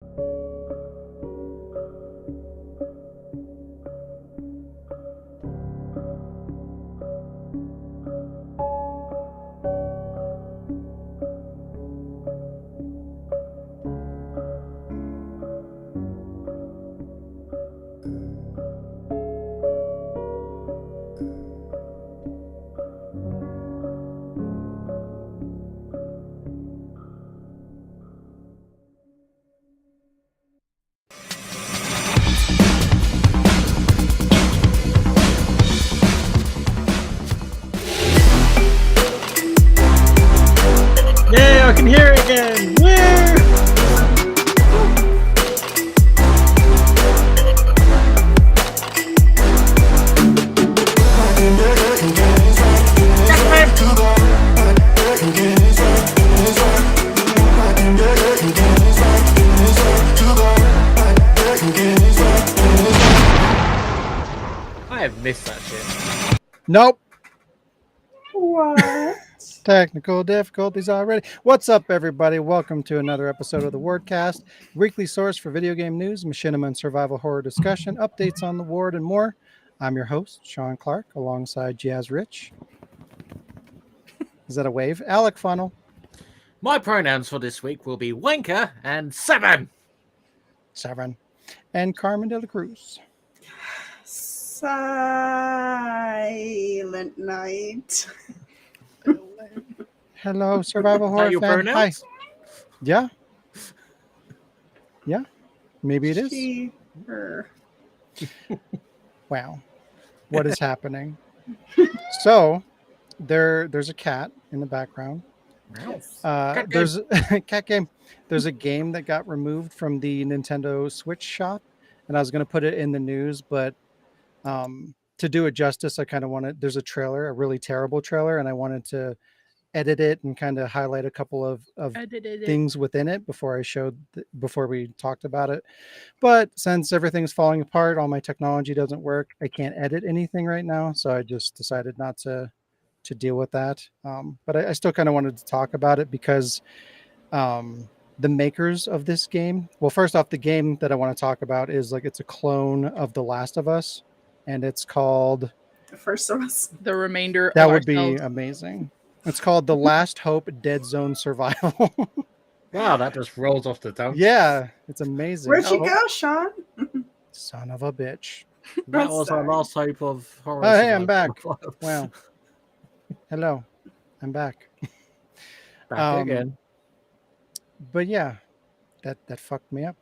Yeah, I can hear it again. Woo! I have missed that shit. Nope. What? Technical difficulties already. What's up, everybody? Welcome to another episode of the Wardcast, weekly source for video game news, machinima and survival horror discussion, updates on the ward, and more. I'm your host, Sean Clark, alongside Jazz Rich. Is that a wave? Alec Funnel. My pronouns for this week will be wanker and seven. And Carmen de la Cruz. Silent night. Hello, survival horror your fan. pronouns? Hi. Yeah. Maybe it is. She, her. Wow. What is happening? So, there's a cat in the background. There's a cat game. There's a game that got removed from the Nintendo Switch shop, and I was going to put it in the news, but to do it justice, I kind of wanted. There's a trailer, a really terrible trailer, and I wanted to edit it and kind of highlight a couple of things within it before we talked about it. But since everything's falling apart, all my technology doesn't work, I can't edit anything right now, so I just decided not to deal with that. But I still kind of wanted to talk about it because the makers of this game, well, first off, the game that I want to talk about is it's a clone of The Last of Us, and it's called The First of Us. The remainder that of would ourselves. be amazing. It's called The Last Hope Dead Zone Survival. Wow, that just rolls off the tongue. Yeah, it's amazing. Where'd you go, Sean? Son of a bitch. That was our last hope of horror. Oh, hey, I'm back. survival. Wow. Hello. I'm back. Back again. But yeah, that fucked me up.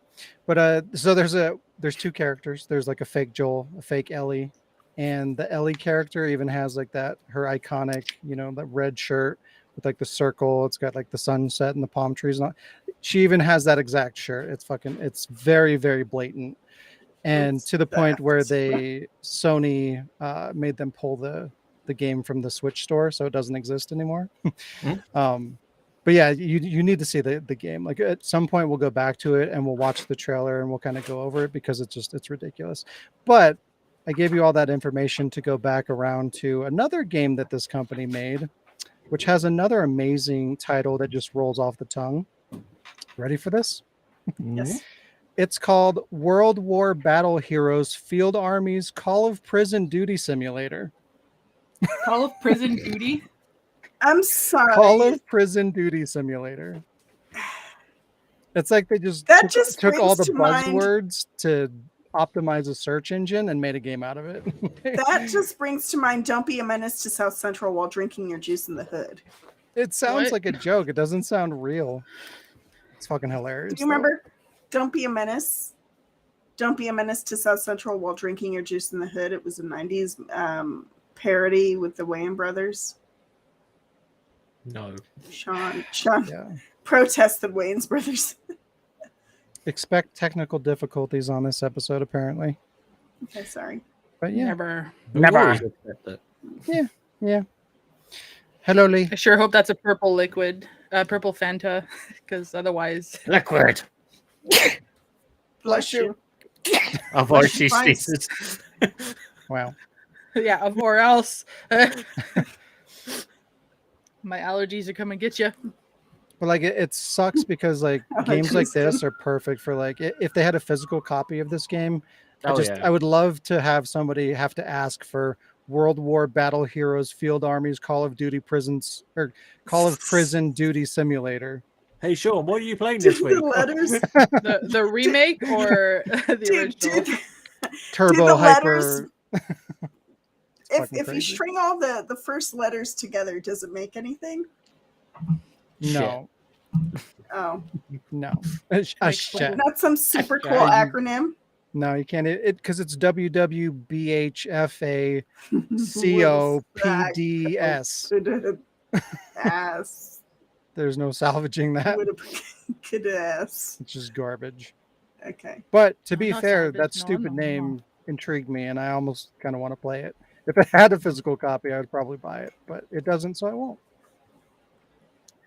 But so there's two characters. There's like a fake Joel, a fake Ellie, and the Ellie character even has like that her iconic, that red shirt with like the circle. It's got like the sunset and the palm trees. And all. She even has that exact shirt. It's very, very blatant, and to the point where Sony made them pull the game from the Switch store, so it doesn't exist anymore. But yeah, you need to see the game. Like at some point we'll go back to it and we'll watch the trailer and we'll kind of go over it because it's ridiculous. But I gave you all that information to go back around to another game that this company made, which has another amazing title that just rolls off the tongue. Ready for this? Yes. It's called World War Battle Heroes Field Armies Call of Prison Duty Simulator. Call of Prison Duty. I'm sorry. Call of Prison Duty Simulator. It's like they just took all the buzzwords to optimize a search engine and made a game out of it. That just brings to mind, don't be a menace to South Central while drinking your juice in the hood. It sounds like a joke. It doesn't sound real. It's fucking hilarious. Do you remember Don't Be a Menace? Don't be a menace to South Central while drinking your juice in the hood. It was a 90s parody with the Wayans brothers. No. Sean Yeah. protested Wayans brothers. Expect technical difficulties on this episode, apparently. Okay, sorry. But yeah. Never. Yeah. Hello, Lee. I sure hope that's a purple liquid, purple Fanta, because otherwise. Liquid. Bless you. Avoid she sneezes. Wow. Yeah, or else. My allergies are coming to get you. But like it sucks because like I'll let games you like this listen. are perfect for like if they had a physical copy of this game. Oh yeah. I would love to have somebody have to ask for World War Battle Heroes Field Armies Call of Duty Prisons or Call of Prison Duty Simulator. Hey Sean, what are you playing Did this week? the letters The remake or the did, original? did, Turbo the letters Hyper. fucking if you crazy. string all the first letters together, does it make anything? No, Oh, no. A Like, shit. not some super cool Yeah, you- acronym. No, you can't. It because it's WWBHFA COPDS. Ass. There's no salvaging that. Could ass. It's just garbage. Okay. But to be no fair, salvage, that no, stupid no, no. name intrigued me, and I almost kind of want to play it. If it had a physical copy, I would probably buy it, but it doesn't, so I won't.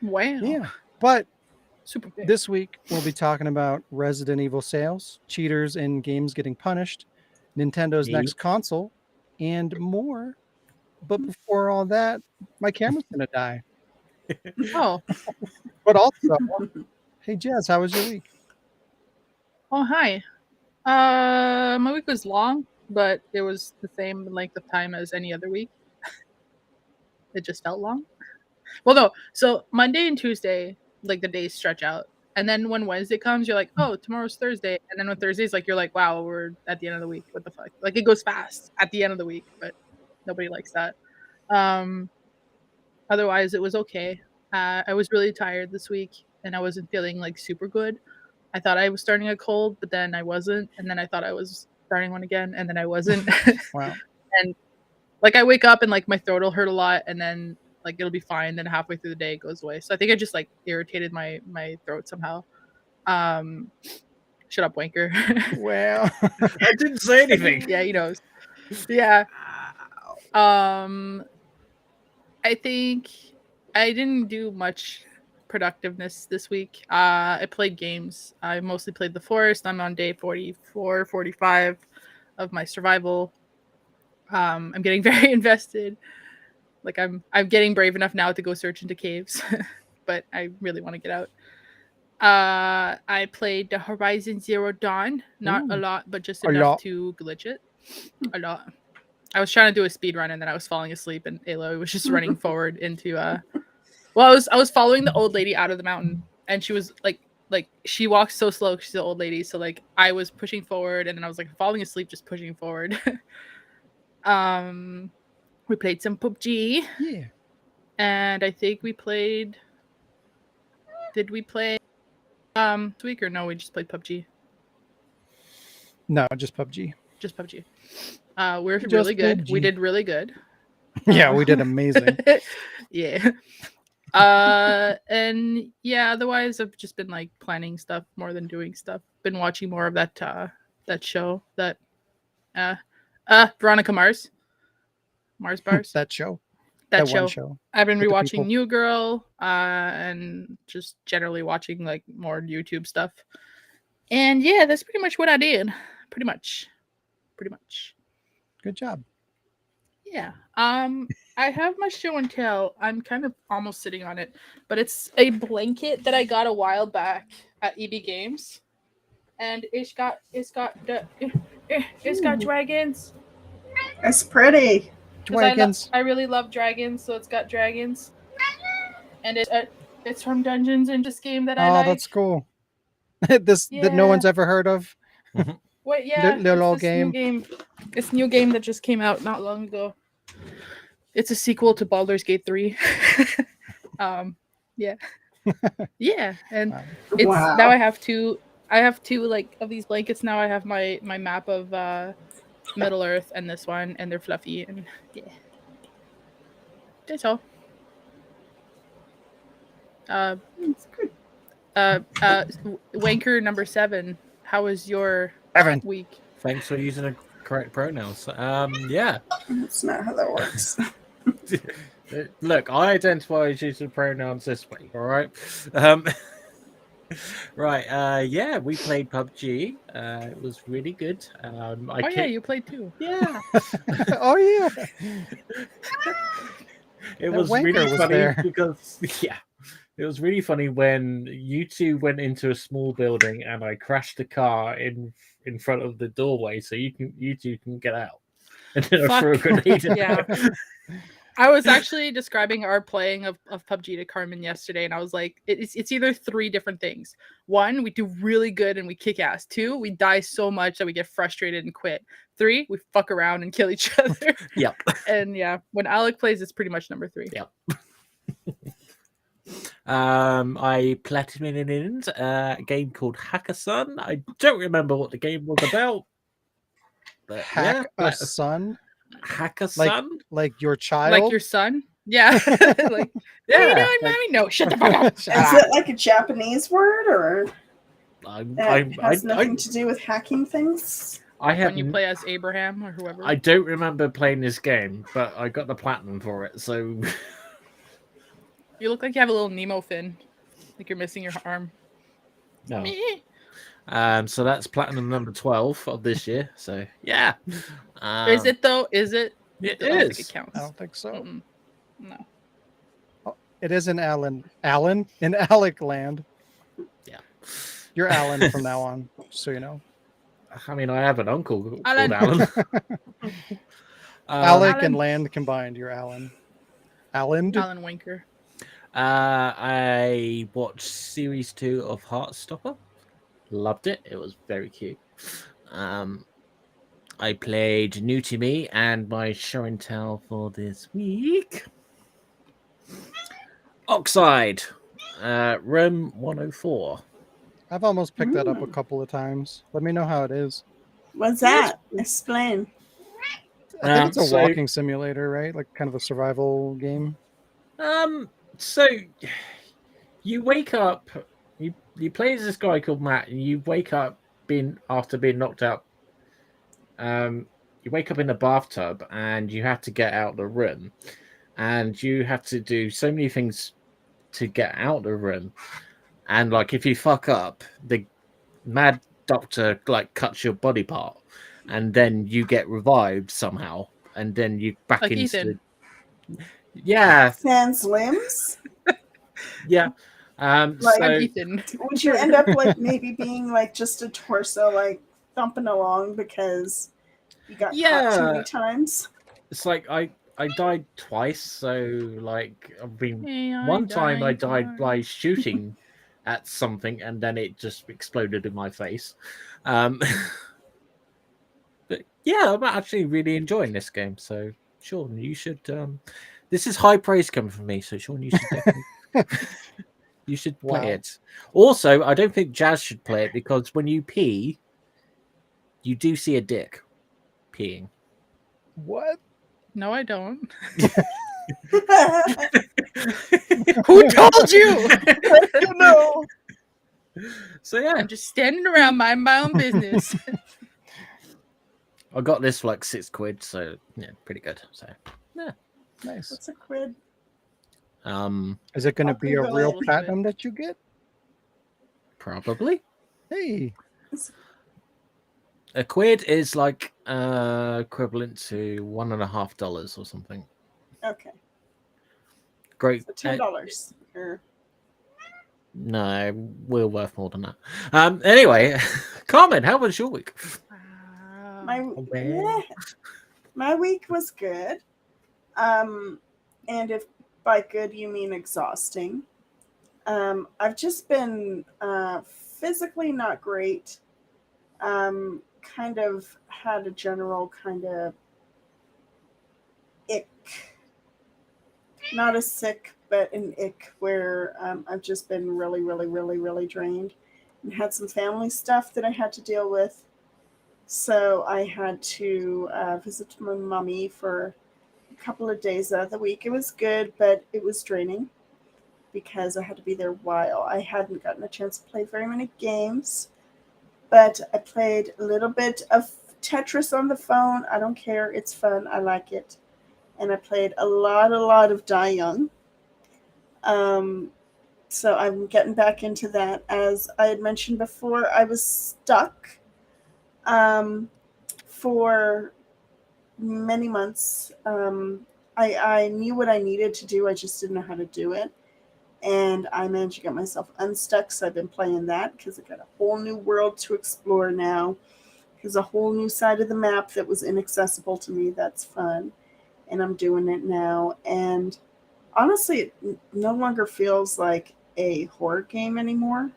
Wow. Yeah. But Super big. this week we'll be talking about Resident Evil sales, cheaters in games getting punished, Nintendo's Neat. next console, and more. But before all that, my camera's gonna die. Oh, But also, hey Jazz, how was your week? oh, hi. My week was long, but it was the same length of time as any other week. It just felt long. Well, no. So Monday and Tuesday, like the days stretch out, and then when Wednesday comes, you're like, oh, tomorrow's Thursday, and then when Thursday's like, you're like, wow, we're at the end of the week. What the fuck? Like it goes fast at the end of the week, but nobody likes that. Otherwise, it was okay. I was really tired this week, and I wasn't feeling like super good. I thought I was starting a cold, but then I wasn't, and then I thought I was starting one again, and then I wasn't. Wow. And like I wake up and like my throat will hurt a lot, and then like it'll be fine. Then halfway through the day it goes away. So I think I just like irritated my throat somehow. Shut up, wanker. Well, I didn't say anything. Yeah, he knows. Yeah. I think I didn't do much productiveness this week. I played games. I mostly played The Forest. I'm on day 44, 45 of my survival. I'm getting very invested. Like I'm getting brave enough now to go search into caves, but I really want to get out. I played the Horizon Zero Dawn, not a Ooh. lot, but just A enough lot. to glitch it. A lot. I was trying to do a speed run and then I was falling asleep and Aloy was just running forward into well, I was following the old lady out of the mountain and she was like she walks so slow 'cause she's an old lady, so like I was pushing forward and then I was like falling asleep just pushing forward. We played some PUBG yeah. and I think we played did we play this week or no, we just played PUBG. No, just PUBG. Just PUBG. We're Just really good. We PUBG. did really good. Yeah, we did amazing. Yeah. And yeah, otherwise I've just been like planning stuff more than doing stuff. Been watching more of that show that Veronica Mars bars. That show. that one show. show. I've been with the rewatching people. New Girl and just generally watching like more YouTube stuff. And yeah, that's pretty much what I did. Pretty much. Good job. Yeah. I have my show and tell. I'm kind of almost sitting on it, but it's a blanket that I got a while back at EB Games, and it's got dragons. That's pretty. 'Cause Dragons. I really love dragons, so it's got dragons, and it's from Dungeons in this game that I Oh, like. that's cool. That no Yeah. one's ever heard of. Wait, yeah, little old it's this new game. It's a new game that just came out not long ago. It's a sequel to Baldur's Gate 3. Yeah. Yeah, and Wow. it's Wow. now I have two like of these blankets now. I have my map of Middle Earth and this one, and they're fluffy and yeah. That's all. It's good. Wanker number 7. How was your Evan. week? Thanks for using the correct pronouns. Yeah. That's not how that works. Look, I identify as using pronouns this week, all right? Right, yeah, we played PUBG. It was really good. Yeah, you played too. Yeah, Oh yeah. it That was wanker really was funny there. because, yeah, It was really funny when you two went into a small building and I crashed the car in front of the doorway so you two can get out. And then I threw a Fuck. grenade in Yeah. there. I was actually describing our playing of PUBG to Carmen yesterday, and I was like, it's either three different things. One, we do really good and we kick ass. Two, we die so much that we get frustrated and quit. Three, we fuck around and kill each other. Yep. And yeah, when Alec plays, it's pretty much number three. Yep. I platinated a game called Hackathon. I don't remember what the game was about. But Hack yeah, a son, Hackathon. like your child. Like your son? Yeah. Like, what are you doing, mommy? No, shut the fuck up. Is it like a Japanese word, or it has nothing I to do with hacking things? have When you play as Abraham or whoever. I don't remember playing this game, but I got the platinum for it. So You look like you have a little Nemo fin. Like you're missing your arm. no. Me. So that's platinum number 12 of this year. So yeah. Is it though? Is it? It I don't think is. it counts. I don't think so. Mm-mm. No. It is in Allen in Alec land. Yeah. You're Alan from now on, so you know. I mean, I have an uncle called Alan. Alan. Alec Alan. and land combined. You're Alan. Alan. Alan Winker. I watched series 2 of Heartstopper. Loved it. It was very cute. I played New to Me, and my show and tell for this week. Oxide, Room 104. I've almost picked that up a couple of times. Let me know how it is. What's that? Explain. I think it's a So- walking simulator, right? Like kind of a survival game. So you wake up, you play as this guy called Matt, and you wake up after being knocked out. You wake up in a bathtub, and you have to get out of the room, and you have to do so many things to get out of the room. And like, if you fuck up, the mad doctor like cuts your body part, and then you get revived somehow, and then you back Like into Ethan. yeah, Sans limbs? yeah. Like- So I'm Ethan. Would you end up like maybe being like just a torso, like thumping along because you got caught too Yeah. many times? it's like I died twice. So like, I mean, Hey, one time I died hard. by shooting at something, and then it just exploded in my face. But yeah, I'm actually really enjoying this game. So Sean, you should. This is high praise coming from me. So Sean, you should definitely. You should play Wow. it. Also, I don't think Jazz should play it because when you pee, you do see a dick peeing. What? No, I don't. Who told you? No. So yeah, I'm just standing around minding my own business. I got this for like £6, so yeah, pretty good. So Nice. What's a quid? Is it going to I'll be a Google real it. platinum that you get? probably Hey, a quid is like equivalent to $1.50 or something. Okay. Great. So $10. Or No, we're worth more than that. Anyway, Carmen, how was your week? my well. my week was good. And if by good you mean exhausting. I've just been physically not great. Kind of had a general kind of ick. Not a sick, but an ick where I've just been really, really, really, really drained and had some family stuff that I had to deal with. So I had to visit my mommy for a couple of days out of the week. It was good, but it was draining because I had to be there a while. I hadn't gotten a chance to play very many games, but I played a little bit of Tetris on the phone. I don't care. It's fun. I like it. And I played a lot of Die Young. So I'm getting back into that. As I had mentioned before, I was stuck for many months. I knew what I needed to do. I just didn't know how to do it. and I managed to get myself unstuck. So I've been playing that because I got a whole new world to explore now. There's a whole new side of the map that was inaccessible to me. That's fun, and I'm doing it now. And honestly, it no longer feels like a horror game anymore.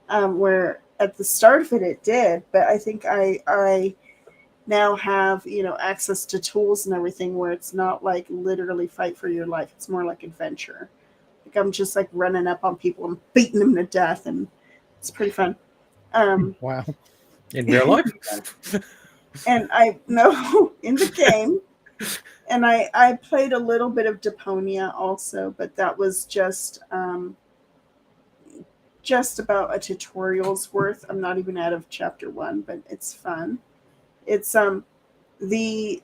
Where at the start of it did, but I think I now have access to tools and everything where it's not like literally fight for your life. It's more like adventure. Like I'm just like running up on people and beating them to death, and it's pretty fun. Wow. In real life? And I know in the game, and I played a little bit of Deponia also, but that was just about a tutorial's worth. I'm not even out of chapter 1, but it's fun. It's the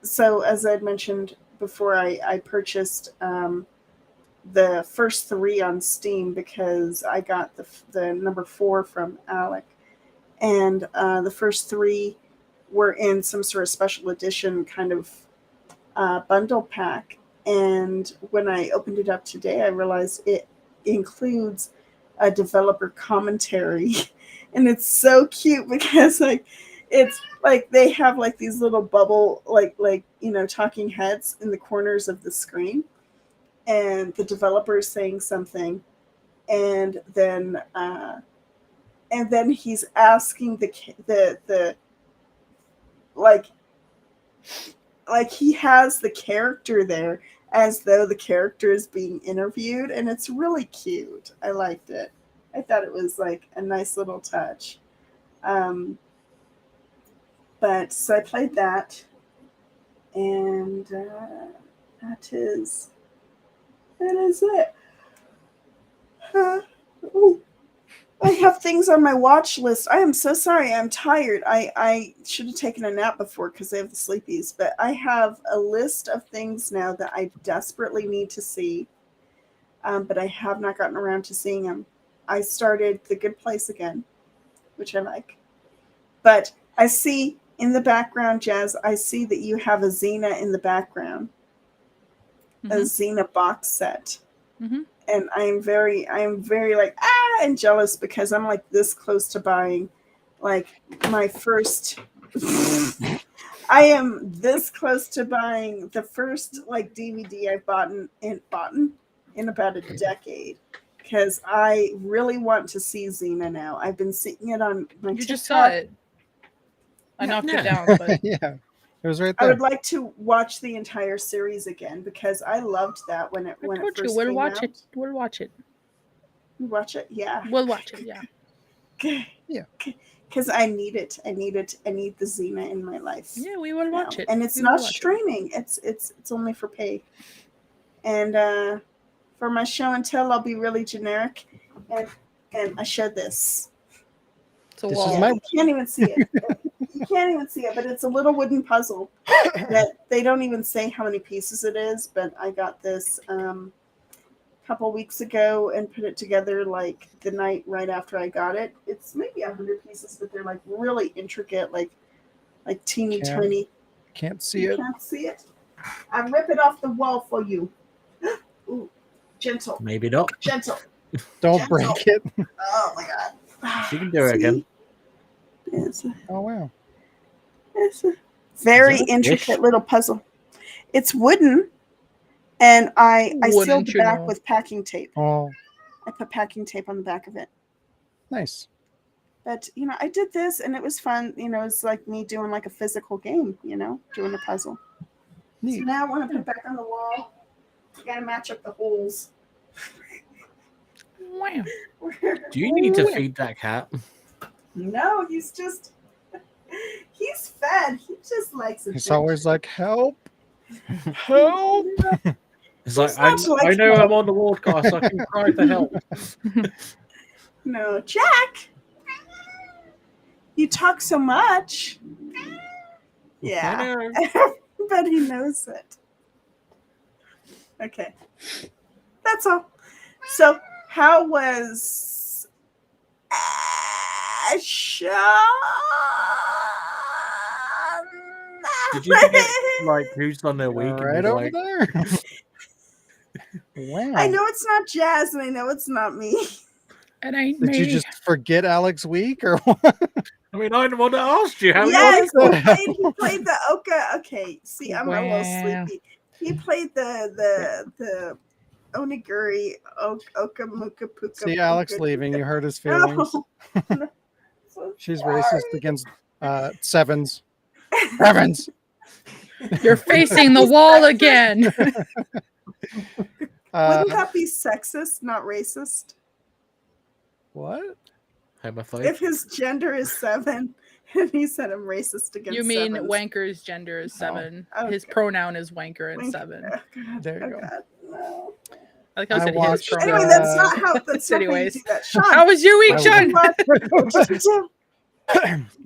so as I'd mentioned before, I purchased the first 3 on Steam because I got the number 4 from Alec, and the first 3 were in some sort of special edition kind of bundle pack. And when I opened it up today, I realized it includes a developer commentary, and it's so cute because it's like they have like these little bubble like talking heads in the corners of the screen, and the developer is saying something, and then he's asking the like he has the character there as though the character is being interviewed, and it's really cute. I liked it. I thought it was like a nice little touch. But so I played that, and that is it. Oh, I have things on my watch list. I am so sorry. I'm tired. I should have taken a nap before because I have the sleepies. But I have a list of things now that I desperately need to see, but I have not gotten around to seeing them. I started The Good Place again, which I like. But I see in the background, Jazz, I see that you have a Xena in the background, a Xena box set. Mm-hmm. And I am very like and jealous because I'm like this close to buying like my first I am this close to buying the first like DVD I've bought in about a decade, because I really want to see Xena now. I've been seeing it on my You TikTok. just saw it. I Yeah. knocked Yeah. it down, but Yeah. It was right I there. would like to watch the entire series again because I loved that when it I told you first we'll came watch out. it. We'll watch it. You watch it? Yeah. We'll watch it. Yeah. Yeah. Because I need it. I need the Xena in my life. Yeah, we will now. watch it. And it's We will not watch it. streaming. It's only for pay. And for my show and tell, I'll be really generic. And I showed this. It's a This wall. is my- You can't even see it. You can't even see it, but it's a little wooden puzzle that they don't even say how many pieces it is. But I got this couple weeks ago and put it together like the night right after I got it. It's maybe 100 pieces, but they're like really intricate, like teeny tiny. Can't see You it. can't see it. I rip it off the wall for you. Ooh, gentle, Maybe not. gentle. Don't Gentle. break it. Oh my god. She can do it again. Oh wow. It's a very Is that a intricate fish? little puzzle. It's wooden, and I sealed Wouldn't the you back know? with packing tape. Oh, I put packing tape on the back of it. nice. But I did this, and it was fun. It's like me doing like a physical game. Doing a puzzle. So Neat. now I want to put it back on the wall. You gotta match up the holes. Wow. Do you need to feed that cat? No, he's fed. He just likes it. It's always like, help. Help. It's like, It's not I like know that. I'm on the Wardcast, I can cry for help. No, Jack. You talk so much. I Yeah, know. but he knows it. Okay, that's all. So, how was Sean? Did you forget, like, who's on their week? And Right you're over like, there. Wow. I know it's not Jazz, and I know it's not me. It ain't Did me. you just forget Alex Week or what? I mean, I want to ask you how Yes, What the he played the Oka. Okay, see, I'm a little Wow. sleepy. He played the Onigiri Oka Muka Puka. See Alex Puka. leaving. You hurt his feelings. No. So She's sorry. racist against sevens. Sevens. You're facing the wall again. Wouldn't that be sexist, not racist? What? homophobe. If his gender is 7 and he said I'm racist against You mean sevens. Wanker's gender is 7. Oh, His okay. pronoun is Wanker and Wank- 7. Oh, God. There you Oh, go. God. No. I like how I I said watched, his pronoun. Anyway, that's not how. That's not how you Anyways. do that. Sean, How was your week, I Sean?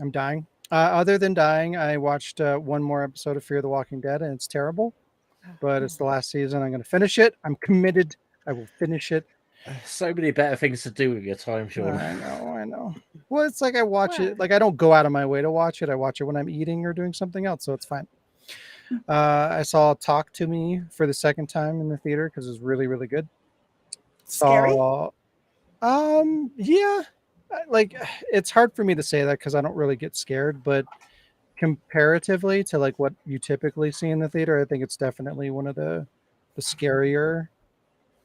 I'm dying. Other than dying, I watched one more episode of Fear the Walking Dead, and it's terrible. But it's the last season. I'm going to finish it. I'm committed. I will finish it. So many better things to do with your time, Sean. I know. Well, it's like I watch it. Like I don't go out of my way to watch it. I watch it when I'm eating or doing something else, so it's fine. I saw Talk to Me for the second time in the theater because it was really, really good. Scary? Yeah. Like it's hard for me to say that because I don't really get scared, but comparatively to like what you typically see in the theater, I think it's definitely one of the scarier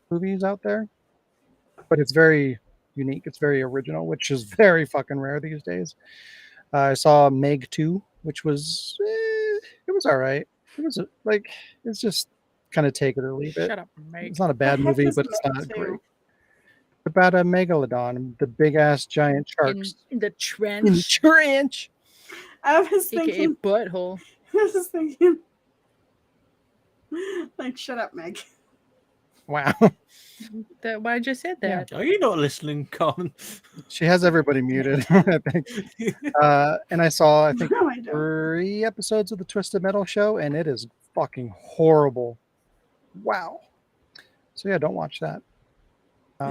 movies out there. But it's very unique. It's very original, which is very fucking rare these days. I saw Meg 2, which was it was all right. It was like it's just kind of take it or leave it. Shut up, Meg. It's not a bad The heck movie, is but it's Meg not 2? great. About a megalodon, the big ass giant sharks In the in the trench, trench. I was aka thinking. butthole. I was thinking. Like, shut up, Meg. Wow. Why'd you say that? Are you not listening, Carmen? She has everybody muted, I think. And I saw, I think, No, I don't. 3 episodes of the Twisted Metal show, and it is fucking horrible. Wow. So yeah, don't watch that.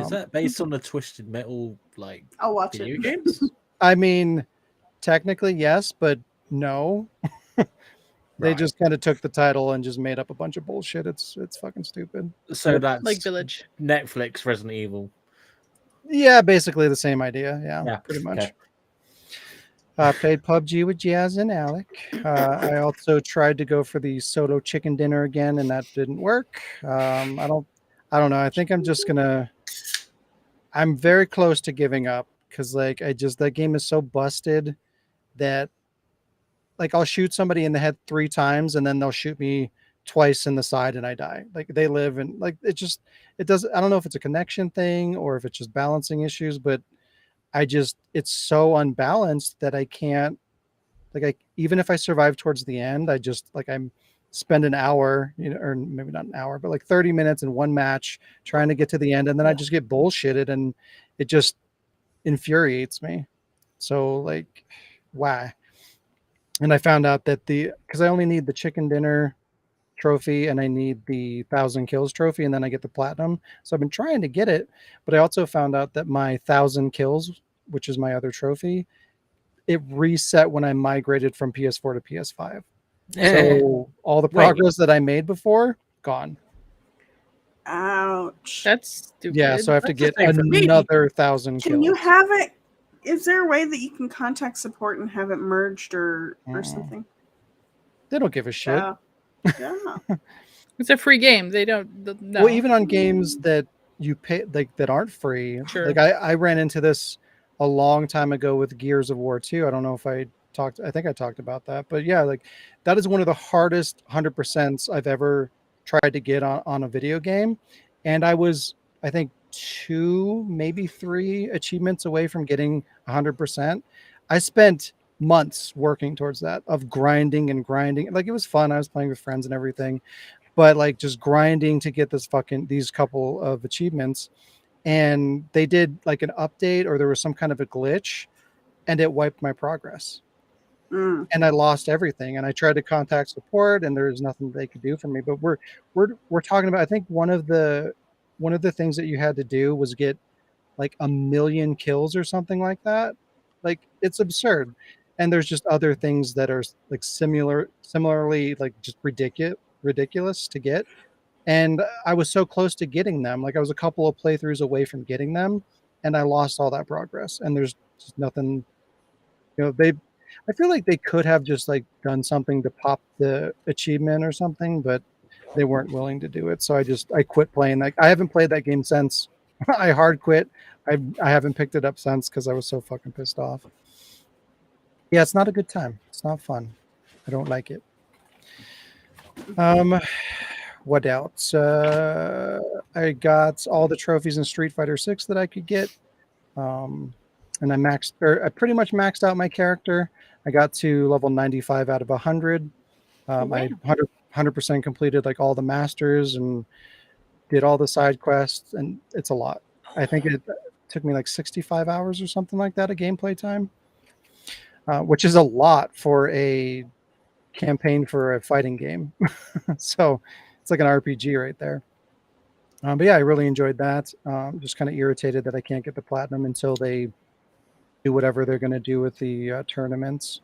Is that based on the Twisted Metal like I'll watch video it. games? I mean, technically yes, but no. They Right. just kind of took the title and just made up a bunch of bullshit. It's fucking stupid. So that's Like Village. Netflix Resident Evil. Yeah, basically the same idea. Yeah, Yeah, pretty much. okay. Played PUBG with Jazz and Alec. I also tried to go for the solo chicken dinner again, and that didn't work. I don't know. I think I'm just gonna. I'm very close to giving up because like that game is so busted that like I'll shoot somebody in the head 3 times and then they'll shoot me twice in the side and I die. Like they live and like it does. I don't know if it's a connection thing or if it's just balancing issues, but it's so unbalanced that I can't like even if I survive towards the end, I just like I'm spend an hour, or maybe not an hour, but like 30 minutes in one match trying to get to the end, and then I just get bullshitted and it just infuriates me. So like why? And I found out that because I only need the chicken dinner trophy and I need the 1,000 kills trophy, and then I get the platinum. So I've been trying to get it, but I also found out that my 1,000 kills, which is my other trophy, it reset when I migrated from PS4 to PS5. So all the progress that I made before, gone. Ouch. That's stupid. Yeah, so I have to get That's the thing for me. another 1,000 kills. Can you have it? Is there a way that you can contact support and have it merged or something? They don't give a shit. Yeah. It's a free game. They don't. No. Well, even on games that you pay like that aren't free. Sure. Like I ran into this a long time ago with Gears of War 2. I don't know if I think I talked about that, but yeah, like that is one of the hardest 100% I've ever tried to get on a video game. And I was, I think 2, maybe 3 achievements away from getting 100%. I spent months working towards that, of grinding and grinding. Like it was fun. I was playing with friends and everything, but like just grinding to get these couple of achievements. And they did like an update, or there was some kind of a glitch, and it wiped my progress. And I lost everything. And I tried to contact support, and there's nothing they could do for me. But we're talking about, I think one of the things that you had to do was get like 1 million kills or something like that. Like it's absurd. And there's just other things that are like similarly like just ridiculous to get. And I was so close to getting them. Like I was a couple of playthroughs away from getting them, and I lost all that progress. And there's just nothing, I feel like they could have just like done something to pop the achievement or something, but they weren't willing to do it. So I quit playing. Like I haven't played that game since. I hard quit. I haven't picked it up since because I was so fucking pissed off. Yeah, it's not a good time. It's not fun. I don't like it. What else? I got all the trophies in Street Fighter 6 that I could get. And I pretty much maxed out my character. I got to level 95 out of 100. I 100% completed like all the masters and did all the side quests, and it's a lot. I think it took me like 65 hours or something like that of gameplay time, which is a lot for a campaign for a fighting game. So it's like an RPG right there. But yeah, I really enjoyed that. Just kind of irritated that I can't get the platinum until they do whatever they're going to do with the tournaments.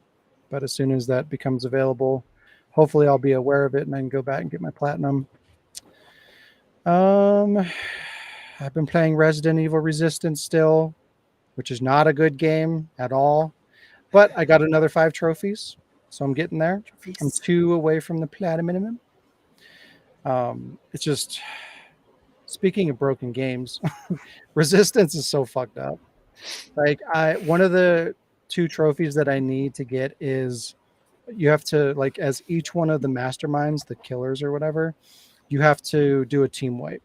But as soon as that becomes available, hopefully I'll be aware of it and I can go back and get my platinum. I've been playing Resident Evil Resistance still, which is not a good game at all. But I got another 5 trophies, so I'm getting there. I'm 2 away from the platinum. It's just, speaking of broken games, Resistance is so fucked up. Like one of the 2 trophies that I need to get is you have to, like, as each one of the masterminds, the killers or whatever, you have to do a team wipe.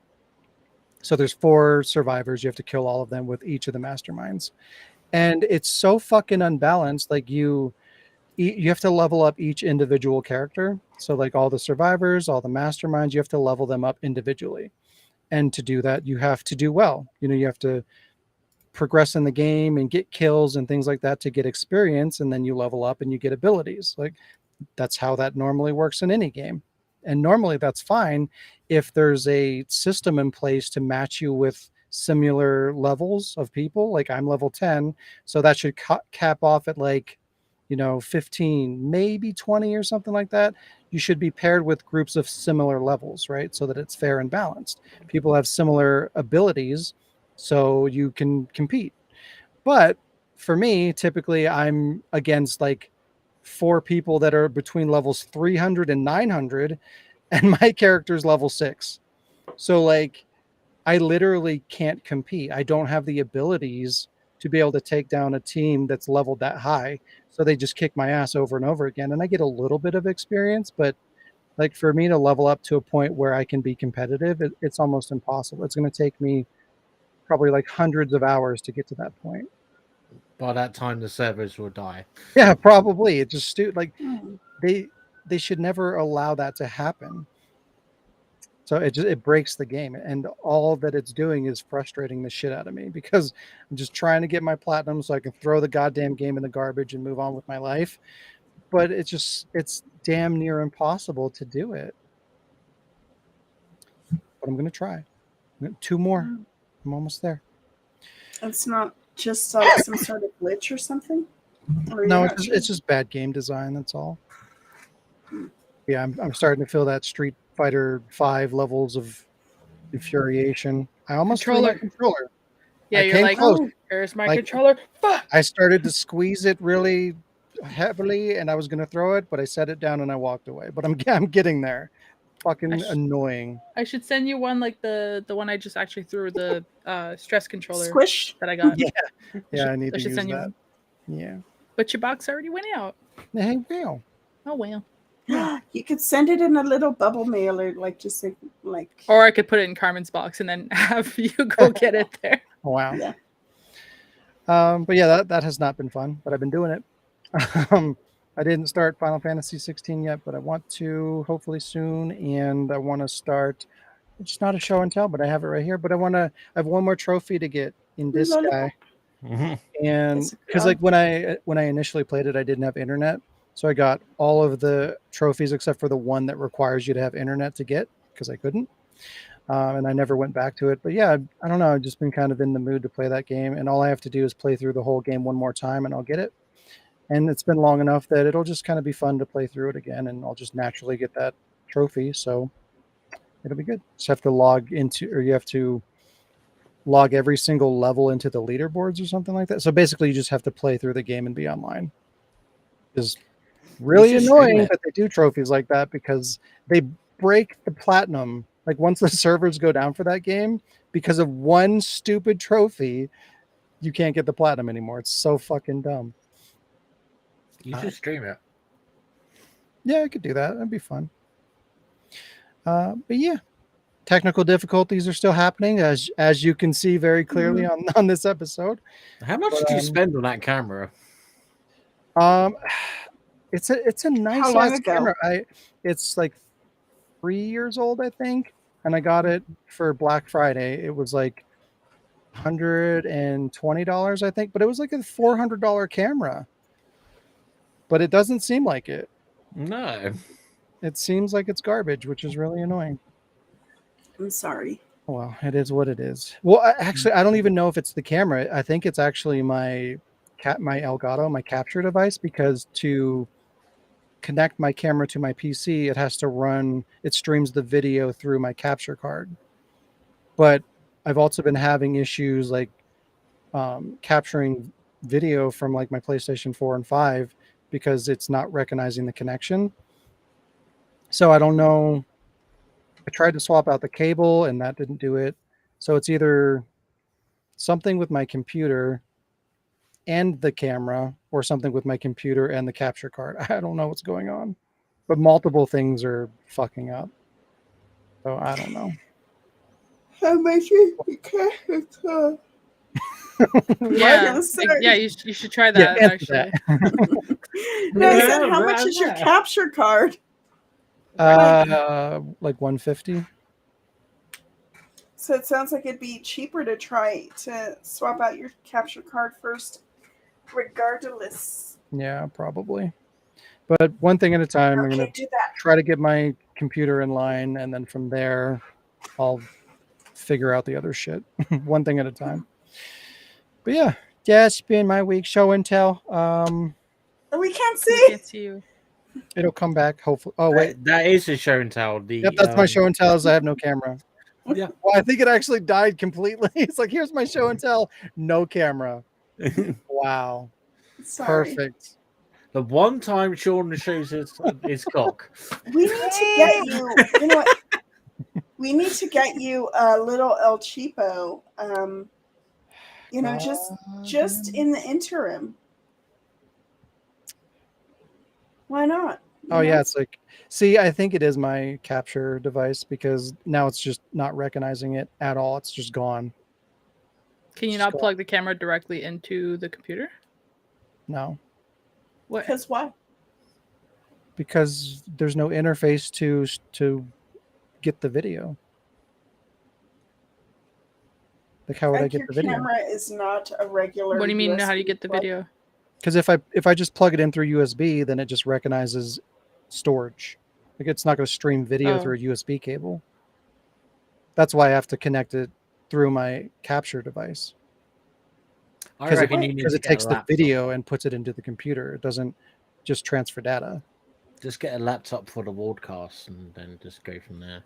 So there's 4 survivors. You have to kill all of them with each of the masterminds. And it's so fucking unbalanced. Like you have to level up each individual character. So like all the survivors, all the masterminds, you have to level them up individually. And to do that, you have to do well. You have to progress in the game and get kills and things like that to get experience. And then you level up and you get abilities. Like that's how that normally works in any game. And normally that's fine if there's a system in place to match you with similar levels of people. Like I'm level 10, so that should cap off at like 15, maybe 20 or something like that. You should be paired with groups of similar levels, right? So that it's fair and balanced. People have similar abilities, so you can compete. But for me, typically I'm against like 4 people that are between levels 300 and 900, and my character's level 6. So like I literally can't compete. I don't have the abilities to be able to take down a team that's leveled that high. So they just kick my ass over and over again. And I get a little bit of experience, but like for me to level up to a point where I can be competitive, it's almost impossible. It's going to take me probably like hundreds of hours to get to that point. By that time, the servers will die. Yeah, probably. It just like they should never allow that to happen. So it breaks the game, and all that it's doing is frustrating the shit out of me because I'm just trying to get my platinum so I can throw the goddamn game in the garbage and move on with my life. But it's damn near impossible to do it. But I'm going to try. 2 more. I'm almost there. It's not just like some sort of glitch or something? No, it's just bad game design. That's all. Yeah, I'm starting to feel that Street Fighter 5 levels of infuriation. I almost threw my controller. Yeah, you're like, close. Oh, here's my controller. Fuck! I started to squeeze it really heavily, and I was going to throw it, but I set it down and I walked away. But I'm getting there. Fucking annoying. I should send you one like the one I just actually threw, the stress controller Squish that I got. Yeah, I need to use that. Yeah. But your box already went out. Hey, well. Oh well. You could send it in a little bubble mailer, like just like. Or I could put it in Carmen's box and then have you go get it there. Wow. Yeah. But yeah, that has not been fun, but I've been doing it. I didn't start Final Fantasy 16 yet, but I want to hopefully soon, and I want to start. It's not a show and tell, but I have it right here. But I have one more trophy to get in this guy, and because like when I initially played it, I didn't have internet. So I got all of the trophies except for the one that requires you to have internet to get, because I couldn't. And I never went back to it. But yeah, I don't know. I've just been kind of in the mood to play that game. And all I have to do is play through the whole game one more time and I'll get it. And it's been long enough that it'll just kind of be fun to play through it again. And I'll just naturally get that trophy. So It'll be good. Just have to log into, or you have to log every single level into the leaderboards or something like that. So basically, you just have to play through the game and be online. Is really should stream annoying it. that they do trophies like that because they break the platinum. Like once the servers go down for that game, because of one stupid trophy, you can't get the platinum anymore. It's so fucking dumb. You should stream it. Yeah, I could do that. That'd be fun. But yeah, technical difficulties are still happening, as you can see very clearly on this episode. How much did you spend on that camera? It's a nice How long ass ago? camera. It's like 3 years old, I think, and I got it for Black Friday. It was like $120, I think, but it was like a $400 camera. But it doesn't seem like it. No. It seems like it's garbage, which is really annoying. I'm sorry. Well, it is what it is. Well, actually, I don't even know if it's the camera. I think it's actually my Elgato, my capture device, because to connect my camera to my PC, it streams the video through my capture card. But I've also been having issues like capturing video from like my PlayStation 4 and 5 because it's not recognizing the connection. So I don't know. I tried to swap out the cable and that didn't do it. So it's either something with my computer and the camera or something with my computer and the capture card. I don't know what's going on, but multiple things are fucking up. So I don't know. How much is the capture card? Yeah, yeah, you should try that Yeah, actually. No, I said, how much is your capture card? Like 150. So it sounds like it'd be cheaper to try to swap out your capture card first, regardless. Yeah, probably. But one thing at a time. I'm gonna do that. try to get my computer in line, and then from there, I'll figure out the other shit. One thing at a time. But yeah, it's been my week. Show and tell. We can't I see. can't see you. It'll come back hopefully. Oh wait, That is a show and tell. yep, that's my show and tell. Is I have no camera. Yeah. Well, I think it actually died completely. It's like, here's my show and tell, no camera. Wow. Sorry. Perfect. The one time Sean shows his cock. We need to get you. You know what? We need to get you a little El Cheapo. You know, just in the interim. Why not? Oh yeah, it's like, see, I think it is my capture device because now it's just not recognizing it at all. It's just gone. Can you not plug the camera directly into the computer? No, What? Because why? because there's no interface to get the video. Like, how would I get Your the video? camera is not a regular. What do you mean? How do you USB get the plug. video? Because if I just plug it in through USB, then it just recognizes storage. Like, it's not going to stream video through a USB cable. That's why I have to connect it through my capture device. Because it takes the video and puts it into the computer. It doesn't just transfer data. Just get a laptop for the Wardcast and then just go from there.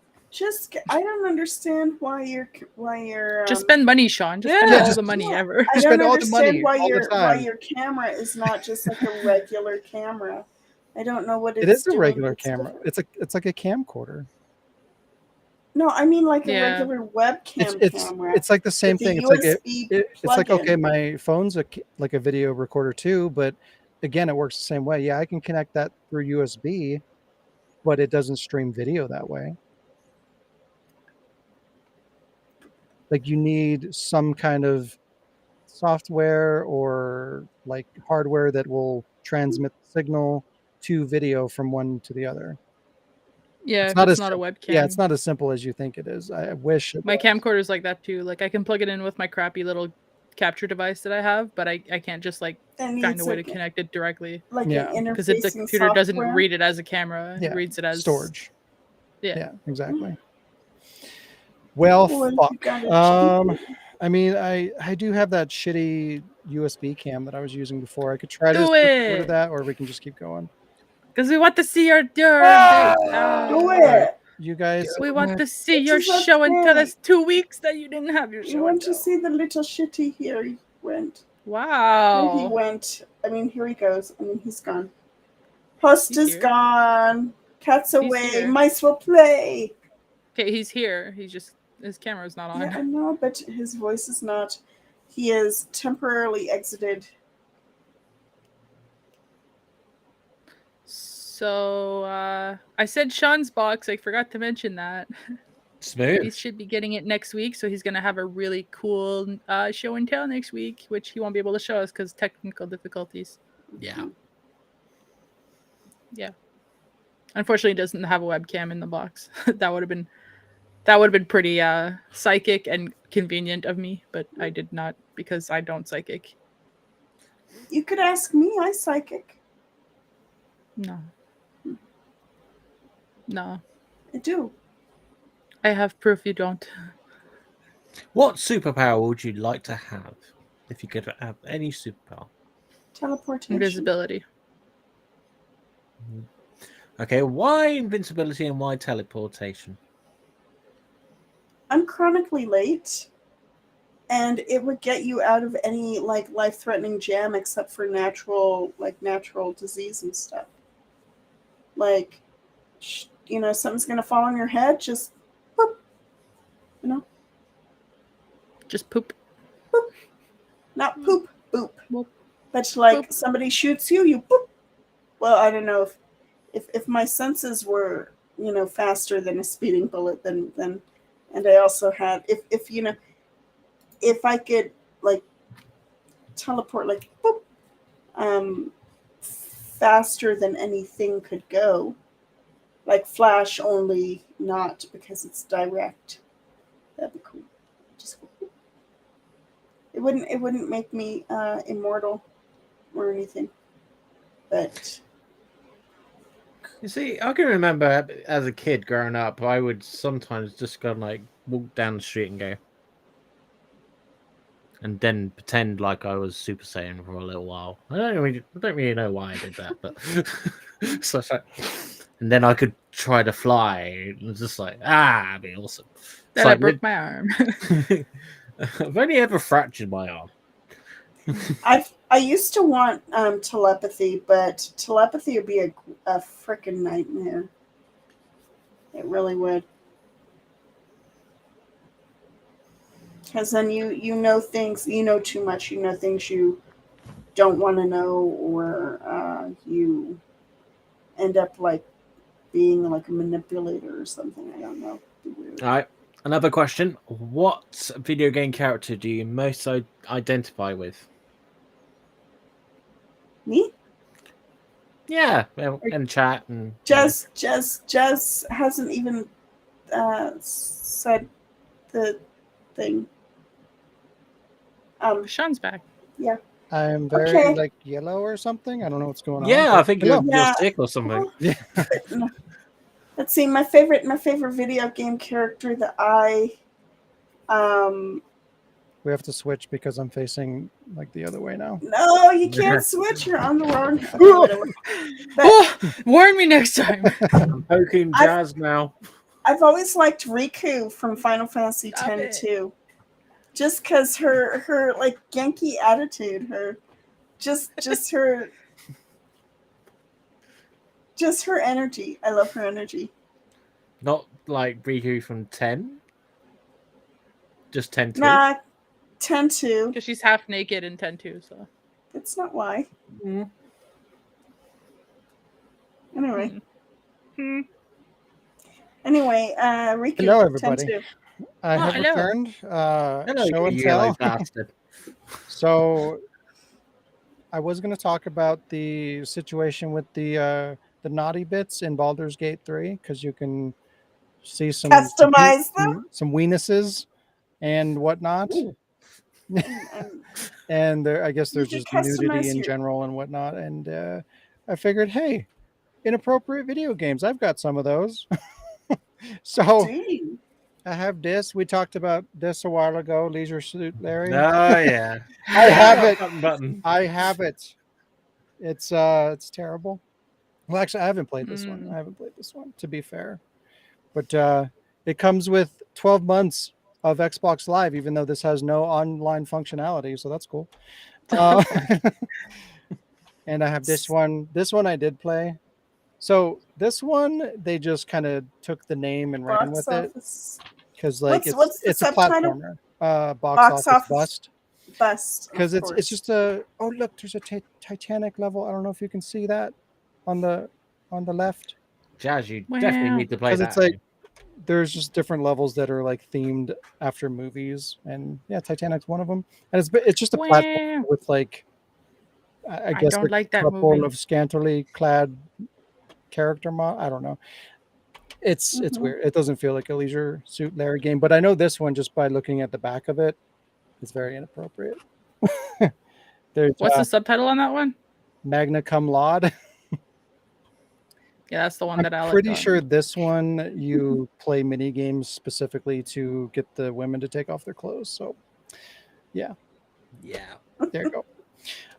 I don't understand why you're Just spend money, Sean. Just spend all the money ever. I Just don't spend all the understand money why all the why time. your camera is not just like a regular camera. I don't know what It is a regular camera. It's like a camcorder. No, I mean like a Yeah. regular webcam camera. It's like the same with thing. the It's like USB it's like, plug-in. okay, my phone's like a video recorder too, but again, it works the same way. Yeah, I can connect that through USB, but it doesn't stream video that way. Like, you need some kind of software or like hardware that will transmit the signal to video from one to the other. Yeah, It's it's not not as- a webcam. Yeah, it's not as simple as you think it is. I wish it My was. camcorder is like that too. Like I can plug it in with my crappy little capture device that I have, but I can't just like It find needs a way to like, connect it directly like Yeah. an because the interfacing computer doesn't software. read it as a camera. Yeah, It reads it as storage. Yeah. Yeah, exactly. Well, Well, if you fuck. got it I mean, I do have that shitty USB cam that I was using before. I could try to Do just get rid it! of that, or we can just keep going. because we want to see your Do Alright. it. You guys, We want to see It your is show and tell okay. us 2 weeks that you didn't have your You show want and to tell. see the little shitty? Here he went. Here Wow. he went. I mean, here he goes. I mean, he's gone. Host He's is here. gone. Cats He's away. here. Mice will play. Okay, he's here. He's just his camera's not on. Yeah, I know, but his voice is not. He is temporarily exited. So I said Sean's box. I forgot to mention that. He Smooth. should be getting it next week, so he's gonna have a really cool show and tell next week, which he won't be able to show us because technical difficulties. Yeah. Yeah. Unfortunately, he doesn't have a webcam in the box. that would have been pretty psychic and convenient of me, but I did not because I don't psychic. You could ask me. I psychic. No. No. I do. I have proof you don't. What superpower would you like to have if you could have any superpower? Teleportation. Invisibility. Okay, why invincibility and why teleportation? I'm chronically late, and it would get you out of any like life-threatening jam except for natural disease and stuff. Like, something's gonna fall on your head, just boop. Just poop. Not poop, boop. Boop. But like Boop. somebody shoots you, you boop. Well, I don't know if my senses were faster than a speeding bullet, then and I also had if I could like teleport like boop, faster than anything could go, like Flash, only not because it's direct. That'd be cool. Just boop. It wouldn't make me immortal or anything, but You see, I can remember as a kid growing up, I would sometimes just go like walk down the street and go, and then pretend like I was Super Saiyan for a little while. I don't really know why I did that, but so it's like, and then I could try to fly. It was just like, that'd be awesome. Then I broke my arm. I've only ever fractured my arm. I used to want telepathy, but telepathy would be a freaking nightmare. It really would. Because then you know things, you know too much, you know things you don't want to know, or you end up like being like a manipulator or something. I don't know. All right. Another question. What video game character do you most identify with? Me? Yeah, in chat and Jez hasn't even said the thing. Sean's back. Yeah. I'm very Okay. like yellow or something. I don't know what's going on. yeah, I think you're Yeah. sick or something. No. Let's see. My favorite video game character that I We have to switch because I'm facing like the other way now. no, you can't switch. You're on the wrong. Okay, whatever. But Oh, warn me next time. I'm poking Jazz now. I've always liked Riku from Final Fantasy Stop X it. too, just because her like Genki attitude, her just her energy. I love her energy. Not like Riku from 10. Just 10 too. Nah, 10-2. Because she's half naked in 10-2, so. That's not why. Mm. Anyway, Hmm. Riku. Hello, everybody. 10-2. I have hello. returned. Hello, Show and you yellow tell. bastard. So I was going to talk about the situation with the naughty bits in Baldur's Gate 3 because you can see Customize them. some weenuses and whatnot. Ooh. And And I guess there's You just can nudity customize in your- general and whatnot. And I figured, hey, inappropriate video games. I've got some of those. So Dude. I have this. We talked about this a while ago. Leisure Suit Larry. Oh yeah. I have it. Button. I have it. It's terrible. Well, actually, I haven't played this one. I haven't played this one, to be fair. But it comes with 12 months of Xbox Live, even though this has no online functionality. So that's cool. Uh, and I have this one. This one I did play. So this one, they just kind of took the name and ran Box with it office. because like What's the it's a subtitle? platformer. Box Box office office bust. Bust. Because Of it's course. just a look, there's a Titanic level. I don't know if you can see that on the left. Jazz, you Wow. definitely need to play Because that. it's like there's just different levels that are like themed after movies, and yeah, Titanic's one of them. And it's just a platform Wow. with like I guess don't a like that couple movie. of scantily clad character I don't know. It's Mhm. weird. It doesn't feel like a Leisure Suit Larry game, but I know this one just by looking at the back of it, it's very inappropriate. There's What's the subtitle on that one? Magna Cum Laude. Yeah, that's the one I'm that I like. pretty sure this one you play mini games specifically to get the women to take off their clothes. So Yeah. there you go.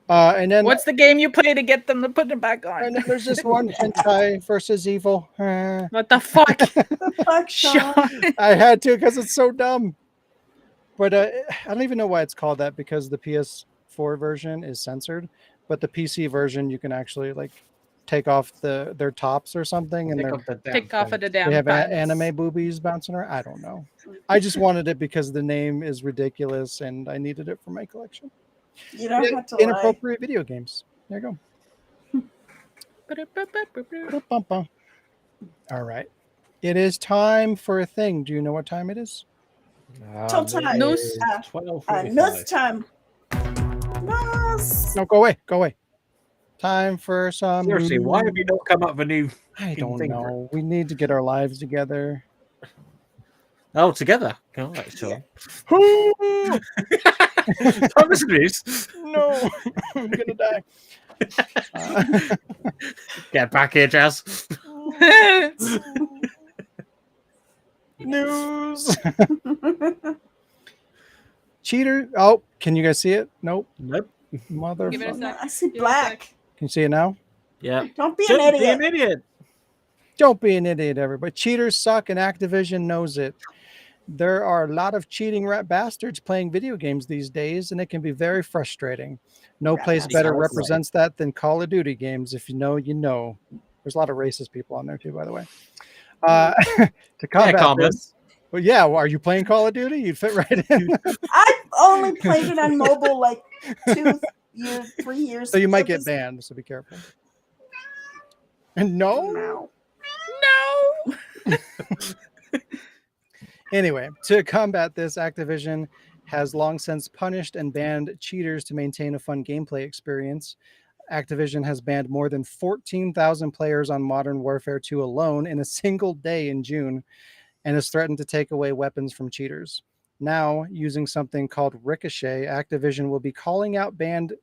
And then What's the game you play to get them to put it back on? and then there's this one hentai versus evil. What the fuck? The fuck, Sean? Sean. I had to because it's so dumb. But I don't even know why it's called that because the PS4 version is censored, but the PC version you can actually like take off their tops or something, and Take off of the damn they have pants. anime boobies bouncing around. I don't know. I just wanted it because the name is ridiculous and I needed it for my collection. You don't have to lie. Inappropriate video games. There you go. All right. It is time for a thing. Do you know what time it is? Till time. Noose. 12:45. Noose time. Noose. No, go away. Go away. Time for some. Seriously, why have you not come up with a new? I don't thing for know. We need to get our lives together. Oh, together. All right, sure. No, Thomas News. I'm gonna die. Get back here, Jazz. News. Cheater. Oh, can you guys see it? Nope. Nope. Give it a Motherfucker. sec. I see Give it a black. Can you see it now? Yeah. Don't be an Don't be idiot. an idiot. Don't be an idiot, everybody. Cheaters suck, and Activision knows it. There are a lot of cheating rat bastards playing video games these days, and it can be very frustrating. No Rat place better bastards. represents that than Call of Duty games. If you know, you know. There's a lot of racist people on there too, by the way. To combat this, well, yeah. Well, are you playing Call of Duty? You'd fit right in. I've only played it on mobile like 3 years. So you might It get was- banned. So be careful. No. No. No. Anyway, to combat this, Activision has long since punished and banned cheaters to maintain a fun gameplay experience. Activision has banned more than 14,000 players on Modern Warfare 2 alone in a single day in June, and has threatened to take away weapons from cheaters. Now, using something called Ricochet, Activision will be calling out banned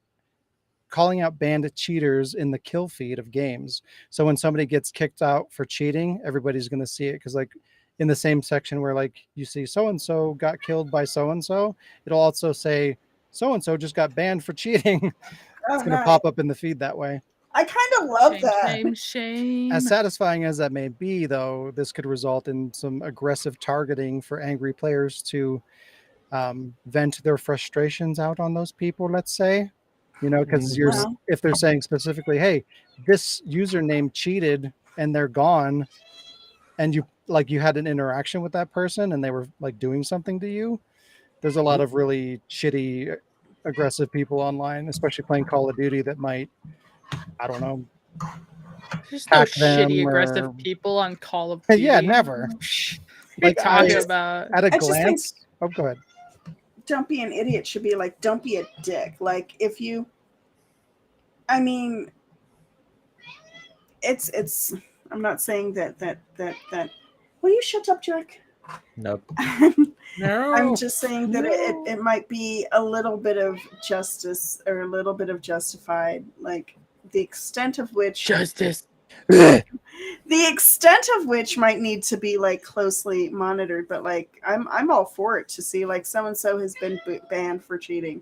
cheaters in the kill feed of games. So when somebody gets kicked out for cheating, everybody's going to see it because like in the same section where like you see so-and-so got killed by so-and-so, it'll also say so-and-so just got banned for cheating. It's going to pop up in the feed that way. I kind of love Shame, that. shame, shame. As satisfying as that may be, though, this could result in some aggressive targeting for angry players to vent their frustrations out on those people, let's say. You know, because Wow. if they're saying specifically, hey, this username cheated and they're gone, and you had an interaction with that person and they were like doing something to you, there's a lot of really shitty, aggressive people online, especially playing Call of Duty, that might, I don't know. Just no hack them shitty, aggressive or- people on Call of Hey, Duty. yeah, never. What are you Like, talking I- about? At a I just think- glance. Oh, go ahead. Don't be an idiot should be like, don't be a dick. Like if you, I mean, it's. I'm not saying that. Will you shut up, Jack? Nope. No. I'm just saying that it might be a little bit of justice or a little bit of justified, like the extent of which Justice. the extent of which might need to be like closely monitored. But like I'm all for it to see like so and so has been banned for cheating.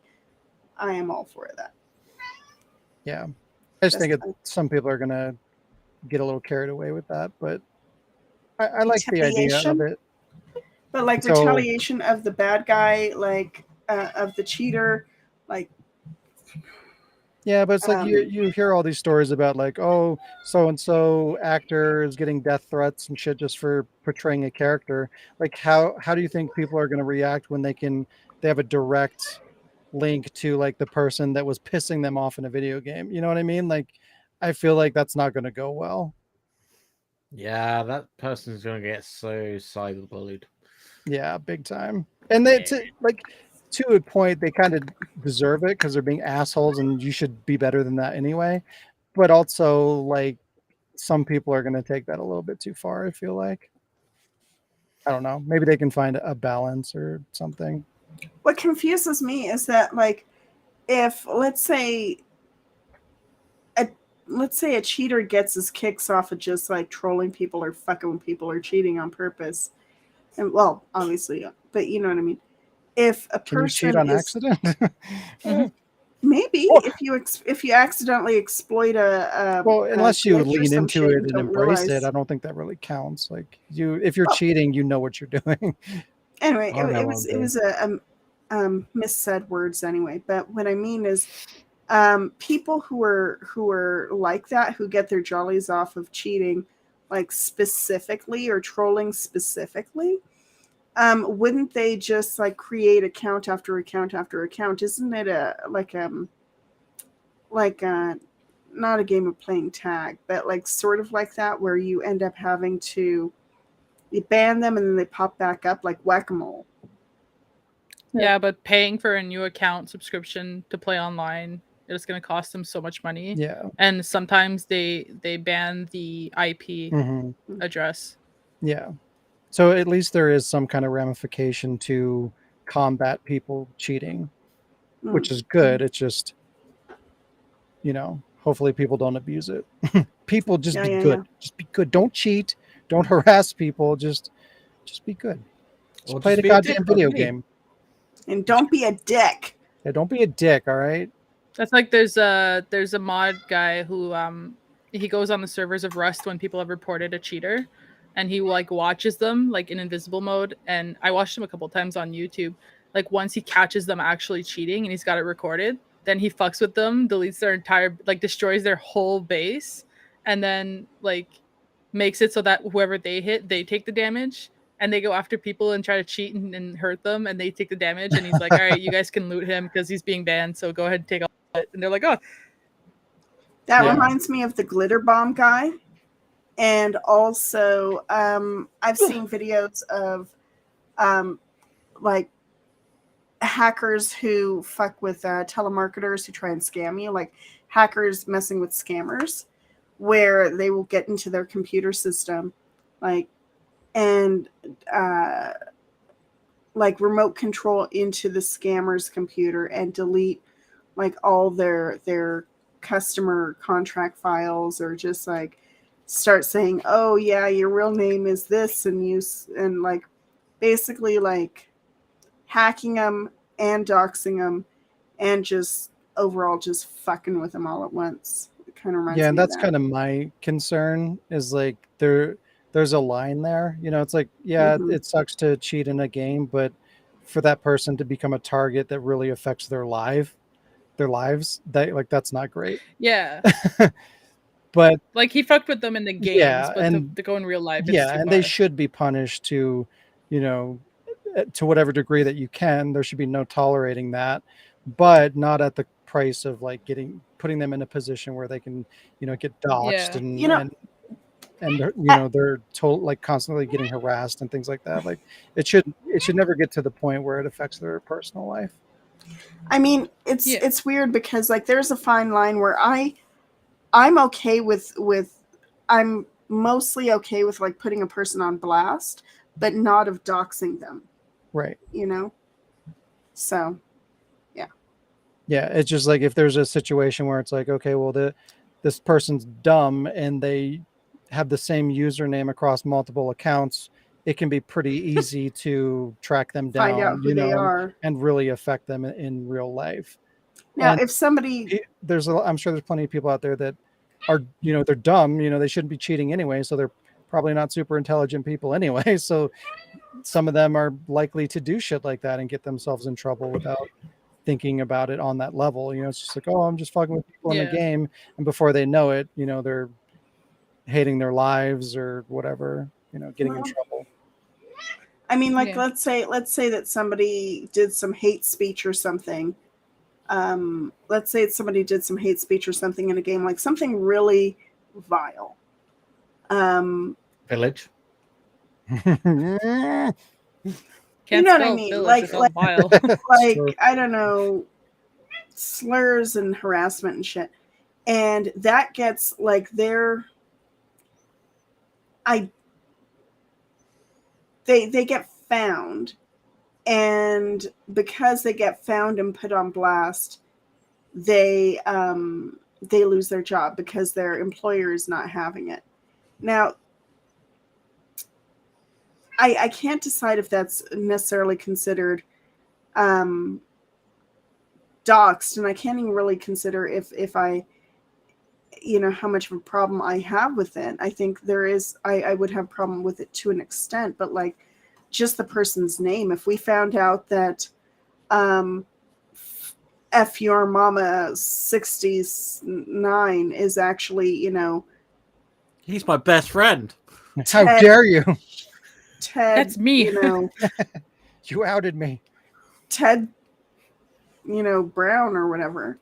I am all for that. Yeah. I just think some people are going to get a little carried away with that, but I like the idea of retaliation. it. But like So- retaliation of the bad guy, like of the cheater, like Yeah, but it's like Um, you hear all these stories about like, oh, so and so actor is getting death threats and shit just for portraying a character. Like how do you think people are going to react when they have a direct link to like the person that was pissing them off in a video game? You know what I mean? Like I feel like that's not going to go well. Yeah, that person's gonna get so cyberbullied. Yeah, big time. And they to a point they kind of deserve it because they're being assholes and you should be better than that anyway. But also like some people are going to take that a little bit too far, I feel like. I don't know. Maybe they can find a balance or something. what confuses me is that like if let's say a cheater gets his kicks off of just like trolling people or fucking with people or cheating on purpose, and well, obviously, but you know what I mean. If a Can you cheat person on is accident? maybe Well- if you accidentally exploit a Well, unless you glitch or lean some into shit it and and don't embrace realize. it, I don't think that really counts. Like if you're Well- cheating, you know what you're doing. Anyway, I don't know, it was missaid words anyway. But what I mean is, people who are like that, who get their jollies off of cheating, like specifically or trolling specifically, wouldn't they just like create account after account after account? Isn't it like not a game of playing tag, but like sort of like that, where you end up having to you ban them and then they pop back up like whack-a-mole. Yeah, but paying for a new account subscription to play online is going to cost them so much money. Yeah. And sometimes they ban the IP Mhm. address. Yeah. So at least there is some kind of ramification to combat people cheating, which is good. It's just, hopefully people don't abuse it. People just be good. Yeah. Just be good. Don't cheat. Don't harass people. Just be good. Just Or play just the be a goddamn dick video like me. game. And don't be a dick. Yeah, don't be a dick, all right? That's like there's a mod guy who he goes on the servers of Rust when people have reported a cheater, and he like watches them like in invisible mode. And I watched him a couple times on YouTube. Like once he catches them actually cheating and he's got it recorded, then he fucks with them, deletes their entire destroys their whole base, and then like makes it so that whoever they hit, they take the damage. And they go after people and try to cheat and hurt them, and they take the damage. And he's like, "All right, you guys can loot him because he's being banned. So go ahead and take all it." And they're like, "Oh, That Yeah. reminds me of the glitter bomb guy. And also, I've seen videos of like hackers who fuck with telemarketers who try and scam you, like hackers messing with scammers, where they will get into their computer system, and like remote control into the scammer's computer and delete like all their customer contract files, or just like start saying, oh yeah, your real name is this, and like basically like hacking them and doxing them and just overall just fucking with them all at once. It kind of reminds Yeah, me and that's of that. kind of my concern is like there's a line there. It's like, yeah, Mhm. it sucks to cheat in a game, but for that person to become a target that really affects their lives, that's not great. yeah." But Like he fucked with them in the games, yeah, but and to go in real life, it's yeah, too and far. they should be punished to whatever degree that you can. There should be no tolerating that, but not at the price of like putting them in a position where they can get doxxed Yeah. and You know- they're told like constantly getting harassed and things like that. Like it should never get to the point where it affects their personal life. I mean, it's weird because like there's a fine line where I'm okay with I'm mostly okay with like putting a person on blast, but not of doxing them, Right. So Yeah, it's just like if there's a situation where it's like, okay, well, this person's dumb and they have the same username across multiple accounts, it can be pretty easy to track them down, find out who they are. and really affect them in real life. Now, And if somebody I'm sure there's plenty of people out there that are, they're dumb, they shouldn't be cheating anyway, so they're probably not super intelligent people anyway. So some of them are likely to do shit like that and get themselves in trouble without thinking about it on that level. It's just like, oh, I'm just fucking with people in a Yeah. game, and before they know it, they're hating their lives or whatever, getting in Well, trouble. I mean, like, Yeah. let's say that somebody did some hate speech or something. Let's say somebody did some hate speech or something in a game, like something really vile. Village. Can't You know what I spell mean? village Like, without vile. True. I don't know, slurs and harassment and shit, and that gets like they get found, and because they get found and put on blast, they lose their job because their employer is not having it. Now, I can't decide if that's necessarily considered doxed, and I can't even really consider if I, how much of a problem I have with it. I think there is, I would have a problem with it to an extent, but like just the person's name. If we found out that F your mama 69 is actually, He's my best friend. How Ted- dare you? Ted, That's me. You outed me. Ted, Brown or whatever,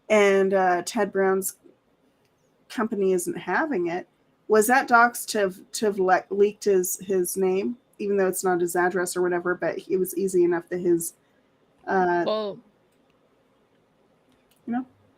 and Ted Brown's company isn't having it. Was that docs to have leaked his name, even though it's not his address or whatever? But it was easy enough that his, Well,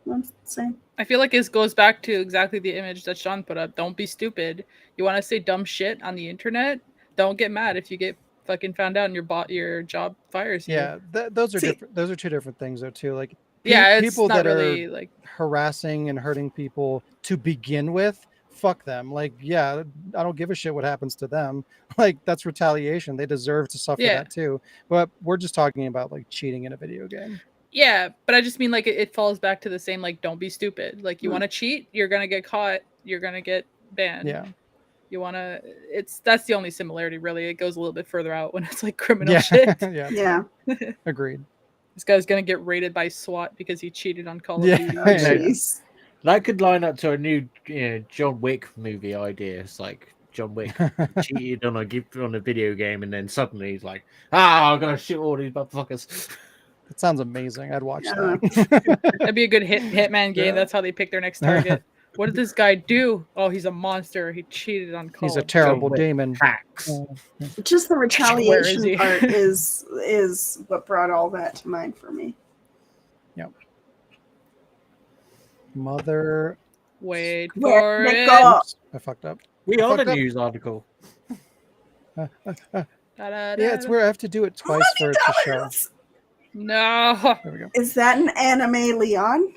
what I'm saying. I feel like this goes back to exactly the image that Sean put up. Don't be stupid. You want to say dumb shit on the internet? Don't get mad if you get fucking found out and your job fires you. Yeah, those are See- different. Those are two different things, though. Too like Yeah, it's people not that really are like harassing and hurting people to begin with. Fuck them. Like, yeah, I don't give a shit what happens to them. Like, that's retaliation. They deserve to suffer Yeah. that too. But we're just talking about like cheating in a video game. yeah, but I just mean like it falls back to the same like don't be stupid. Like you Hmm. want to cheat, you're gonna get caught, you're gonna get banned. Yeah. You want to that's the only similarity really. It goes a little bit further out when it's like criminal Yeah. shit. Yeah. Yeah. Agreed. This guy's gonna get raided by SWAT because he cheated on Call Yeah. of Duty. Oh, Yeah. jeez. That could line up to a new John Wick movie idea. It's like John Wick cheated on a video game, and then suddenly he's like, I'm gonna shoot all these motherfuckers. That sounds amazing. I'd watch Yeah. that. That'd be a good hitman game. Yeah. That's how they pick their next target. What did this guy do? Oh, he's a monster. He cheated on Call. He's a terrible Wick. demon. Hacks. Just the Where is retaliation he? part is what brought all that to mind for me. Mother. Wait Where for did it it. go? Oops, I fucked up. We are fucked the up. news article. Yeah, it's where I have to do it twice for it to show. No. There we go. Is that an anime Leon?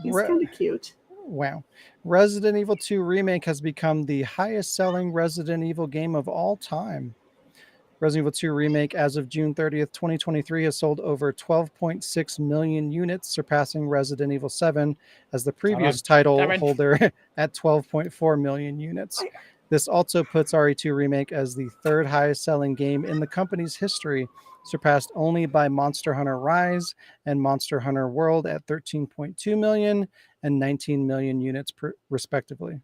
He's Re- kind of cute. Wow. Resident Evil 2 Remake has become the highest selling Resident Evil game of all time. Resident Evil 2 Remake, as of June 30th, 2023, has sold over 12.6 million units, surpassing Resident Evil 7 as the previous title Darn. holder at 12.4 million units. This also puts RE2 Remake as the third highest selling game in the company's history, surpassed only by Monster Hunter Rise and Monster Hunter World at 13.2 million and 19 million units respectively.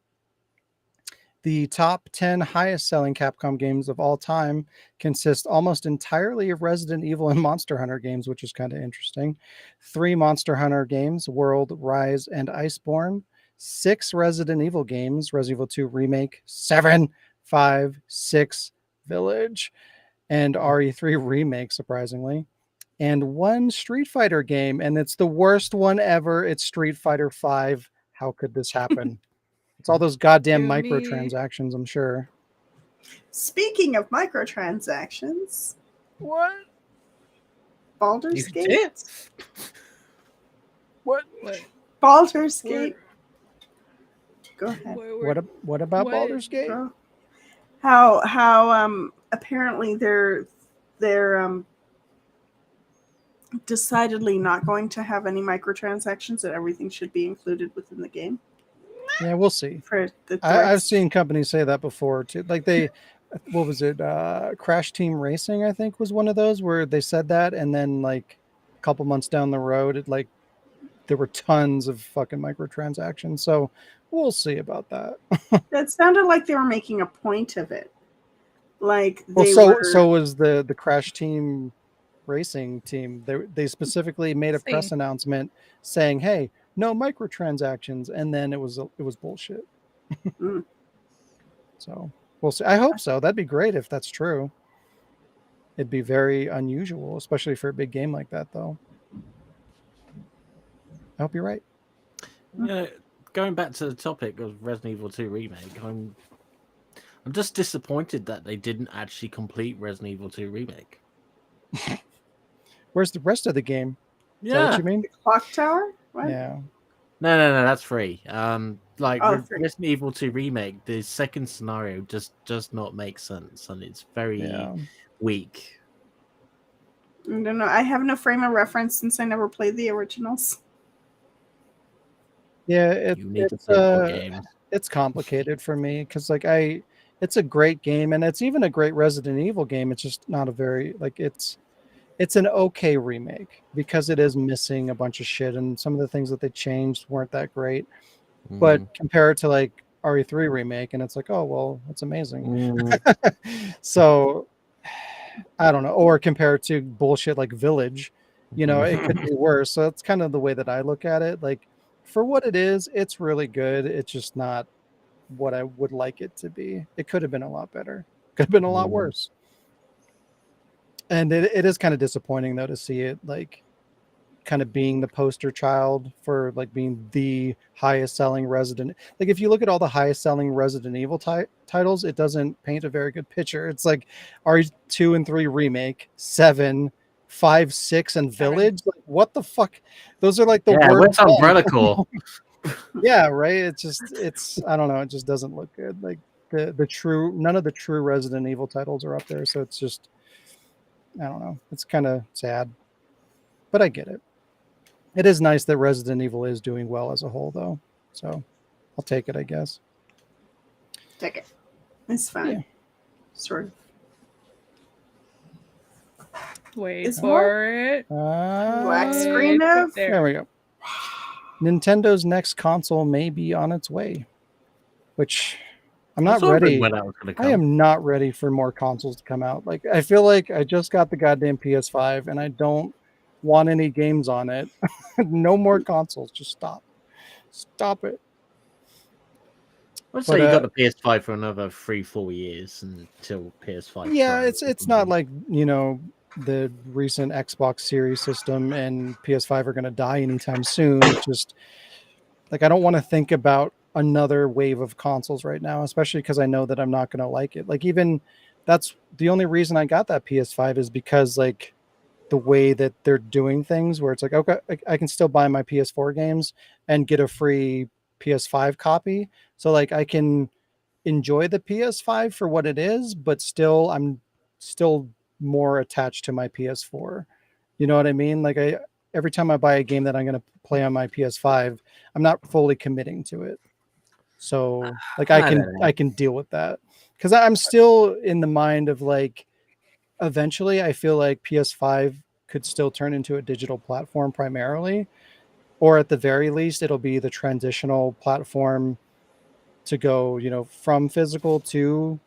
The top 10 highest selling Capcom games of all time consist almost entirely of Resident Evil and Monster Hunter games, which is kind of interesting. 3 Monster Hunter games, World, Rise, and Iceborne. 6 Resident Evil games, Resident Evil 2 Remake, 7, 5, 6, Village, and RE3 Remake, surprisingly. And 1 Street Fighter game, and it's the worst one ever. It's Street Fighter 5. How could this happen? It's all those goddamn To me. microtransactions, I'm sure. Speaking of microtransactions, What? Baldur's You Gate. did. What? What? Baldur's Where- Gate. Go ahead. What about What? Baldur's Gate? Girl. How apparently they're decidedly not going to have any microtransactions, that everything should be included within the game. Yeah, we'll see. for the I've threats. seen companies say that before too. Like what was it? Crash Team Racing, I think, was one of those where they said that, and then like a couple months down the road, there were tons of fucking microtransactions. So we'll see about that. That sounded like they were making a point of it. Like Well, they so were. was the Crash Team Racing team. They specifically made a press See. announcement saying, "Hey, no microtransactions," and then it was bullshit. Mm. So we'll see. I hope so. That'd be great if that's true. It'd be very unusual, especially for a big game like that, though. I hope you're right. Going back to the topic of Resident Evil 2 remake, I'm just disappointed that they didn't actually complete Resident Evil 2 remake. Where's the rest of the game? Is that Yeah. what you mean? Clock Tower? What? Yeah. No, that's free. Free. Resident Evil 2 remake, the second scenario just does not make sense, and it's very Yeah. weak. I don't know. I have no frame of reference since I never played the originals. Yeah, You need to play more games. it's complicated for me because it's a great game and it's even a great Resident Evil game. It's just not a very it's an okay remake because it is missing a bunch of shit and some of the things that they changed weren't that great. But compare it to like RE3 remake and it's like, oh well, that's amazing. Mm. So I don't know, or compare it to bullshit like Village, it could be worse. So that's kind of the way that I look at it. Like for what it is, it's really good. It's just not what I would like it to be. It could have been a lot better. Could have been a lot worse. And it is kind of disappointing though to see it like kind of being the poster child for like being the highest selling Resident. Like if you look at all the highest selling Resident Evil titles, it doesn't paint a very good picture. It's like RE2 and 3 remake, 7, 5, 6, and Village. Like, what the fuck? Those are like the worst. What's Umbrella Corps? Yeah, right. It's I don't know. It just doesn't look good. Like none of the true Resident Evil titles are up there. So it's just I don't know. It's kind of sad, but I get it. It is nice that Resident Evil is doing well as a whole, though. So I'll take it, I guess. Take it. It's fine. Yeah. Sort of. Wait Is for it. Black screen of? There we go. Nintendo's next console may be on its way, which I'm not ready. I am not ready for more consoles to come out. Like I feel like I just got the goddamn PS5 and I don't want any games on it. No more consoles. Just stop it. Let's say you got the PS5 for another 3-4 years until PS5. Yeah, it's not like the recent Xbox Series system and PS5 are going to die anytime soon. It's just like I don't want to think about another wave of consoles right now, especially because I know that I'm not going to like it. Like even that's the only reason I got that PS5 is because like the way that they're doing things where it's like, okay, I can still buy my PS4 games and get a free PS5 copy. So like I can enjoy the PS5 for what it is, but I'm still more attached to my PS4. You know what I mean? Like every time I buy a game that I'm going to play on my PS5, I'm not fully committing to it. So like I can deal with that because I'm still in the mind of like, eventually I feel like PS5 could still turn into a digital platform primarily, or at the very least, it'll be the transitional platform to go, from physical to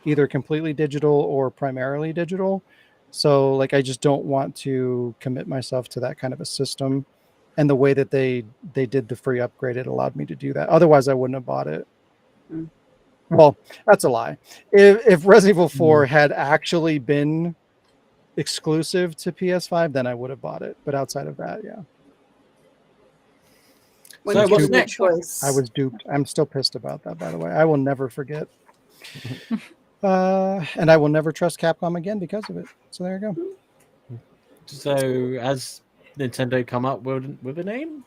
either completely digital or primarily digital. So like, I just don't want to commit myself to that kind of a system. And the way that they did the free upgrade, it allowed me to do that. Otherwise I wouldn't have bought it. Well, that's a lie. If Resident Evil 4 had actually been exclusive to PS5, then I would have bought it. But outside of that, yeah. So what's next? Choice. I was duped. I'm still pissed about that, by the way. I will never forget. And I will never trust Capcom again because of it. So there you go. So has Nintendo come up with a name?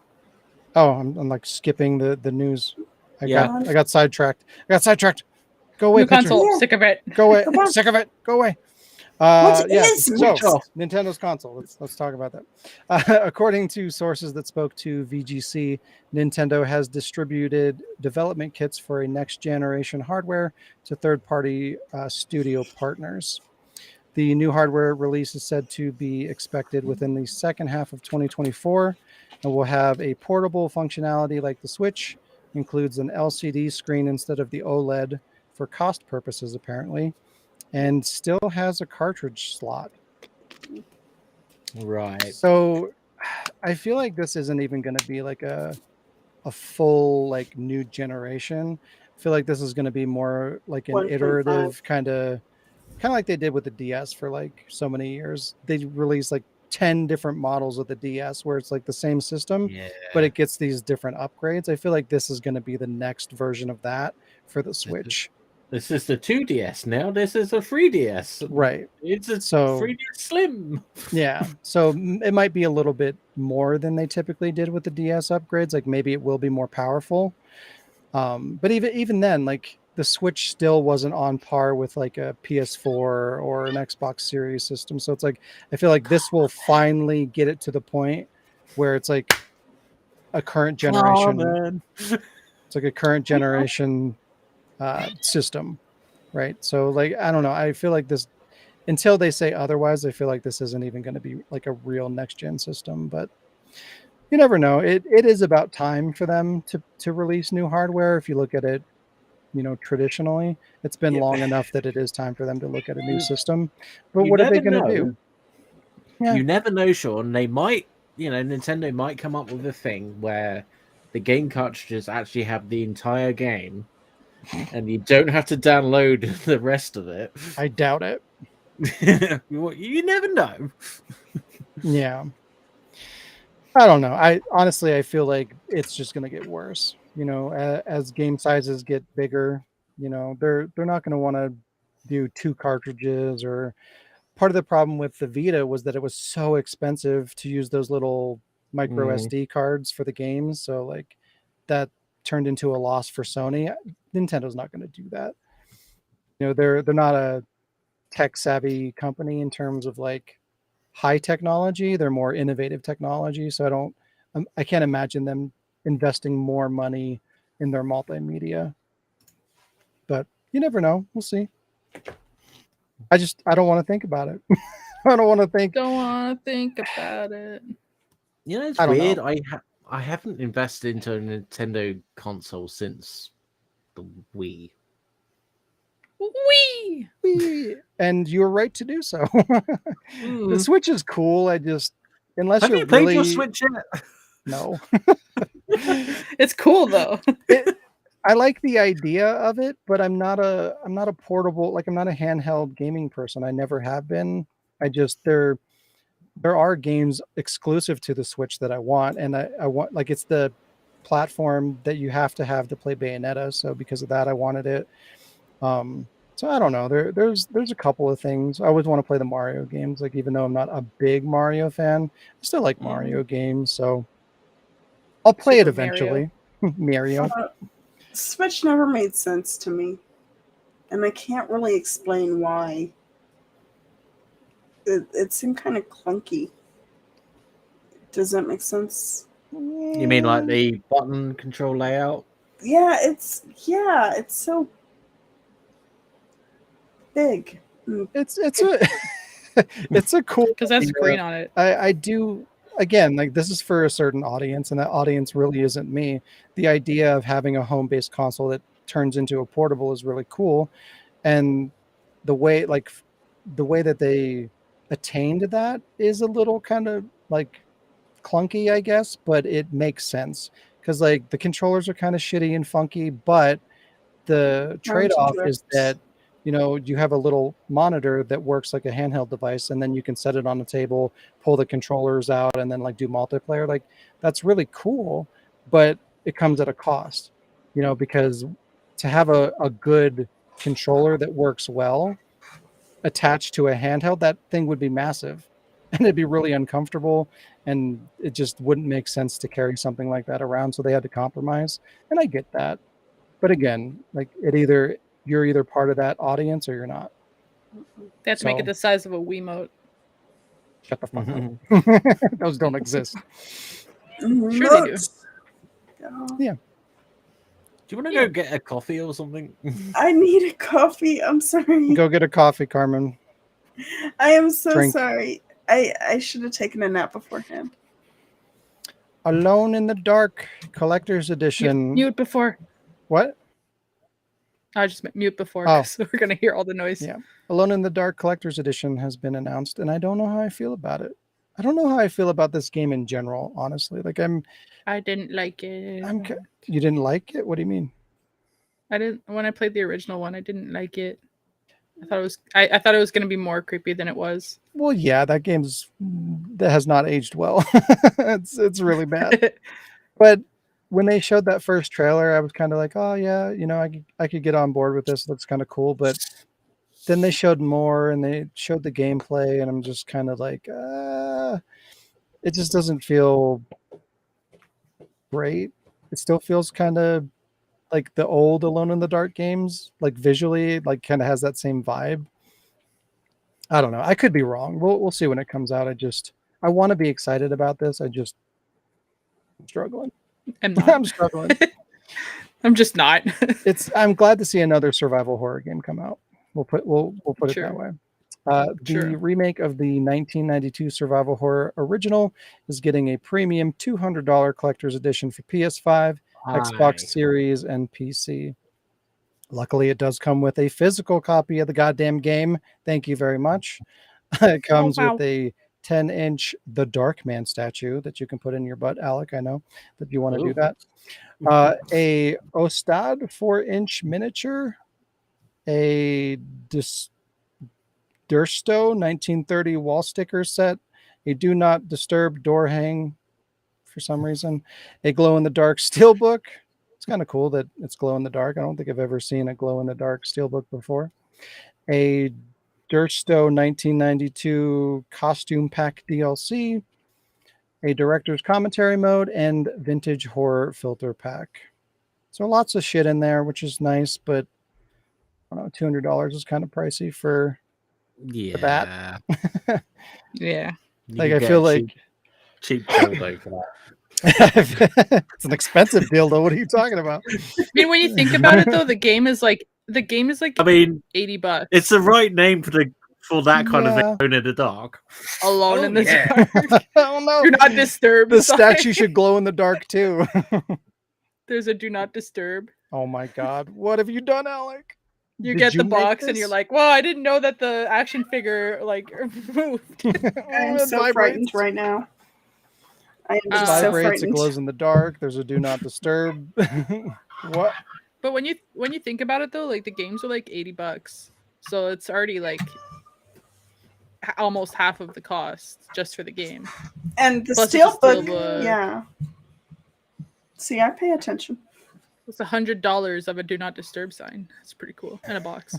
Oh, I'm like skipping the news. I got sidetracked. Go away, New console. Sick of it. Go away. Sick of it. Go away. What Yeah. is So Switch off. Nintendo's console. Let's talk about that. According to sources that spoke to VGC, Nintendo has distributed development kits for a next generation hardware to third-party studio partners. The new hardware release is said to be expected within the second half of 2024 and will have a portable functionality like the Switch, includes an LCD screen instead of the OLED for cost purposes, apparently, and still has a cartridge slot. Right. So I feel like this isn't even going to be like a full like new generation. I feel like this is going to be more like an 1.5. iterative kind of like they did with the DS for like so many years. They released like 10 different models of the DS where it's like the same system, Yeah. but it gets these different upgrades. I feel like this is going to be the next version of that for the Switch. This is the 2DS now. This is a 3DS. Right. It's a So 3DS Slim. yeah. So it might be a little bit more than they typically did with the DS upgrades. Like maybe it will be more powerful. But even then, like the Switch still wasn't on par with like a PS4 or an Xbox Series system. So it's like I feel like this will finally get it to the point where it's like a current generation. man. It's like a current generation system, right? So like I don't know. I feel like this until they say otherwise. I feel like this isn't even going to be like a real next gen system, but. You never know. It is about time for them to release new hardware. If you look at it, traditionally, it's been Yeah. long enough that it is time for them to look at a new system. But You what are they never going to know. do? Yeah. You never know, Sean. They might, Nintendo might come up with a thing where the game cartridges actually have the entire game and you don't have to download the rest of it. I doubt it. You never know. Yeah. I don't know. I feel like it's just going to get worse. As game sizes get bigger, they're not going to want to do 2 cartridges. Or part of the problem with the Vita was that it was so expensive to use those little micro SD cards for the games. So like that turned into a loss for Sony. Nintendo's not going to do that. They're not a tech savvy company in terms of like high technology. They're more innovative technology. So I can't imagine them investing more money in their multimedia, but you never know. We'll see. I don't want to think about it. I don't want to think. Don't want to think about it. It's I don't weird. know. I haven't invested into a Nintendo console since the Wii. Wee! And you were right to do so. The Switch is cool. Unless Have you're you played really your Switch yet? no. It's cool though. I like the idea of it, but I'm not a portable, like I'm not a handheld gaming person. I never have been. There are games exclusive to the Switch that I want, and I want, like, it's the platform that you have to play Bayonetta. So because of that, I wanted it. So I don't know. There's a couple of things. I always want to play the Mario games. Like even though I'm not a big Mario fan, I still like Mario games. So I'll play it Super eventually. Mario. Switch never made sense to me, and I can't really explain why. It seemed kind of clunky. Does that make sense? You mean like the button control layout? Yeah, it's so big. It's a it's a cool Because that's idea. green on it. I do, again, like this is for a certain audience, and that audience really isn't me. The idea of having a home-based console that turns into a portable is really cool, and the way that they attained that is a little kind of like clunky, I guess, but it makes sense because like the controllers are kind of shitty and funky, but the trade-off is that you have a little monitor that works like a handheld device, and then you can set it on the table, pull the controllers out, and then like do multiplayer. Like that's really cool, but it comes at a cost, because to have a good controller that works well attached to a handheld, that thing would be massive and it'd be really uncomfortable, and it just wouldn't make sense to carry something like that around. So they had to compromise, and I get that. But again, like you're either part of that audience or you're not. They have to make it So- the size of a Wiimote. Shut the fuck Mhm. up. Those don't exist. Sure they do. Remotes. Oh, Do you want to Yeah. go get a coffee or something? I need a coffee. I'm sorry. Go get a coffee, Carmen. I am so Drink. sorry. I should have taken a nap beforehand. Alone in the Dark Collector's Edition. Mute before. What? I just meant mute before Oh. because we're gonna hear all the noise. Yeah. Alone in the Dark Collector's Edition has been announced, and I don't know how I feel about it. I don't know how I feel about this game in general, honestly. Like I didn't like it. you didn't like it? What do you mean? I didn't when I played the original one. I didn't like it. I thought it was. I thought it was gonna be more creepy than it was. Well, yeah, that has not aged well. it's really bad. But when they showed that first trailer, I was kind of like, oh yeah, I could get on board with this. Looks kind of cool. But then they showed more and they showed the gameplay, and I'm just kind of like, it just doesn't feel great. It still feels kind of like the old Alone in the Dark games, like visually, like kind of has that same vibe. I don't know. I could be wrong. We'll see when it comes out. I want to be excited about this. I'm struggling. I'm not. I'm struggling. I'm just not. I'm glad to see another survival horror game come out. We'll put it Sure. that way. The Sure. remake of the 1992 survival horror original is getting a premium $200 collector's edition for PS5, Xbox Series, and PC. Luckily, it does come with a physical copy of the goddamn game. Thank you very much. It comes wow. with a 10-inch The Dark Man statue that you can put in your butt, Alec. I know that you want to do Ooh. that. A Ostad 4-inch miniature, a Dursto 1930 wall sticker set, a Do Not Disturb door hang for some reason, a glow-in-the-dark steelbook. It's kind of cool that it's glow-in-the-dark. I don't think I've ever seen a glow-in-the-dark steelbook before. A Dursto 1992 costume pack DLC, a director's commentary mode, and vintage horror filter pack. So lots of shit in there, which is nice, but I don't know, $200 is kind of pricey for Yeah. Yeah. You like could I get feel a like cheap dildo for that. it's an expensive dildo. What are you talking about? I mean, when you think about it, though, the game is like I mean, $80. it's the right name for that kind of Yeah. thing. Alone in the Dark. Alone Oh, in the yeah. dark. Oh no. Do not disturb. The sign. statue should glow in the dark too. There's a do not disturb. Oh my god. What have you done, Alec? You Did get the make box and you're this? like, well, I didn't know that the action figure like moved. I am It so vibrates. frightened right now. I am It just so vibrates, it frightened. glows in the dark. There's a do not disturb. What? But when you think about it though, like the games are like $80. So it's already like almost half of the cost just for the game. And the Plus it's a steelbook, steelbook. yeah. See, I pay attention. It's $100 of a do not disturb sign. That's pretty cool. And a box.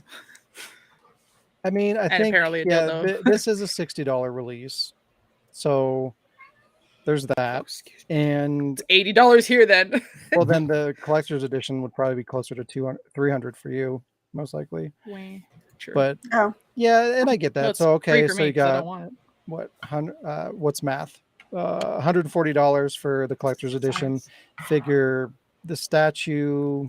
I mean, I And think apparently a yeah, dildo. this is a $60 release. So there's that. And It's $80 here then. well, then the collector's edition would probably be closer to 200, 300 for you, most likely. Sure. But Oh, yeah, and I get that. No, it's So free okay, for so me you 'cause I don't got want it. what what's math? $140 for the collector's edition. Science. Figure the statue.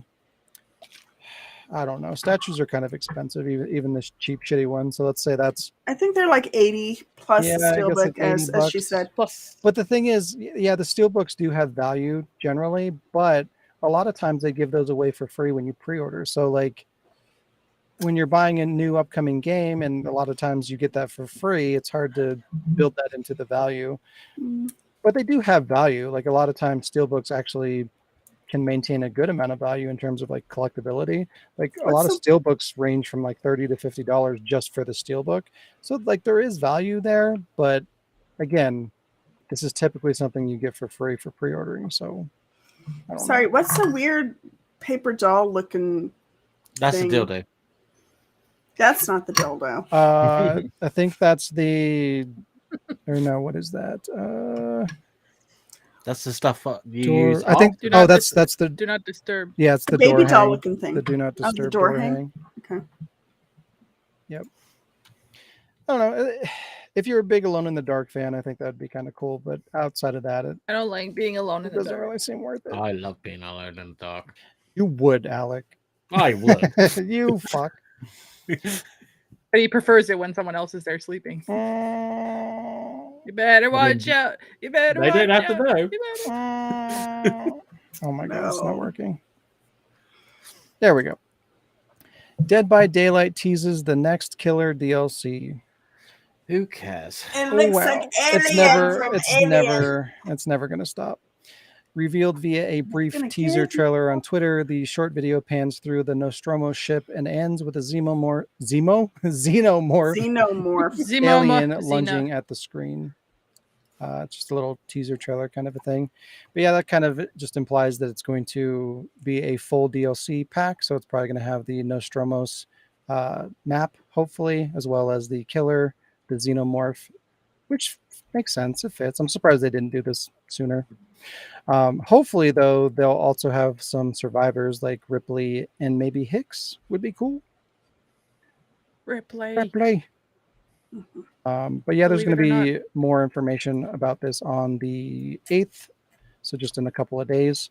I don't know. Statues are kind of expensive, even this cheap, shitty one. So let's say that's. I think they're like 80 plus Yeah, the I guess steelbook, like 80 as she bucks. said. Plus, But the thing is, yeah, the steelbooks do have value generally, but a lot of times they give those away for free when you pre-order. So like when you're buying a new upcoming game, and a lot of times you get that for free, it's hard to build that into the value. Mm. But they do have value. Like a lot of times, steelbooks actually can maintain a good amount of value in terms of like collectability. Like a lot of steelbooks range from like $30 to $50 just for the steelbook. So like there is value there, but again, this is typically something you get for free for pre-ordering. So I don't Sorry, know. what's the weird paper doll looking That's thing? a dildo. That's not the dildo. I think that's the or no, what is that? That's the stuff you Door. use. I think Do not that's the do not disturb. yeah, it's the The baby door doll hang. looking thing. The do not Oh, the disturb door door hang? hang. Okay. Yep. I don't know. If you're a big Alone in the Dark fan, I think that'd be kind of cool. But outside of that, I don't like being alone in it the doesn't dark. really seem worth it. I love being alone in the dark. You would, Alec. I would. You fuck. But he prefers it when someone else is there sleeping. You better watch out. You better They watch don't have out. to know. You better... Oh my god, it's not No. working. There we go. Dead by Daylight teases the next killer DLC. Who cares? It Oh looks wow. like Alien from Alien. It's never gonna stop. Revealed via a brief Gonna teaser get trailer on Twitter, the short video pans through the Nostromo ship and ends with a xenomorph Xenomorph. alien Xena. lunging at the screen. Just a little teaser trailer kind of a thing. But yeah, that kind of just implies that it's going to be a full DLC pack. So it's probably going to have the Nostromos map, hopefully, as well as the killer, the xenomorph, which makes sense. It fits. I'm surprised they didn't do this sooner. Hopefully, though, they'll also have some survivors like Ripley and maybe Hicks would be cool. Ripley. But yeah, there's Believe going to it or be more information about this on the 8th, so just in a couple of days.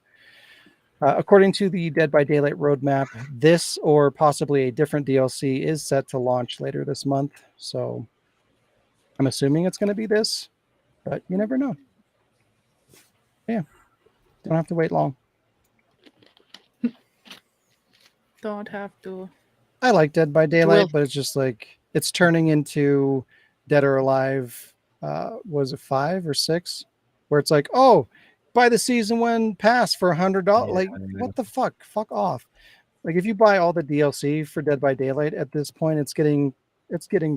According to the Dead by Daylight roadmap, this or possibly a different DLC is set to launch later this month. So I'm assuming it's going to be this, but you never know. Yeah, don't have to wait long. Don't have to. I like Dead by Daylight, Well- but it's just like it's turning into Dead or Alive. Was it 5 or 6? Where it's like, oh, buy the season 1 pass for $100. Yeah, Like, I know. what the fuck? Fuck off. Like, if you buy all the DLC for Dead by Daylight at this point, it's getting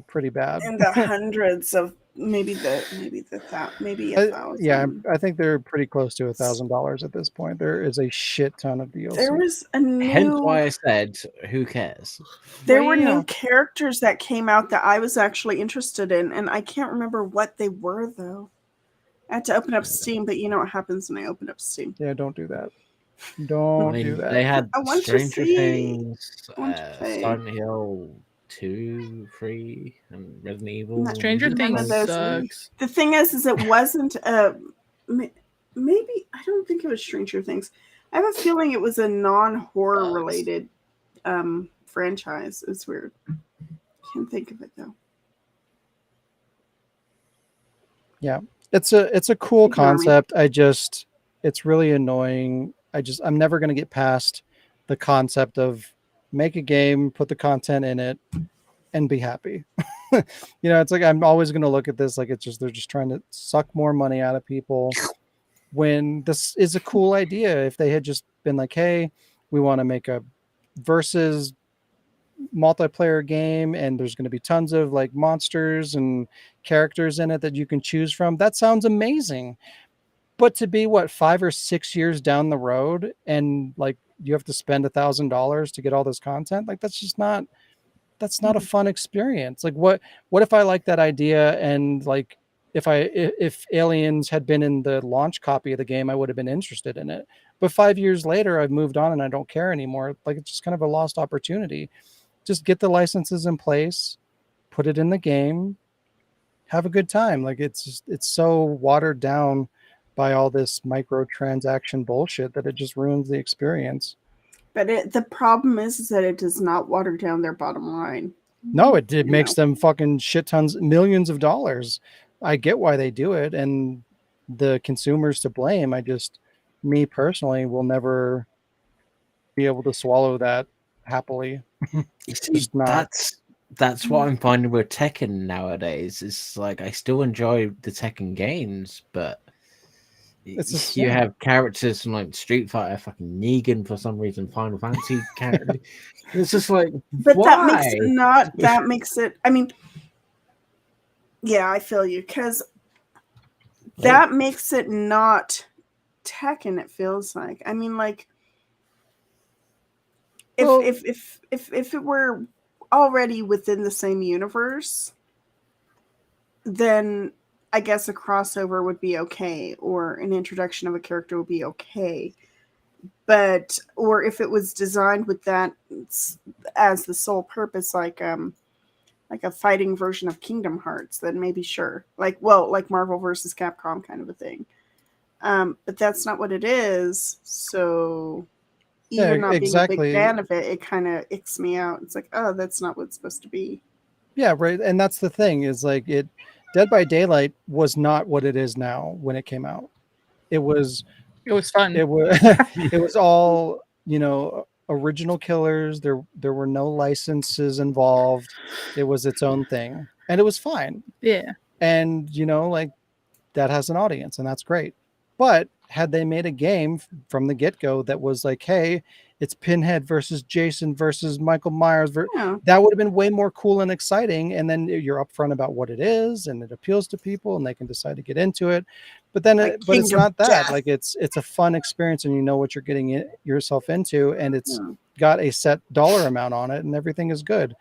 pretty bad. In the hundreds of maybe a thousand. Yeah, I think they're pretty close to $1,000 at this point. There is a shit ton of DLC. There was a Hence why new. I said, who cares? There were Wow. new characters that came out that I was actually interested in, and I can't remember what they were though. I had to open up Steam, but you know what happens when I open up Steam. Yeah, don't do that. I Don't mean, do that. they had I want to Stranger see. Things, I want to play. Silent Hill 2, 3, and Resident Evil. Not Stranger None Things of those sucks. The thing is it wasn't. Maybe I don't think it was Stranger Things. I have a feeling it was a non-horror Bugs. related franchise. It's weird. Can't think of it though. Yeah, it's a cool Ignore me. concept. It's really annoying. I'm never going to get past the concept of make a game, put the content in it, and be happy. It's like I'm always going to look at this like they're just trying to suck more money out of people. When this is a cool idea, if they had just been like, hey, we want to make a versus multiplayer game and there's going to be tons of like monsters and characters in it that you can choose from, that sounds amazing. But to be 5 or 6 years down the road and like you have to spend $1,000 to get all this content, like that's not a fun experience. Like what if I like that idea and like if Aliens had been in the launch copy of the game, I would have been interested in it. But 5 years later, I've moved on and I don't care anymore. Like it's just kind of a lost opportunity. Just get the licenses in place, put it in the game, have a good time. Like it's so watered down by all this microtransaction bullshit that it just ruins the experience. But the problem is that it does not water down their bottom line. No, it makes them fucking shit tons, millions of dollars. I get why they do it, and the consumer's to blame. Me personally, will never be able to swallow that happily. You see, Just not. that's what I'm finding with Tekken nowadays. It's like I still enjoy the Tekken games, but you have characters from like Street Fighter, fucking Negan for some reason, Final Fantasy character. It's just like, but why? that makes it. I mean, yeah, I feel you because that makes it not Tekken. It feels like. I mean, like if it were already within the same universe, then I guess a crossover would be okay, or an introduction of a character would be okay. Or if it was designed with that as the sole purpose, like like a fighting version of Kingdom Hearts, then maybe sure. Like Marvel versus Capcom kind of a thing. But that's not what it is. So Yeah, even not being a big exactly. fan of it, it kind of icks me out. It's like, oh, that's not what it's supposed to be. Yeah, right. And that's the thing is like Dead by Daylight was not what it is now when it came out. It was fun. it was it was all, original killers. There were no licenses involved. It was its own thing. And it was fine. Yeah. And like that has an audience and that's great. But had they made a game from the get-go that was like, hey, it's Pinhead versus Jason versus Michael Myers, Yeah. that would have been way more cool and exciting. And then you're upfront about what it is and it appeals to people and they can decide to get into it. But then, Like but it's Kingdom not that. Death. Like it's a fun experience and you know what you're getting yourself into, and it's Yeah. got a set dollar amount on it and everything is good.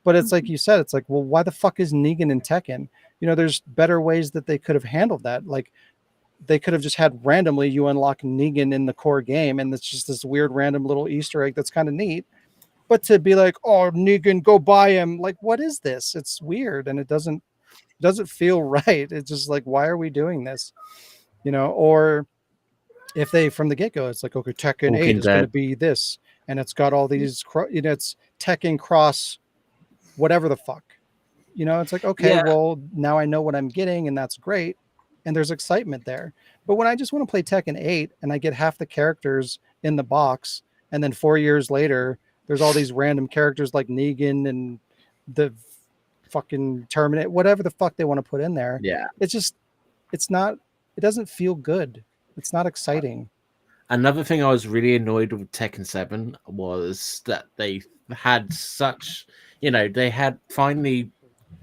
But it's like you said, it's like, well, why the fuck is Negan in Tekken? There's better ways that they could have handled that. Like they could have just had randomly you unlock Negan in the core game, and it's just this weird random little Easter egg that's kind of neat. But to be like, oh, Negan, go buy him, like, what is this? It's weird, and it doesn't feel right. It's just like, why are we doing this? Or if they from the get go, it's like, okay, Tekken 8 Walking is going to Dead. be this, and it's got all these, it's Tekken cross, whatever the fuck. It's like, okay, Yeah. well, now I know what I'm getting, and that's great. And there's excitement there. But when I just want to play Tekken 8 and I get half the characters in the box, and then 4 years later, there's all these random characters like Negan and the fucking Terminator, whatever the fuck they want to put in there. Yeah. It doesn't feel good. It's not exciting. Another thing I was really annoyed with Tekken 7 was that they had such, they had finally,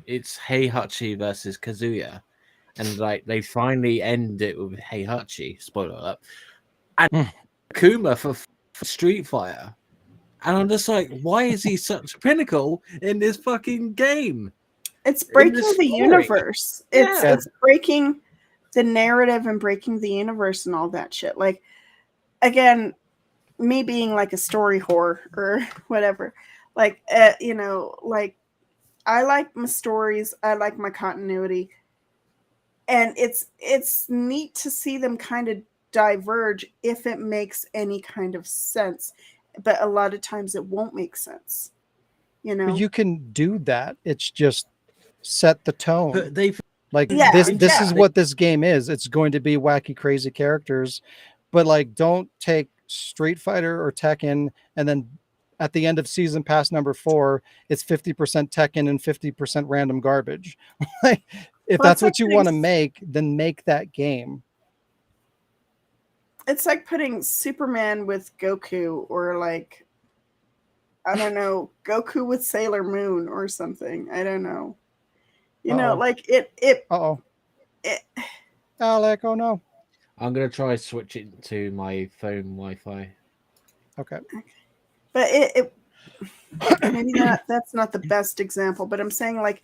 it's Heihachi versus Kazuya. And like they finally end it with Heihachi, spoiler alert, and Kuma for Street Fighter. And I'm just like, why is he such pinnacle in this fucking game? It's breaking this the story. universe. Yeah. It's breaking the narrative and breaking the universe and all that shit. Like, again, me being like a story whore or whatever, like, like I like my stories. I like my continuity. And it's neat to see them kind of diverge if it makes any kind of sense. But a lot of times it won't make sense. But you can do that. It's just set the tone. But they've like Yeah, this yeah. is what this game is. It's going to be wacky, crazy characters, but like don't take Street Fighter or Tekken and then at the end of season pass number 4, it's 50% Tekken and 50% random garbage. Like, if Well, that's it's like what you putting want to make, then make that game. It's like putting Superman with Goku, or like, I don't know, Goku with Sailor Moon or something. I don't know. Uh-oh. Like it. Alec, oh no. I'm gonna try switching to my phone Wi-Fi. Okay. But it maybe that's not the best example, but I'm saying like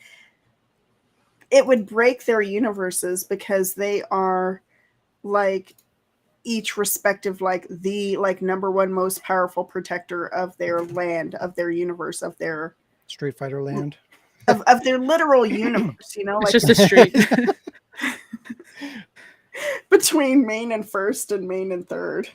it would break their universes because they are like each respective like the like number one most powerful protector of their land, of their universe, of their Street Fighter land. of their literal universe, It's like just a street. between main and first and main and third.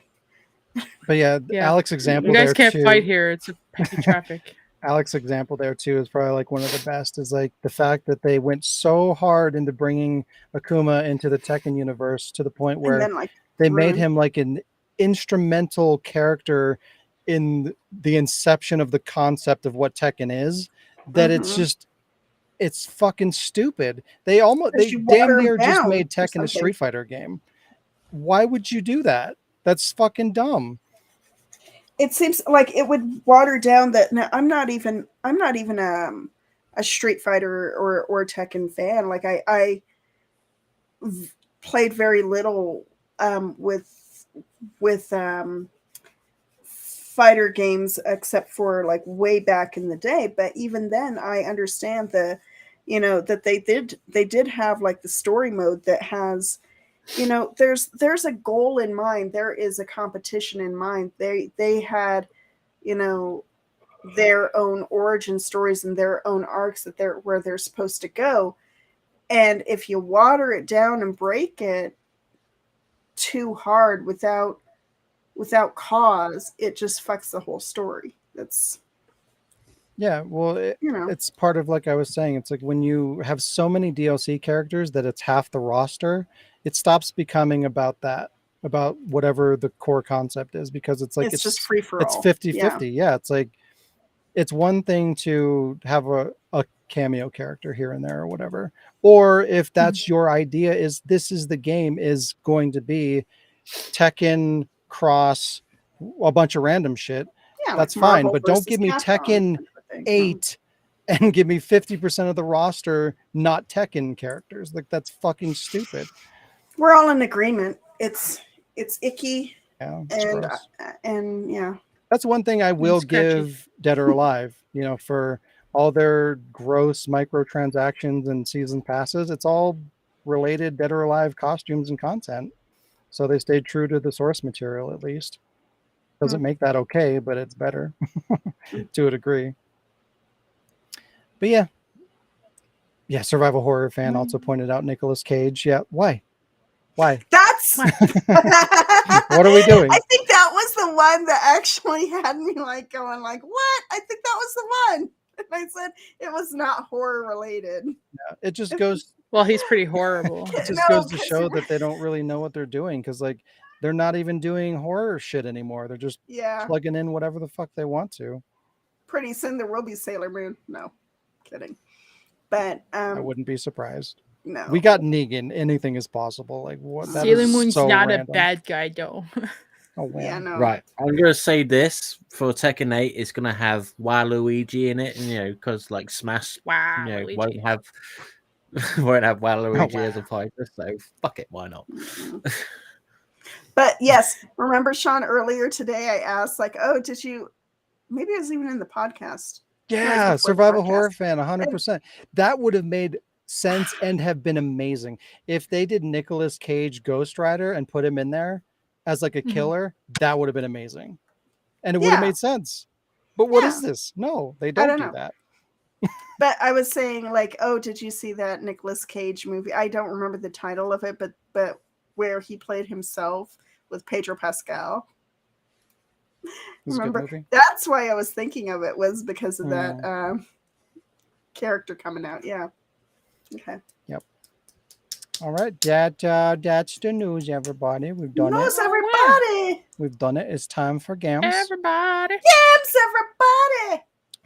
But yeah, Yeah. Alex example You guys there can't too. fight here. It's a petty traffic. Alex example there too is probably like one of the best, is like the fact that they went so hard into bringing Akuma into the Tekken universe to the point And where then like they made ruined- him like an instrumental character in the inception of the concept of what Tekken is, that Mhm. it's fucking stupid. They Because you damn water near him just down made or Tekken a something. Street Fighter game. Why would you do that? That's fucking dumb. It seems like it would water down that. Now, I'm not even a Street Fighter or Tekken fan. Like I played very little with fighter games except for like way back in the day. But even then, I understand that they did have like the story mode that has. There's a goal in mind. There is a competition in mind. They had, their own origin stories and their own arcs that they're where they're supposed to go. And if you water it down and break it too hard without cause, it just fucks the whole story. That's Yeah, well, it's part of, like I was saying, it's like when you have so many DLC characters that it's half the roster, it stops becoming about that, about whatever the core concept is, because it's like it's just free for all. It's 50-50. Yeah, it's like it's one thing to have a cameo character here and there or whatever. Or if that's your idea, is this is the game is going to be Tekken cross a bunch of random shit. Yeah, that's like fine, Marvel but don't versus give me Capcom Tekken kind of a thing. 8 and give me 50% of the roster not Tekken characters. Like, that's fucking stupid. We're all in agreement. It's icky. Yeah, it's gross. And yeah. That's one thing I will give Dead or Alive, you know, for all their gross microtransactions and season passes. It's all related Dead or Alive costumes and content. So they stayed true to the source material, at least. Doesn't make that okay, but it's better to a degree. But yeah. Yeah, Survival Horror fan also pointed out Nicolas Cage. Yeah, why? That's what are we doing? I think that was the one that actually had me like going like, what? I think that was the one. And I said it was not horror related. Yeah, it just goes. Well, he's pretty horrible. It just goes to show that they don't really know what they're doing, because like they're not even doing horror shit anymore. They're just plugging in whatever the fuck they want to. Pretty soon there will be Sailor Moon. No, kidding. But I wouldn't be surprised. No, we got Negan. Anything is possible. Like what? Sailor Moon's so not random. a bad guy though. Oh man. Yeah, no. Right, I'm gonna say this for Tekken 8. It's gonna have Waluigi in it, and you know, because like Smash, won't have Waluigi as a fighter. So fuck it, why not? But yes, remember Sean earlier today? I asked like, "Oh, did you?" Maybe it was even in the podcast. Yeah, Survival Horror fan, 100%. That would have made sense and have been amazing if they did Nicolas Cage Ghost Rider and put him in there as like a killer. That would have been amazing, and it would have made sense. But what is this? No, they don't do that. But I was saying like, oh, did you see that Nicolas Cage movie? I don't remember the title of it, but where he played himself with Pedro Pascal. Remember, that's why I was thinking of it, was because of that character coming out. Yeah. Okay. Yep. All right. That's the news, everybody. We've done it. Everybody. We've done it. It's time for games. Everybody. Games,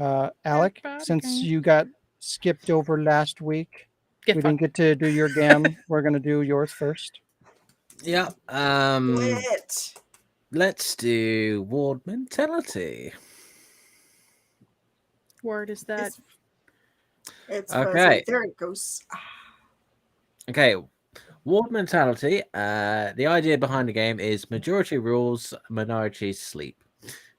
everybody. Alec, since you got skipped over last week, we didn't get to do your game. We're gonna do yours first. Yeah. Let's do Ward Mentality. Word is that? It's okay. There it goes. Okay. Ward Mentality. The idea behind the game is majority rules, minorities sleep.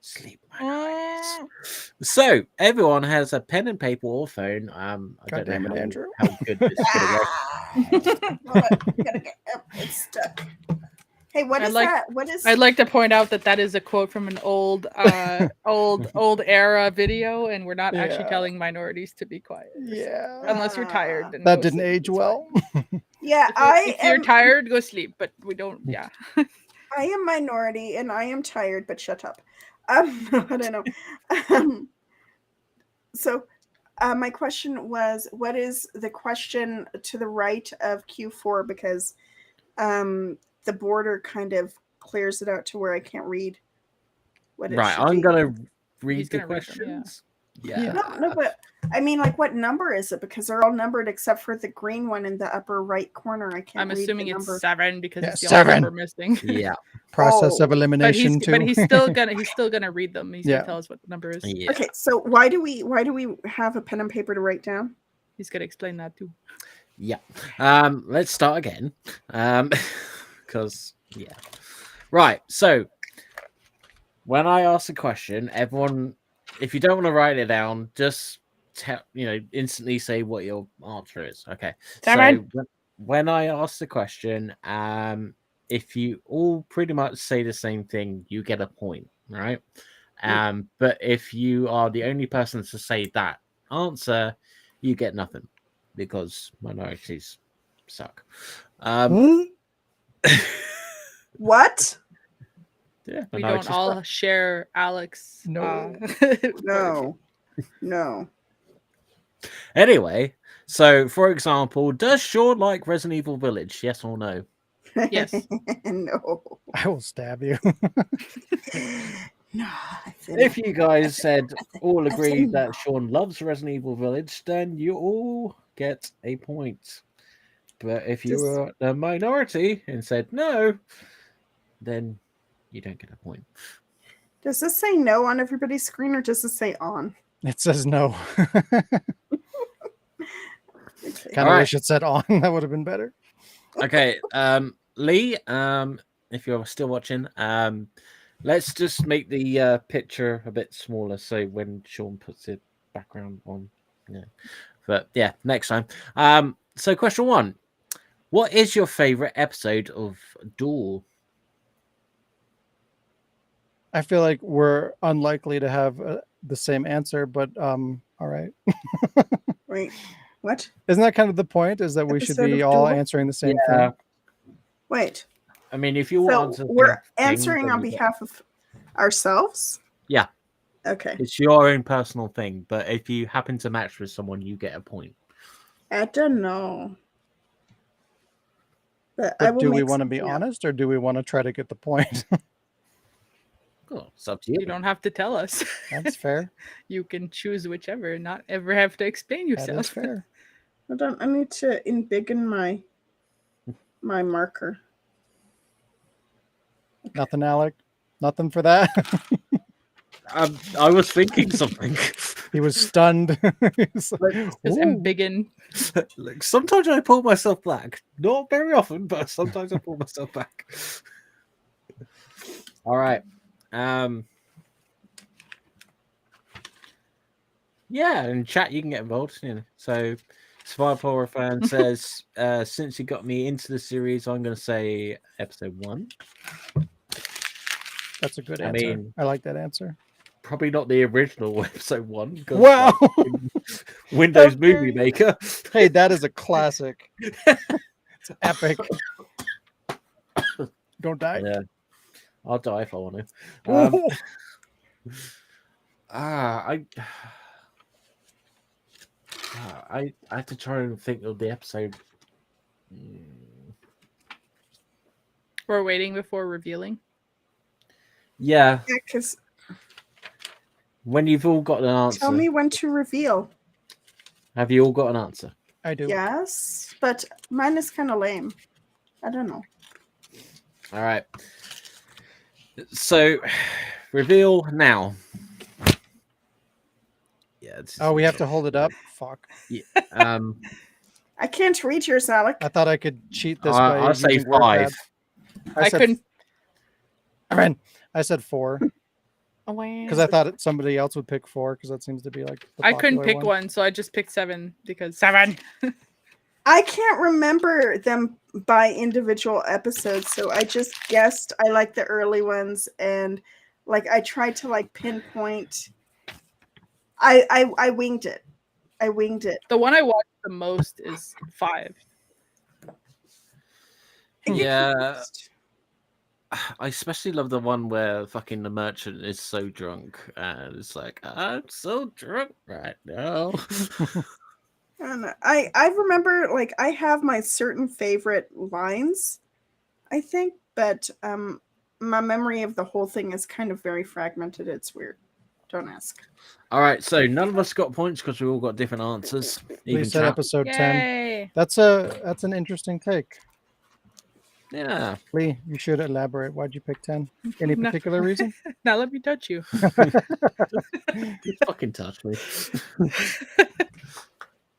Sleep minorities. So everyone has a pen and paper or phone. I don't know Andrew. How good this is gonna go. It's stuck. Hey, what is that? What is? I'd like to point out that is a quote from an old era video, and we're not actually telling minorities to be quiet. Yeah. Unless you're tired. Then that didn't age well. Yeah, if you're tired, go sleep. But we don't. Yeah. I am minority, and I am tired. But shut up. I don't know. So, my question was, what is the question to the right of Q4? Because, the border kind of clears it out to where I can't read what it right, I'm gonna read the questions. Yeah. No, but I mean, like, what number is it? Because they're all numbered except for the green one in the upper right corner. I can't. I'm assuming it's 7 because it's the 7. only number missing. Yeah. Process of elimination but he's still gonna read them. He's gonna tell us what the number is. Yeah. Okay, so why do we have a pen and paper to write down? He's gonna explain that too. Yeah. Let's start again. Because right. So when I ask a question, everyone, if you don't want to write it down, just instantly say what your answer is. Okay. So when I ask the question, if you all pretty much say the same thing, you get a point, right? But if you are the only person to say that answer, you get nothing because minorities suck. What? Yeah, We minorities don't all suck. share Alex. No. No. No. Anyway, so for example, does Sean like Resident Evil Village? Yes or no? Yes. No. I will stab you. No. I said If no. you guys said all I said agreed no. that Sean loves Resident Evil Village, then you all get a point. But if you Just- were the minority and said no, then you don't get a point. Does this say no on everybody's screen or does it say on? It says no. Okay. Kind of Alright. wish it said on. That would have been better. Okay, Lee, if you're still watching, let's just make the picture a bit smaller so when Sean puts the background on, yeah. But yeah, next time. So question 1: what is your favorite episode of Duel? I feel like we're unlikely to have the same answer, but all right. Wait. What? Isn't that kind of the point? Is that we should Episode be of all Duel? answering the same Yeah. thing? Wait. I mean, if you So answer the we're same thing, answering then on you get- behalf of ourselves? Yeah. Okay. It's your own personal thing, but if you happen to match with someone, you get a point. I don't know. But I But will do we make want to be something up. honest or do we want to try to get the point? Oh, it's up to you. You don't have to tell us. That's fair. You can choose whichever and not ever have to explain That is yourself. fair. Hold on. I need to embiggen my marker. Nothing, Alec? Nothing for that? I was thinking something. He was stunned. He's like, Just "Ooh." embiggen. Like, sometimes I pull myself back. Not very often, but sometimes I pull myself back. All right. Yeah, in chat you can get involved. You know. So, Survivor Horror Fan says, since you got me into the series, I'm going to say episode 1. That's a good I answer. mean- I like that answer. Probably not the original episode 1. Because, Wow. like, Windows How Movie dare you. Maker. Hey, that is a classic. It's epic. Don't die. Yeah. I'll die if I want to. Ooh. I have to try and think of the episode. We're waiting before revealing. Yeah, Yeah, because when you've all got an answer. tell me when to reveal. Have you all got an answer? I do. Yes, but mine is kind of lame. I don't know. All right. So, reveal now. Yeah. Oh, we have to hold it up? Fuck. I can't read yours, Alec. I thought I could cheat this by I'll say using 5. WordPad. I couldn't. I said 4 because Because I thought somebody else would pick 4 because that seems to be like the I couldn't popular pick one, so I just picked 7 because 7. I can't remember them by individual episodes, so I just guessed. I like the early ones, and like I tried to like pinpoint. I winged it. I winged it. The one I watched the most is 5. Yeah. I especially love the one where fucking the merchant is so drunk and it's like, I'm so drunk right now. I don't know. I remember like I have my certain favorite lines, I think, but my memory of the whole thing is kind of very fragmented. It's weird. Don't ask. All right, so none of us got points because we all got different answers. We Even said chat. episode 10. Yay! That's an interesting take. Yeah. Lee, you should elaborate. Why'd you pick 10? Any No. particular reason? Now let me touch you. You fucking touch me.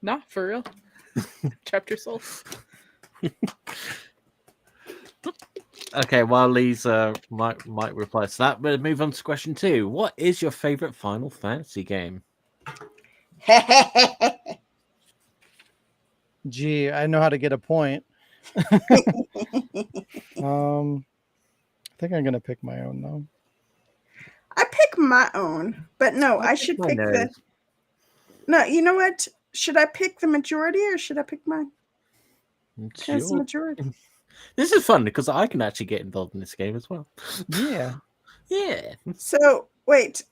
Nah, for real. Trapped your soul. Okay, while Lee's might reply to that, but move on to question 2. What is your favorite Final Fantasy game? Gee, I know how to get a point. I think I'm gonna pick my own though. I pick my own, but no, I should my pick the. nose. No, you know what? Should I pick the majority or should I pick mine? It's As the your- majority. This is fun because I can actually get involved in this game as well. Yeah. Yeah. So wait.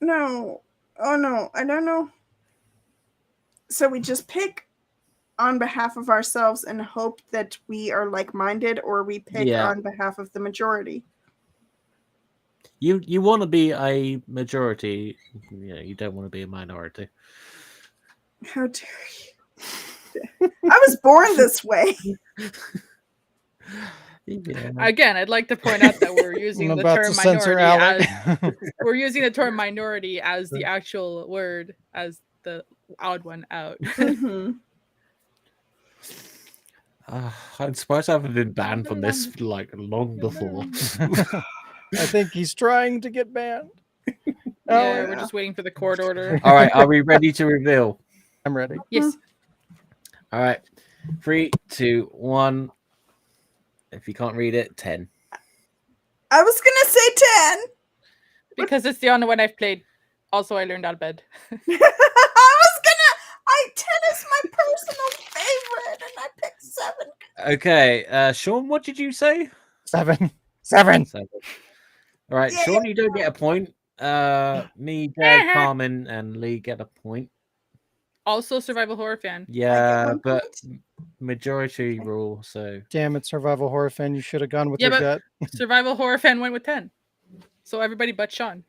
No. Oh no, I don't know. So we just pick on behalf of ourselves and hope that we are like-minded, or we pick Yeah. on behalf of the majority. You want to be a majority. Yeah, you don't want to be a minority. How dare you? I was born this way. Yeah. Again, I'd like to point out that we're using I'm the about to term censor minority Alec. as we're using the term minority as the actual word, as the odd one out. Mhm. I'm surprised I haven't been banned from this like long before. I think he's trying to get banned. Yeah, Oh, we're just waiting for the court order. All right, are we ready to reveal? I'm ready. Yes. All right, 3, 2, 1. If you can't read it, 10. I was gonna say 10. Because it's the only one I've played. Also, I learned out of bed. I was gonna. 10 is my personal favorite, and I picked 7. Okay, Sean, what did you say? 7. 7. All right, Yeah. Sean, you don't get a point. Me, Dad, Carmen, and Lee get a point. Also, survival horror fan. Yeah, one but point? majority rule. So Damn it, survival horror fan. You should have gone with Yeah, your but- gut. Survival horror fan went with 10. So everybody but Sean.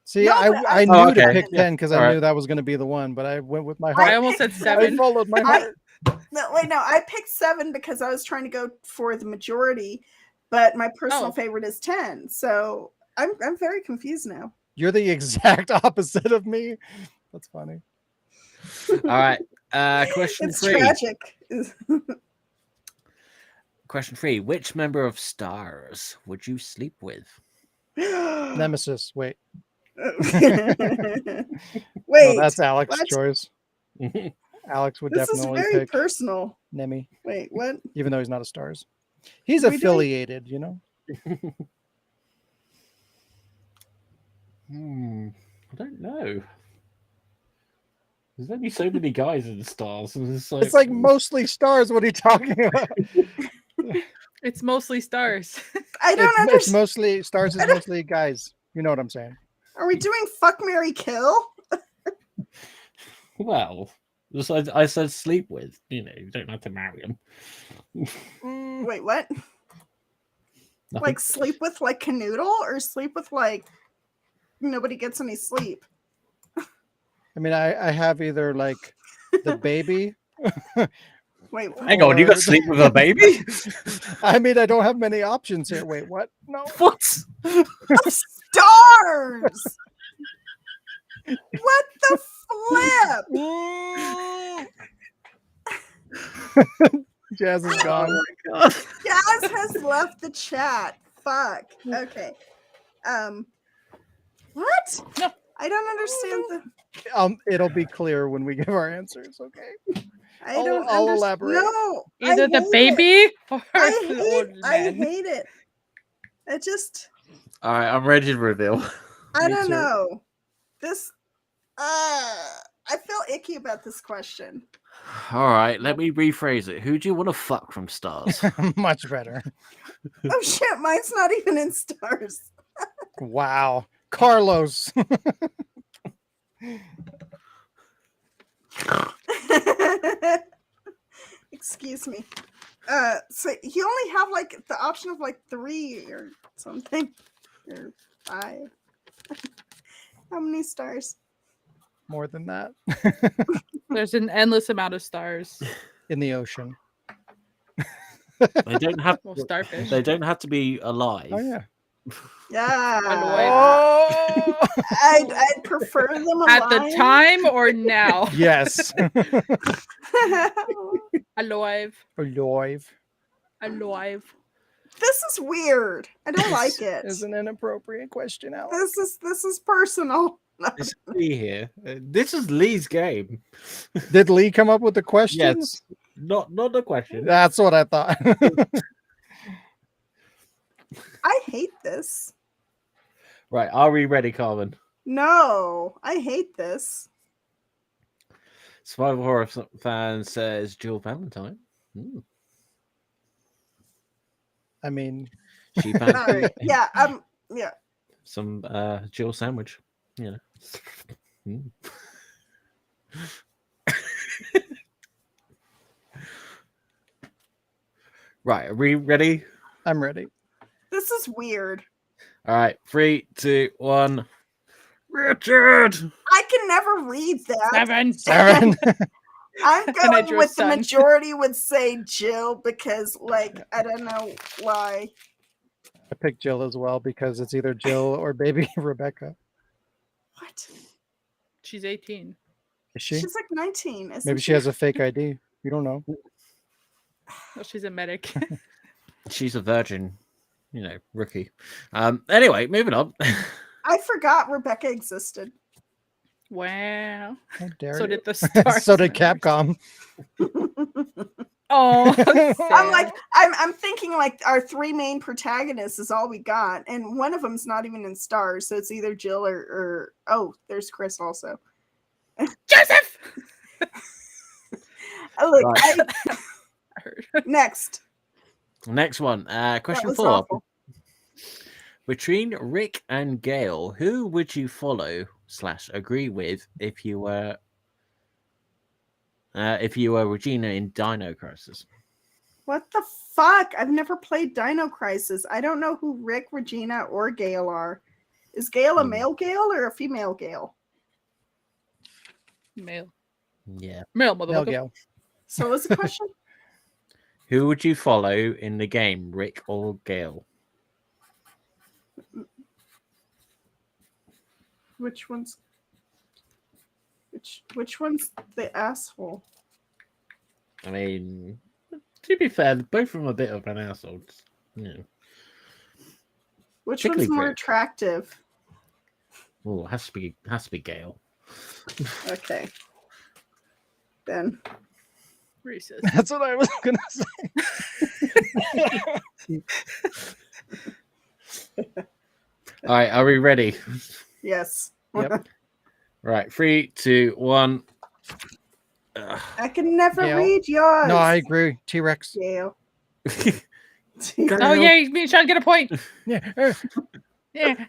See, No, I but I I- knew Oh, to okay. pick Yeah, 10 because I alright. knew that was going to be the one, but I went with my I heart. almost said I 7. followed my heart. No, wait, no. I picked 7 because I was trying to go for the majority, but my personal Oh. favorite is 10. So I'm very confused now. You're the exact opposite of me. That's funny. all right. Question It's 3. tragic. Question 3. Which member of Stars would you sleep with? Nemesis. Wait. Wait, No, that's Alex's what? choice. Alex would this is definitely very pick personal. Nemi, Wait, what? even though he's not a Stars. He's Are we doing- affiliated, you know? I don't know. There's only so many guys in the Stars. And It's like mostly Stars. What are you talking about? It's mostly stars. I don't It's understand. mostly Stars is mostly guys. You know what I'm saying? Are we doing fuck, marry, kill? Well, I said sleep with. You know, you don't have to marry them. Wait, what? Like sleep with like canoodle, or sleep with like nobody gets any sleep? I mean, I have either like the baby. Wait, what? Hang on, you got Or- sleep with a baby? I mean, I don't have many options here. Wait, what? No. What? Stars! What the flip? Jazz is gone. God. Jazz has left the chat. Fuck. Okay. What? No. I don't understand the. It'll be clear when we give our answers. Okay. I I'll- don't I'll understand. elaborate. No. I Either the hate it. baby or I the hate, old I man. hate it. I just. All right, I'm ready to reveal. I Me don't too. know. This. I feel icky about this question. All right, let me rephrase it. Who do you want to fuck from Stars? Much better. Oh shit, mine's not even in stars. Wow. Carlos. Excuse me. So you only have like the option of like 3 or something, or 5. How many stars? More than that. There's an endless amount of stars. In the ocean. They don't have. Well, starfish. They don't have to be alive. Oh yeah. Yeah, Oh! I'd prefer them alive. At the time or now? Yes. Alive. Alive. Alive. This is weird. I don't like it. Is an inappropriate question, Alex. This is personal. It's Lee here. This is Lee's game. Did Lee come up with the questions? Yes. Not the question. That's what I thought. I hate this. Right, are we ready, Carmen? No, I hate this. Survival horror fan says Jill Valentine. I mean, She All fancy right. Yeah. Yeah. some Jill sandwich. You know. Mm. Right, are we ready? I'm ready. This is weird. All right, 3, 2, 1. Richard. I can never read that. 7. 7. I'm And I going drew a with the sun. majority would say Jill because, like, I don't know why. I picked Jill as well because it's either Jill or baby Rebecca. What? She's 18. Is she? She's like 19. Isn't Maybe she has a fake ID. You don't know. Well, she's a medic. She's a virgin, you know, rookie. Anyway, moving on. I forgot Rebecca existed. Wow. How dare So you? did the stars. So did Capcom. Oh, I'm like, I'm thinking like our 3 main protagonists is all we got, and one of them's not even in stars, so it's either Jill or oh, there's Chris also. Joseph. Look, Right. I heard. next. Next one. That Question was 4. awful. Between Rick and Gail, who would you follow / agree with if you were Regina in Dino Crisis? What the fuck? I've never played Dino Crisis. I don't know who Rick, Regina, or Gail are. Is Gail a male Gail or a female Gail? Male. Yeah. Male, Mel motherfucker. Gale. So what's the question? Who would you follow in the game, Rick or Gail? Which one's one's the asshole? I mean, to be fair, both of them are a bit of an asshole. You know. Which one's Particularly more Rick. attractive? Oh, has to be Gail. Okay. Then Racist. That's what I was gonna say. All right, are we ready? yes. Yep. Right, 3, 2, 1. I can never Gail. read yours. No, I agree. T-Rex. Gail. Oh yeah, me and Sean get a point. Yeah. Yeah.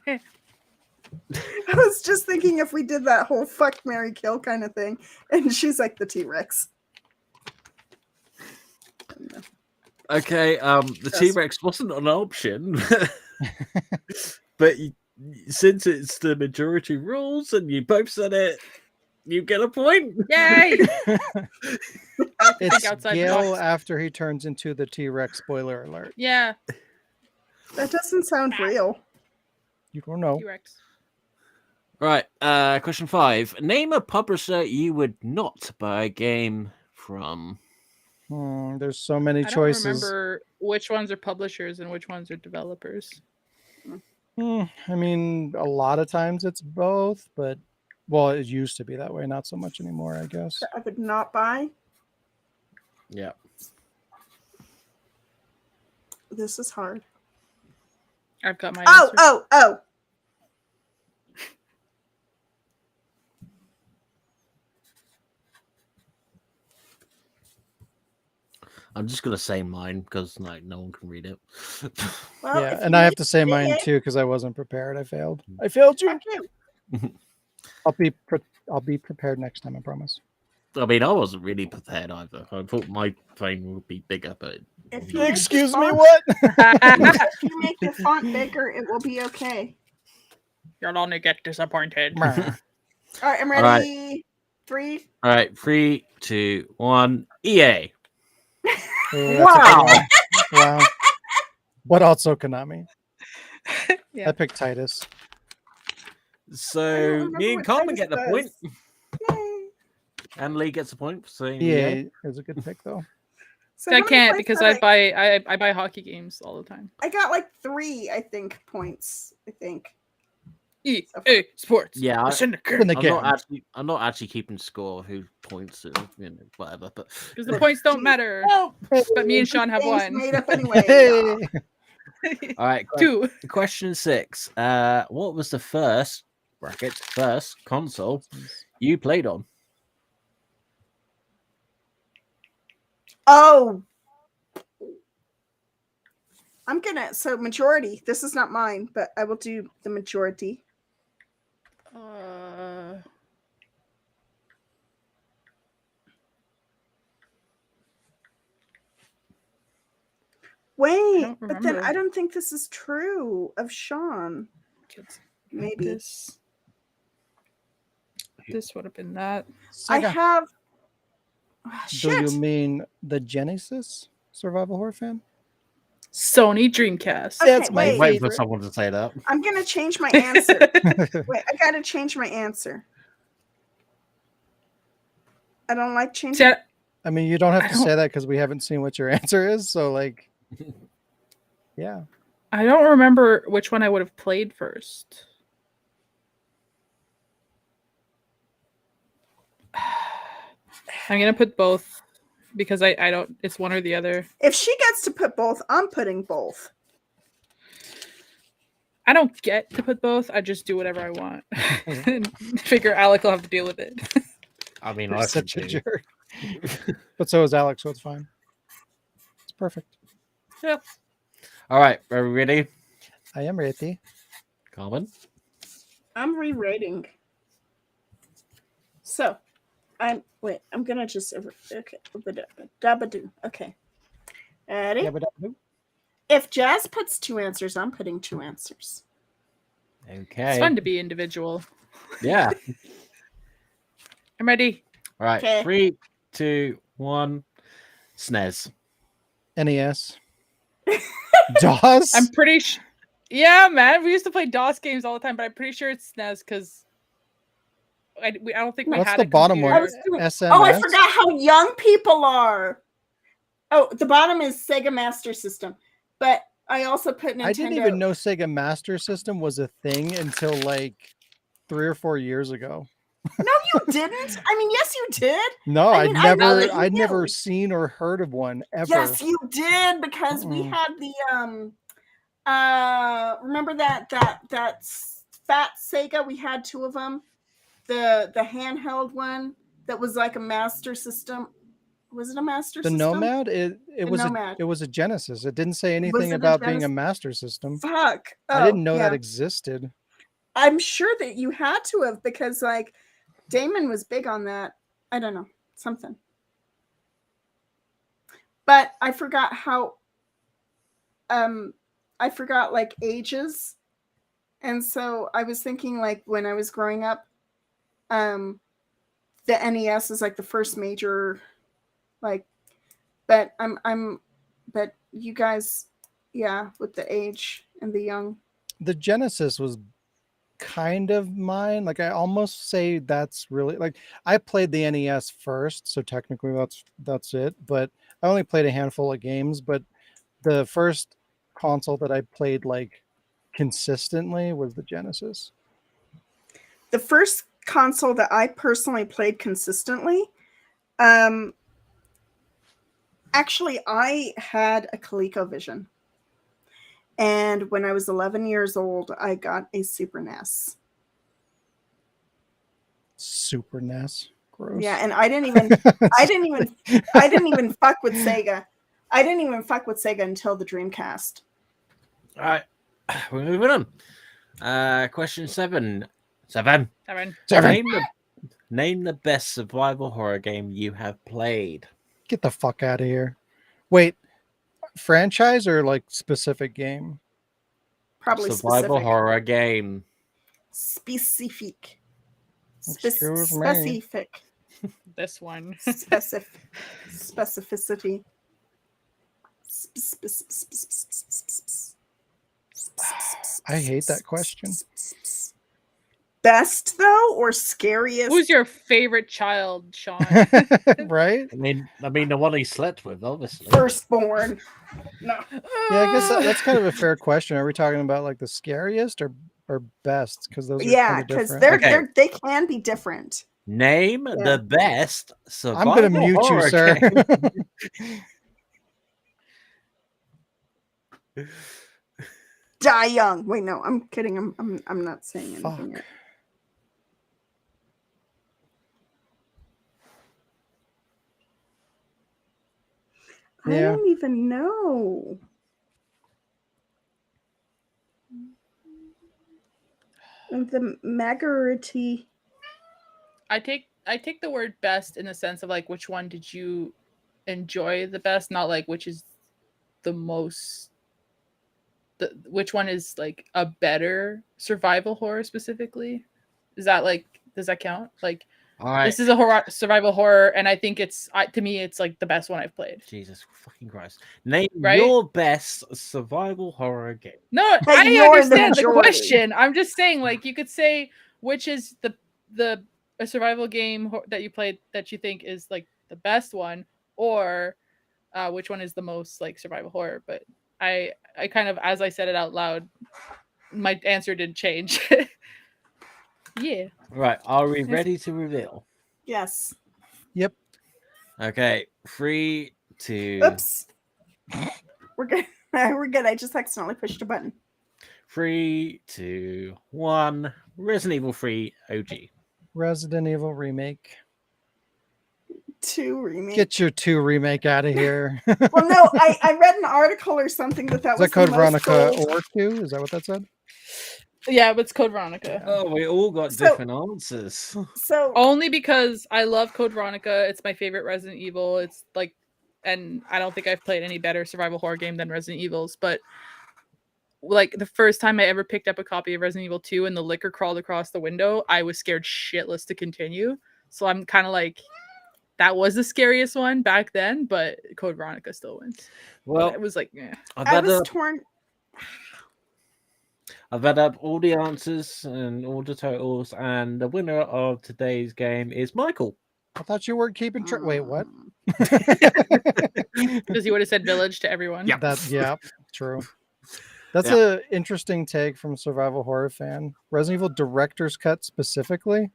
I was just thinking if we did that whole fuck, marry, kill kind of thing, and she's like the T-Rex. Okay, the Yes. T-Rex wasn't an option, but since it's the majority rules and you both said it, you get a point. Yay! It's outside the Gale box. after he turns into the T-Rex. Spoiler alert. Yeah. That doesn't sound real. You don't know. T-Rex. Right, question 5. Name a publisher you would not buy a game from. There's so many I don't choices. remember which ones are publishers and which ones are developers. I mean, a lot of times it's both, but well, it used to be that way. Not so much anymore, I guess. I would not buy. Yeah. This is hard. I've got my Oh, answer. oh. I'm just gonna say mine because like no one can read it. Well, Yeah, if and you I have need to say mine it, too because I wasn't prepared. I failed. I failed you. fuck you. I'll be prepared next time. I promise. I mean, I wasn't really prepared either. I thought my phone would be bigger, but If you make the Excuse me, font- what? If you make the font bigger, it will be okay. You'll only get disappointed. All right, I'm All right. ready. 3. all right, 3, 2, 1. EA. Oh, that's a Wow. good one. Wow. But also Konami. Yeah. I picked Titus. So remember me and what Carmen Titus get the does. point, Yay. and Lee gets a point for saying Yeah, EA. it was a good pick though. So I what can't placed because that? I buy hockey games all the time. I got like 3, I think, points. I think. EA Sports. Yeah, the Syndicate. Even the I'm not actually keeping score of who points, whatever. But Because the points don't matter. Oh, But me and Sean have game's one. made up anyway. Hey! All right. Two. Question 6. What was the first console you played on? Oh, so majority. This is not mine, but I will do the majority. Wait, but then I don't think this is true of Sean. Maybe this would have been that. I have. Do you mean the Genesis survival horror fan? Sony Dreamcast. Okay, That's my Wait for favorite. someone to say that. I'm gonna change my answer. Wait, I gotta change my answer. I don't like changing. I mean, you don't have to say that because we haven't seen what your answer is. So, like, yeah. I don't remember which one I would have played first. I'm gonna put both because I don't. It's one or the other. If she gets to put both, I'm putting both. I don't get to put both. I just do whatever I want. And figure Alec will have to deal with it. I mean, You're I such a should jerk. But so is Alex, so it's fine. It's perfect. Yeah. All right. Are we ready? I am ready. Carmen? I'm rewriting. So, I'm gonna just okay. Dabadoo. Okay. Ready? Yabba-dabba-doo. If Jazz puts 2 answers, I'm putting 2 answers. Okay. It's fun to be individual. Yeah. I'm ready. All right. Okay. 3, 2, 1. SNES. NES. DOS? I'm pretty sure. Yeah, man. We used to play DOS games all the time, but I'm pretty sure it's SNES because I don't think we What's had the a bottom computer. one? SMS? Oh, I forgot how young people are. Oh, the bottom is Sega Master System, but I also put Nintendo. I didn't even know Sega Master System was a thing until like 3 or 4 years ago. No, you didn't. I mean, yes, you did. No, I mean, I know that you I'd knew. never seen or heard of one ever. Yes, you did because we had the remember that fat Sega? We had 2 of them. The handheld one that was like a Master System. Was it a Master The System? Nomad? It was Nomad. it was a Genesis. It didn't say Was anything it a about being a Genesis? Master System. Fuck. I didn't know yeah. that existed. I'm sure that you had to have because like Damon was big on that. I don't know, something. But I forgot how I forgot like ages. And so I was thinking like when I was growing up, the NES is like the first major like but but you guys, yeah, with the age and the young. The Genesis was kind of mine. Like I almost say that's really like I played the NES first, so technically that's it. But I only played a handful of games. But the first console that I played like consistently was the Genesis. The first console that I personally played consistently, actually I had a ColecoVision. And when I was 11 years old, I got a Super NES. Super NES. Gross. Yeah, and I didn't even fuck with Sega. I didn't even fuck with Sega until the Dreamcast. All right. We're moving on. Question 7. Name the best survival horror game you have played. Get the fuck out of here. Wait, franchise or like specific game? Probably survival specific. horror game. Specific. Excuse me. Specific. This one. Specificity. I hate that question. Best though, or scariest? Who's your favorite child, Sean? Right? I mean, the one he slept with, obviously. Firstborn. No. Yeah, I guess that's kind of a fair question. Are we talking about like the scariest or best? Because those are Yeah, kind of because different. they can be different. Name the best survival I'm going to mute you, horror sir. game. Die young. Wait, no, I'm kidding. I'm not saying anything Fuck. yet. I Yeah. don't even know. And the majority. I take the word best in the sense of like which one did you enjoy the best, not like which is the most which one is like a better survival horror specifically. Is that like, does that count? Like this is a survival horror, and I think it's to me it's like the best one I've played. Jesus fucking Christ! Name Right? your best survival horror game. No, But I you're the understand the majority. question. I'm just saying, like, you could say which is the a survival game that you played that you think is like the best one, or which one is the most like survival horror. But I kind of, as I said it out loud, my answer didn't change. Yeah. Right, are we ready to reveal? Yes. Yep. Okay, 3, 2, Oops. We're good. We're good. I just accidentally pushed a button. 3, 2, 1. Resident Evil 3 OG. Resident Evil remake. 2 remake. Get your 2 remake out of here. Well, no, I read an article or something that Is was that Code the most Veronica sold. or 2? Is that what that said? Yeah, but it's Code Veronica. Oh, we all got So- different answers. So Only because I love Code Veronica. It's my favorite Resident Evil. It's like, and I don't think I've played any better survival horror game than Resident Evil's. But like the first time I ever picked up a copy of Resident Evil 2 and the liquor crawled across the window, I was scared shitless to continue. So I'm kind of like, that was the scariest one back then, but Code Veronica still wins. Well, It was like, eh. I was torn. I've added up all the answers and all the totals, and the winner of today's game is Michael. I thought you weren't keeping track. Wait, what? Because he would have said village to everyone. Yep. Yeah, true. That's Yeah. a interesting take from a survival horror fan. Resident Evil director's cut specifically.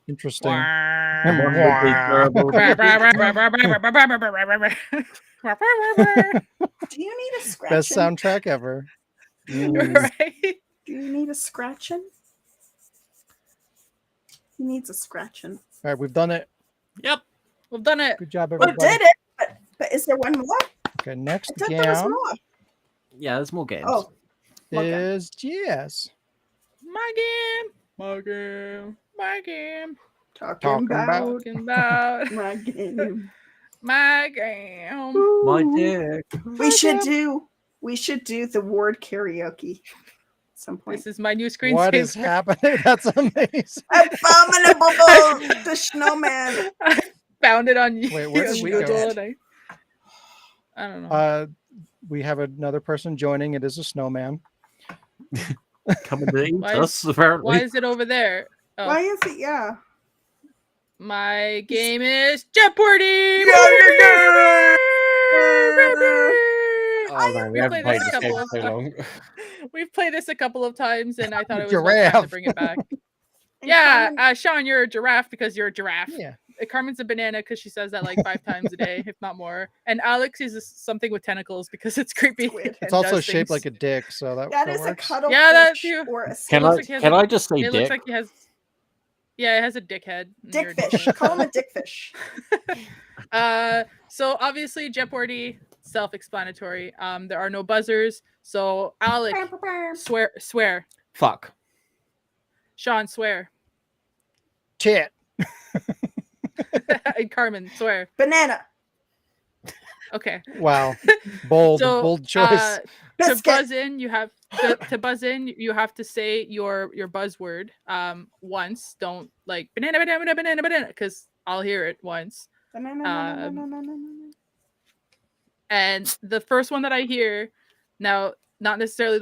Interesting. Do you need a scratching? Best soundtrack ever. Right? Do you need a scratching? He needs a scratching. All right, we've done it. Yep. We've done it. Good job, We everybody. did it, but is there one more? Okay, next I thought there was game more. Yeah, there's more games. Oh, okay. is yes. My game. My game. My game. Talking about Talking about my game. my game. My Ooh. dick. We should do the ward karaoke at some point. This is my new screensaver. What is happening? That's amazing. Abominable the snowman. I found it on you. Wait, where did we go? I don't know. We have another person joining. It is a snowman. Coming to eat Why us, apparently. Why is it over there? Oh, Why is it? Yeah. my game is Jeopardy! Oh man, we We haven't played played this a this game couple for so of long. We've played this a couple of times, and I thought it was Giraffe. time to bring it back. And Yeah, Carmen- Sean, you're a giraffe because you're a giraffe. Yeah. Carmen's a banana because she says that like 5 times a day, if not more. And Alex is something with tentacles because it's creepy. Squid. It's and also does shaped things. like a dick, so that that is a works. cuddle Yeah, that fish too. or a Can snake. looks like he has I a- just say It looks dick? like he has. Yeah, it has a dick head. and you're a Dickfish. dickhead. Call him a dickfish. So obviously Jeopardy, self-explanatory. There are no buzzers. So Alex, swear. Fuck. Sean, swear. Shit. And Carmen, swear. Banana. Okay. Wow. Bold, So, bold choice. To Biscuit. buzz in, you have to buzz in. You have to say your buzzword once. Don't like banana, banana, banana, banana, because I'll hear it once. And the first one that I hear, now not necessarily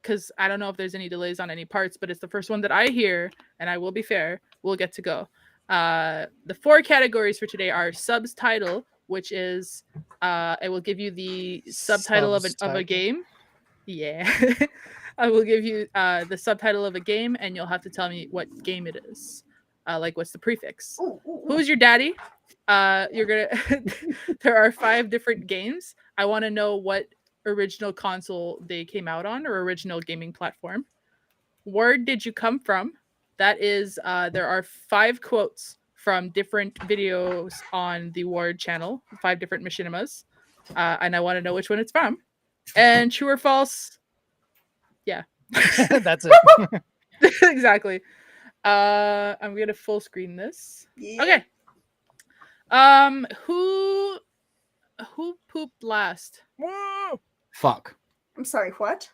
because I don't know if there's any delays on any parts, but it's the first one that I hear, and I will be fair, we'll get to go. The 4 categories for today are subtitle, which is I will give you the subtitle of a Subtitle. game. Yeah. I will give you the subtitle of a game, and you'll have to tell me what game it is. Like what's the prefix? Who's your daddy? You're gonna there are 5 different games. I want to know what original console they came out on or original gaming platform? Where did you come from? That is, there are 5 quotes from different videos on the Ward channel, 5 different machinimas, and I want to know which one it's from. And true or false? Yeah, That's it. exactly. I'm gonna full screen this. Yeah. Okay. Who pooped last? Fuck. I'm sorry, what?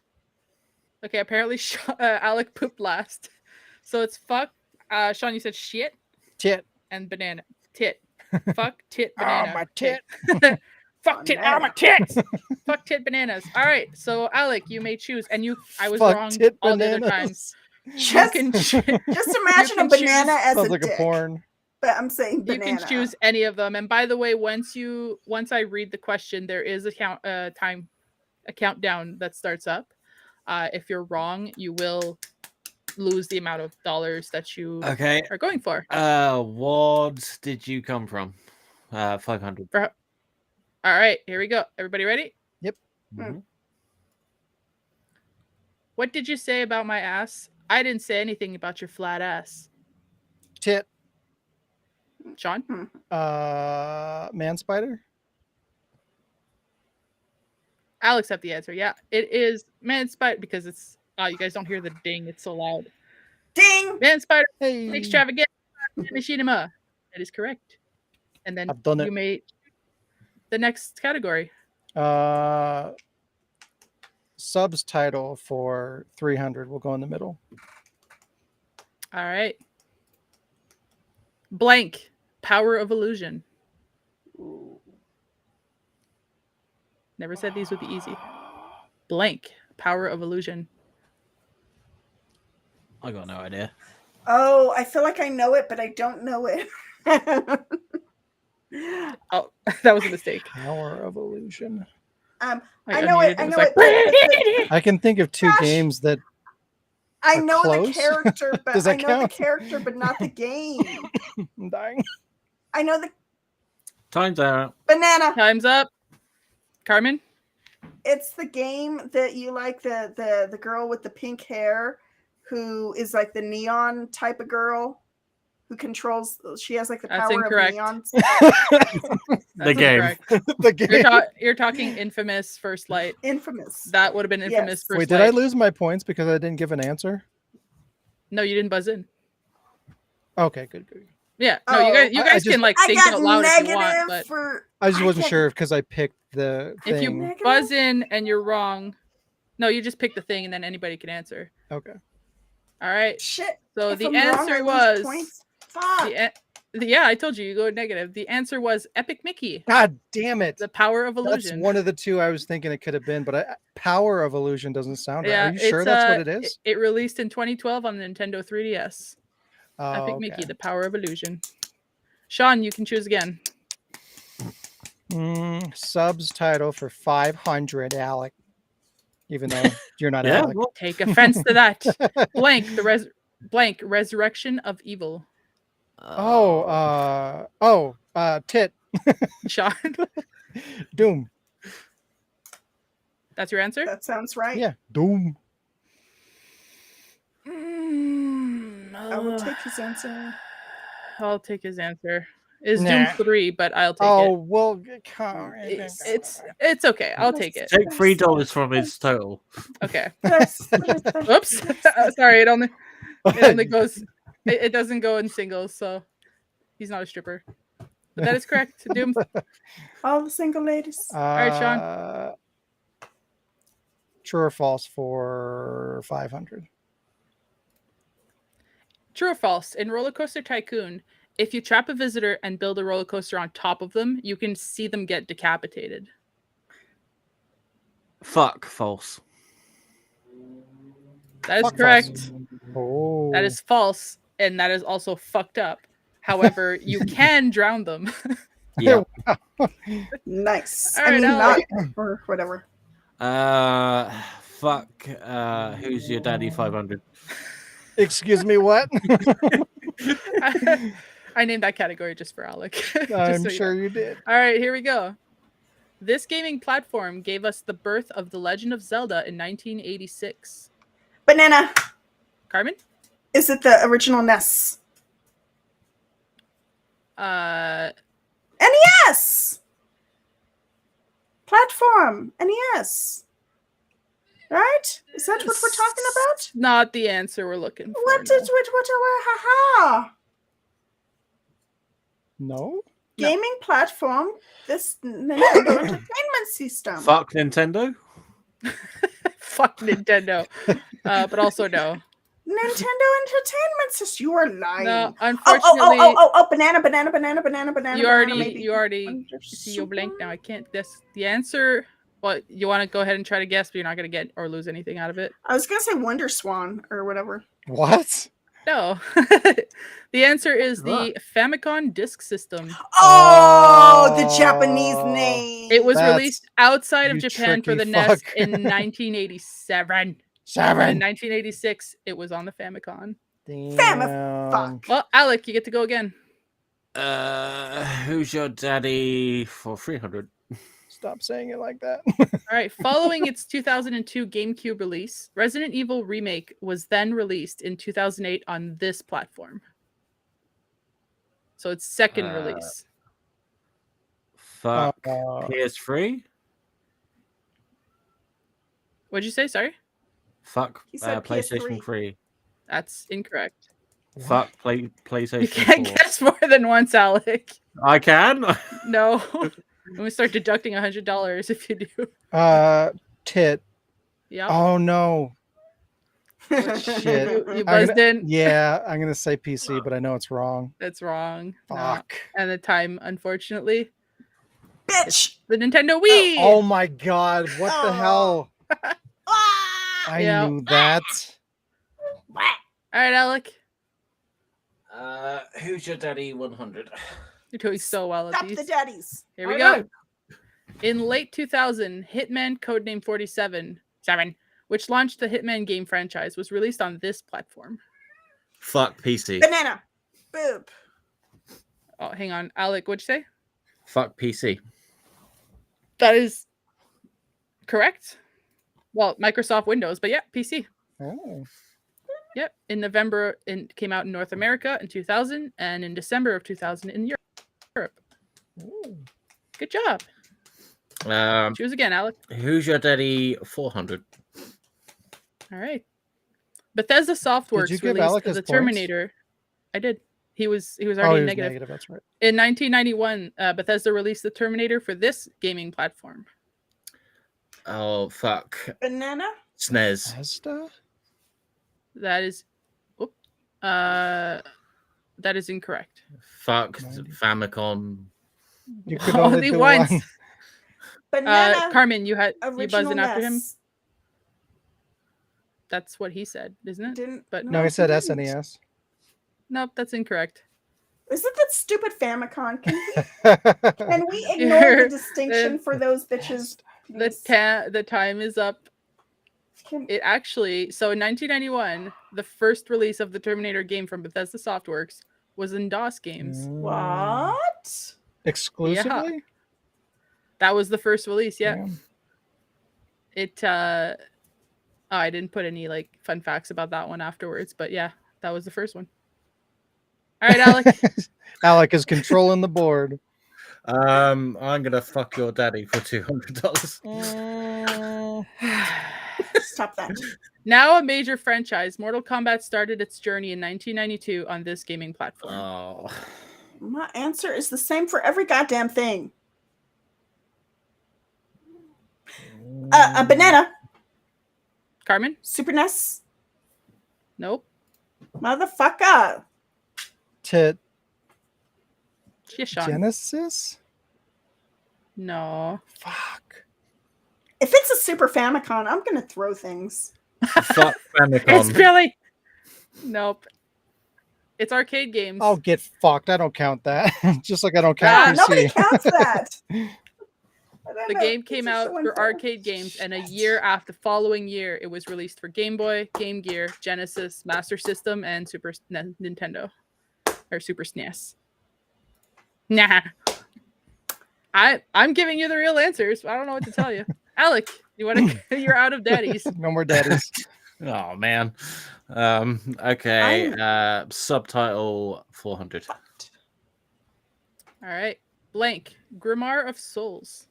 Okay, apparently Alec pooped last. So it's fuck. Sean, you said shit Tit. and banana. Tit. Fuck, tit, Oh, banana. my Okay. tit. Fuck, tit, Banana. my tits. Fuck, tit, bananas. All right, so Alec, you may choose. And I was Fuck wrong tit all the other times. Just, You can just imagine a can choose- banana as Sounds a like dick. a porn. But I'm saying you banana. can choose any of them. And by the way, once I read the question, there is a countdown that starts up. If you're wrong, you will lose the amount of dollars that you Okay. are going for. What did you come from? 500. All right, here we go. Everybody ready? Mhm. What did you say about my ass? I didn't say anything about your flat ass. Tit. Sean? Man spider. Alex have the answer. Yeah, it is man spider because it's you guys don't hear the ding, it's so loud. Ding! Man spider Hey. extravaganza machinima. That is correct. And then I've done you it. may the next category. Subs title for 300 will go in the middle. All right. Blank. Power of illusion. Never said these would be easy. Blank. Power of illusion. I got no idea. Oh, I feel like I know it, but I don't know it. Oh, that was a mistake. Power of illusion. I know it. unmuted. I was know like, it. I can think of 2 Gosh. games that I Are know close? the character, but Does I that know the count? character, but not the game. I'm dying. I know the Time's out. banana. Time's up. Carmen? It's the game that you like the girl with the pink hair who is like the neon type of girl who controls. She has like the That's power incorrect. of neons. The That's game. incorrect. The game. You're talking Infamous First Light. Infamous. That would have been Infamous Yes. First Wait, Light. did I lose my points because I didn't give an answer? No, you didn't buzz in. Okay, good. Yeah. No, Oh, you I guys just- can like I think got out loud if you want, negative but for. I just wasn't got- sure because I picked the if you thing. Negative? buzz in and you're wrong, no, you just pick the thing and then anybody can answer. Okay. All right. Shit. So If the I'm wrong, I answer lose was points. Fuck. yeah, I told you you go negative. The answer was Epic Mickey, God damn it. the power of That's illusion. one of the 2 I was thinking it could have been, but Power of Illusion doesn't sound right. Yeah, Are you sure it's, that's what it is? It released in 2012 on the Nintendo 3DS. Oh, Epic okay. Mickey, the power of illusion. Sean, you can choose again. Subs title for 500, Alec. Even though you're not Yeah. Alec. well, Take offense to that. Blank Resurrection of Evil. Tit. Sean, Doom. that's your answer? That sounds right. Yeah. Doom. I will take his answer. I'll take his answer. It's Nah. Doom 3, but I'll take Oh, it. well, It's okay. I'll take it. take $3 from his total. Okay. That's, Oops. Sorry, it only goes it doesn't go in singles, so he's not a stripper. But that is correct. Doom. all the single ladies. right, Sean. True or false for 500? True or false? In Roller Coaster Tycoon, if you trap a visitor and build a roller coaster on top of them, you can see them get decapitated. Fuck, false. That is Fuck, false. correct. Oh. That is false, and that is also fucked up. However, you can drown them. Yeah. Nice. All right, not Alex. or whatever. Fuck. Who's your daddy? 500. Excuse me, what? I named that category just for Alec. Just I'm so sure know. you did. All right, here we go. This gaming platform gave us the birth of The Legend of Zelda in 1986. Banana. Carmen? Is it the original NES? NES. Platform. NES. Right? Is that what we're talking about? Not the answer we're looking for. What no. is haha? No. Gaming platform. This Nintendo Entertainment System. Fuck Nintendo. Fuck Nintendo. But also no. Nintendo Entertainment System. You are lying. No, unfortunately. Banana. You already see your blank now. I can't guess the answer. Well, you want to go ahead and try to guess, but you're not going to get or lose anything out of it. I was gonna say Wonder Swan or whatever. What? No. The answer is the Famicom Disk System. Oh, the Japanese name. It was That's- released outside of you Japan for the tricky NES fuck. in 1987. In 1986, it was on the Famicom. Fuck. Well, Alec, you get to go again. Who's your daddy for 300? Stop saying it like that. All right. Following its 2002 GameCube release, Resident Evil Remake was then released in 2008 on this platform. So its second release. Fuck PS3. What'd you say? Sorry. Fuck He said PlayStation PS3. 3. That's incorrect. Fuck PlayStation You can't 4. guess more than once, Alec. I can. No. I'm gonna start deducting $100 if you do. Tit. Yeah. Oh no. Shit. You I'm buzzed gonna- in. Yeah, I'm gonna say PC, but I know it's wrong. That's wrong. No. Fuck. And the time, unfortunately, Bitch. the Nintendo Wii. Oh my god! What the Oh. hell? Ah! I Yeah. knew that. What? All right, Alec. Who's your daddy 100? You're doing so well at Stop these. the daddies. Here we I go. know. In late 2000, Hitman Codename 47, which launched the Hitman game franchise, was released on this platform. Fuck PC. Banana. Boob. Oh, hang on. Alec, what'd you say? Fuck PC. That is correct. Well, Microsoft Windows, but yeah, PC. Oh. Yep. In November, it came out in North America in 2000, and in December of 2000 in Europe. Ooh. Good job. Choose again, Alec. Who's your daddy 400? All right. Bethesda Softworks you give released Alec his the points? Terminator. I did. He was Oh, already he was negative. negative. That's right. In 1991, Bethesda released the Terminator for this gaming platform. Oh, fuck. Banana. SNES. Bethesda? That is, that is incorrect. Fuck 90. Famicom. You could only do once. one. Banana. Carmen, you original buzzed in after him. NES. That's what he said, isn't it? Didn't. But No, he said didn't. SNES. Nope, that's incorrect. Is it that stupid Famicom? Can we ignore the You're- distinction for those bitches? please? The time is up. Can- It actually, so in 1991, the first release of the Terminator game from Bethesda Softworks was in DOS games. What? Exclusively? That was the first release. Yeah. Damn. It I didn't put any like fun facts about that one afterwards, but yeah, that was the first one. All right, Alec. Alec is controlling the board. I'm gonna fuck your daddy for $200. Stop that. Now a major franchise, Mortal Kombat started its journey in 1992 on this gaming platform. Oh. My answer is the same for every goddamn thing. A banana. Carmen? Super NES. Nope. Motherfucker. Tit. Yeah, Sean. Genesis? No. Fuck. If it's a Super Famicom, I'm gonna throw things. Fuck It's Famicom. Billy. Nope. It's arcade games. I'll get fucked. I don't count that. Just like I don't count Nobody PC. counts that. The game came out for arcade games, and a year after, following year, it was released for Game Boy, Game Gear, Genesis, Master System, and Super Nintendo, or Super SNES. Nah. I'm giving you the real answers. I don't know what to tell you. Alec, you want to? You're out of daddies. No more daddies. Oh man. Okay. Subtitle 400. All right. Blank. Grimoire of Souls.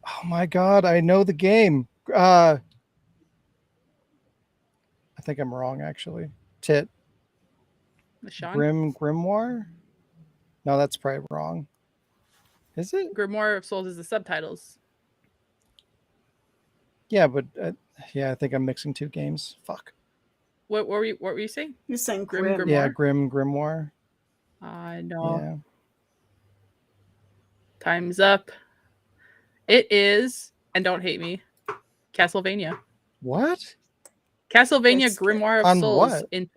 Oh my god, I know the game. I think I'm wrong actually. Tit. Sean. Grimoire? No, that's probably wrong. Is it? Grimoire of Souls is the subtitles. Yeah, but yeah, I think I'm mixing two games. Fuck. What were you saying? You're saying Grim grim. Grimoire? Yeah, Grimoire. No. Yeah. Time's up. It is, and don't hate me, Castlevania. What? Castlevania That's Grimoire of on Souls what? in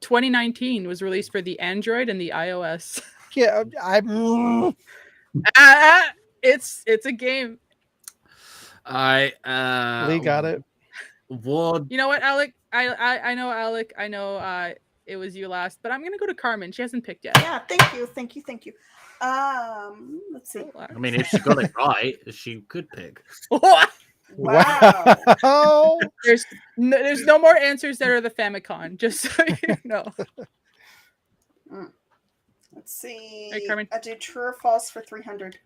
2019 was released for the Android and the iOS. Yeah, I'm. It's a game. I Lee got it. Ward. You know what, Alec? I know Alec. I know it was you last, but I'm gonna go to Carmen. She hasn't picked yet. Yeah, thank you. Let's see. I mean, if she got it right, she could pick. What? Wow. Wow. There's no more answers that are the Famicom. Just so you know. Let's see. Hey, Carmen. I do true or false for 300.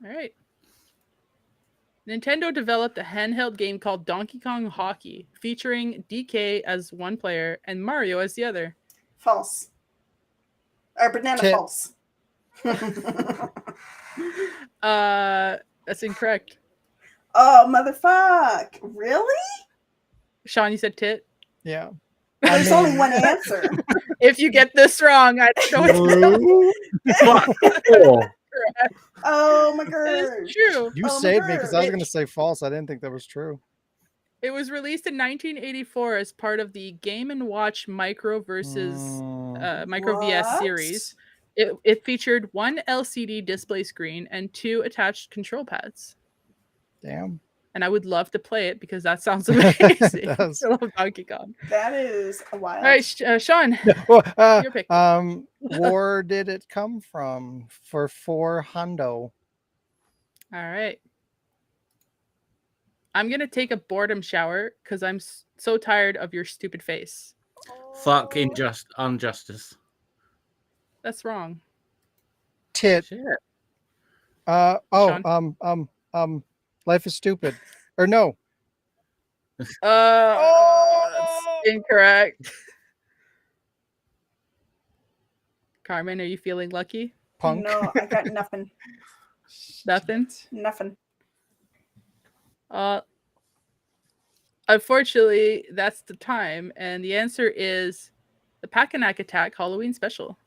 All right. Nintendo developed a handheld game called Donkey Kong Hockey, featuring DK as one player and Mario as the other. False. Or banana Tit. false. That's incorrect. Oh, motherfuck. Really? Sean, you said tit. Yeah. There's only one answer. If you get this wrong, I don't know. Oh my That god. is true. You Oh my saved me because I was God. going to say false. I didn't think that was true. It was released in 1984 as part of the Game & Watch Micro versus Micro VS What? series. It featured one LCD display screen and 2 attached control pads. Damn. And I would love to play it because that sounds amazing. does. I love Donkey Kong. That is a wild. All right, Sean. Well, Your pick. where did it come from for 400? All right. I'm going to take a boredom shower because I'm so tired of your stupid face. Fuck injustice. That's wrong. Tit. Shit. Sean? Life is stupid. Or no. That's incorrect. Carmen, are you feeling lucky? Punk. No, I got nothing. Nothing? Nothing. Unfortunately, that's the time. And the answer is the Packanack Attack Halloween special.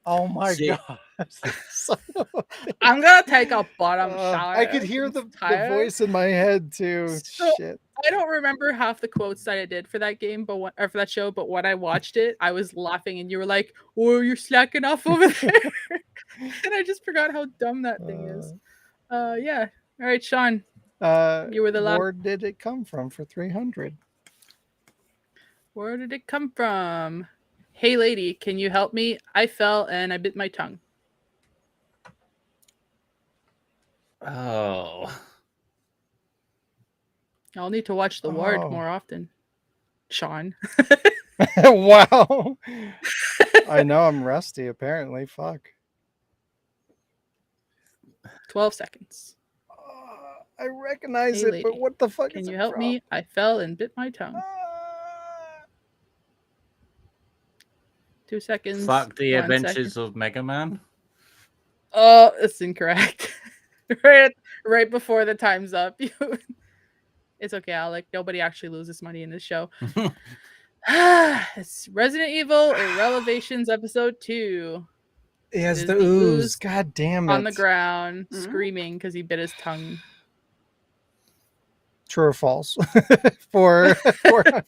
Oh my See? god. Son of a- I'm going to take a bottom shower. I could hear I'm the tired. voice in my head too. So- Shit. I don't remember half the quotes that I did for that game, or for that show. But when I watched it, I was laughing, and you were like, "Oh, you're slacking off over there," and I just forgot how dumb that thing is. Yeah. All right, Sean. You were the last. Where did it come from for 300? Where did it come from? Hey, lady, can you help me? I fell and I bit my tongue. Oh. I'll need to watch The Ward Oh. more often. Sean. Wow. I know I'm rusty apparently. Fuck. 12 seconds. I recognize Hey, it, but lady, what the fuck Can is you it help from? me? I fell and bit my tongue. 2 seconds. Fuck the 1 Adventures second. of Mega Man. Oh, it's incorrect. right before the time's up. It's okay, Alec. Nobody actually loses money in this show. It's Resident Evil Irrelevations Episode 2. He has It the is the ooze. ooze God damn it. On the ground, Mhm. screaming because he bit his tongue. True or false? For 400.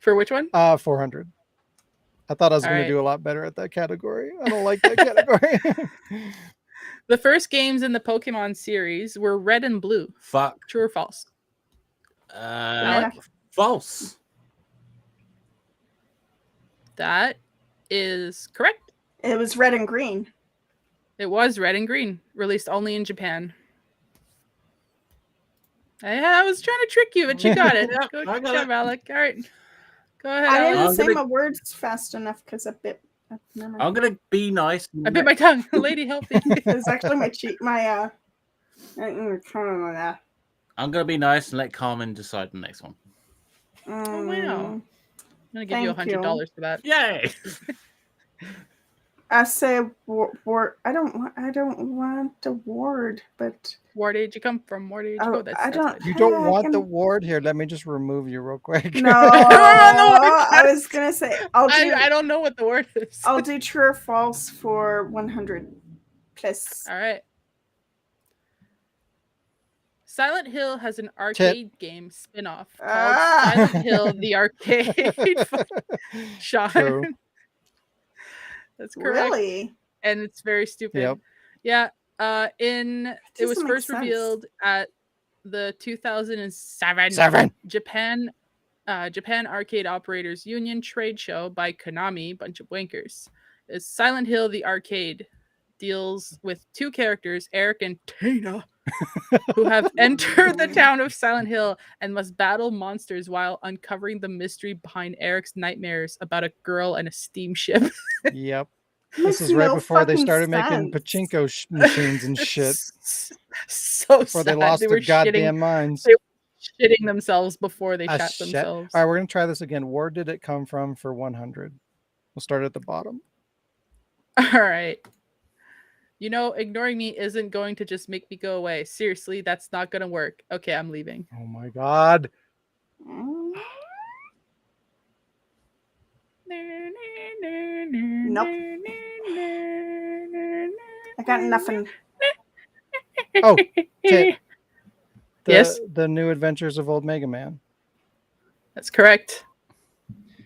For which one? 400. I thought I was All going right. to do a lot better at that category. I don't like that category. The first games in the Pokemon series were Red and Blue. Fuck. True or false? False. That is correct. It was red and green. It was red and green, released only in Japan. I was trying to trick you, but you got it. Yep, Go I got job, it. Alec. All right. Go ahead, I Alec. didn't I'm say gonna- my words fast enough because I bit. Never mind. I'm gonna be nice. I bit my tongue. Lady, help me. It was actually my cheek. My I'm gonna be nice and let Carmen decide the next one. Oh, wow. I'm going to give you Thank you. $100 for that. Yay! I say ward. I don't want a ward, but Where did you come from? Where did you Oh, go? That's I don't- what You don't I want the can- ward here. Let me just remove you real quick. no. Wardcast. I was gonna say I don't know what the word is. I'll do true or false for 100 plus. All right. Silent Hill has an arcade game spin-off called Ah. Silent Hill the Arcade. Sean. True. That's correct. Really? And it's very stupid. Yep. Yeah. It was doesn't make first sense. revealed at the 2007 Seven. Japan Arcade Operators Union trade show by Konami, bunch of wankers. Is Silent Hill the Arcade deals with two characters, Eric and Tina, who have entered the town of Silent Hill and must battle monsters while uncovering the mystery behind Eric's nightmares about a girl and a steamship. Yep. Makes This is right no before they fucking started making sense. pachinko machines and shit. So Before they sad. lost They their were goddamn minds. they shitting themselves before they Ah, shot shit. themselves. All right, we're gonna try this again. Where did it come from for 100? We'll start at the bottom. All right. You know, ignoring me isn't going to just make me go away. Seriously, that's not going to work. Okay, I'm leaving. Oh my god. Mm, Nope. I got nothing. Oh, Tit. Yes? The new adventures of old Mega Man. That's correct.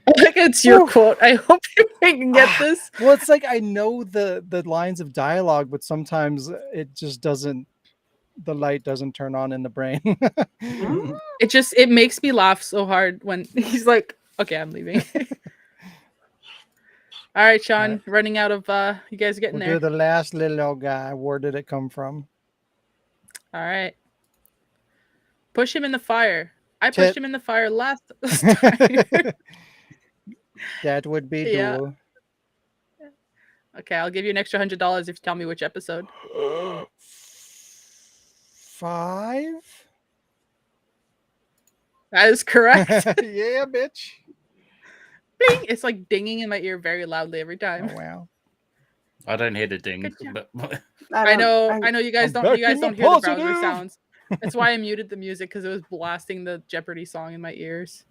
I think it's your Whew. quote. I hope you can get this. Well, it's like I know the lines of dialogue, but sometimes it just doesn't, the light doesn't turn on in the brain. Mm, It makes me laugh so hard when he's like, okay, I'm leaving. All right, Sean, All right. running out of you guys are getting We'll there. do the last little guy. Where did it come from? All right. Push him in the fire. I pushed Tit. him in the fire last time. That would be Yeah. dual. Okay, I'll give you an extra $100 if you tell me which episode. 5? That is correct. Yeah, bitch. Ding! It's like dinging in my ear very loudly every Oh, time. wow. I don't hear the ding, Good job. but I don't- know you guys I'm don't back in the hear the browser positive. sounds. That's why I muted the music because it was blasting the Jeopardy song in my ears.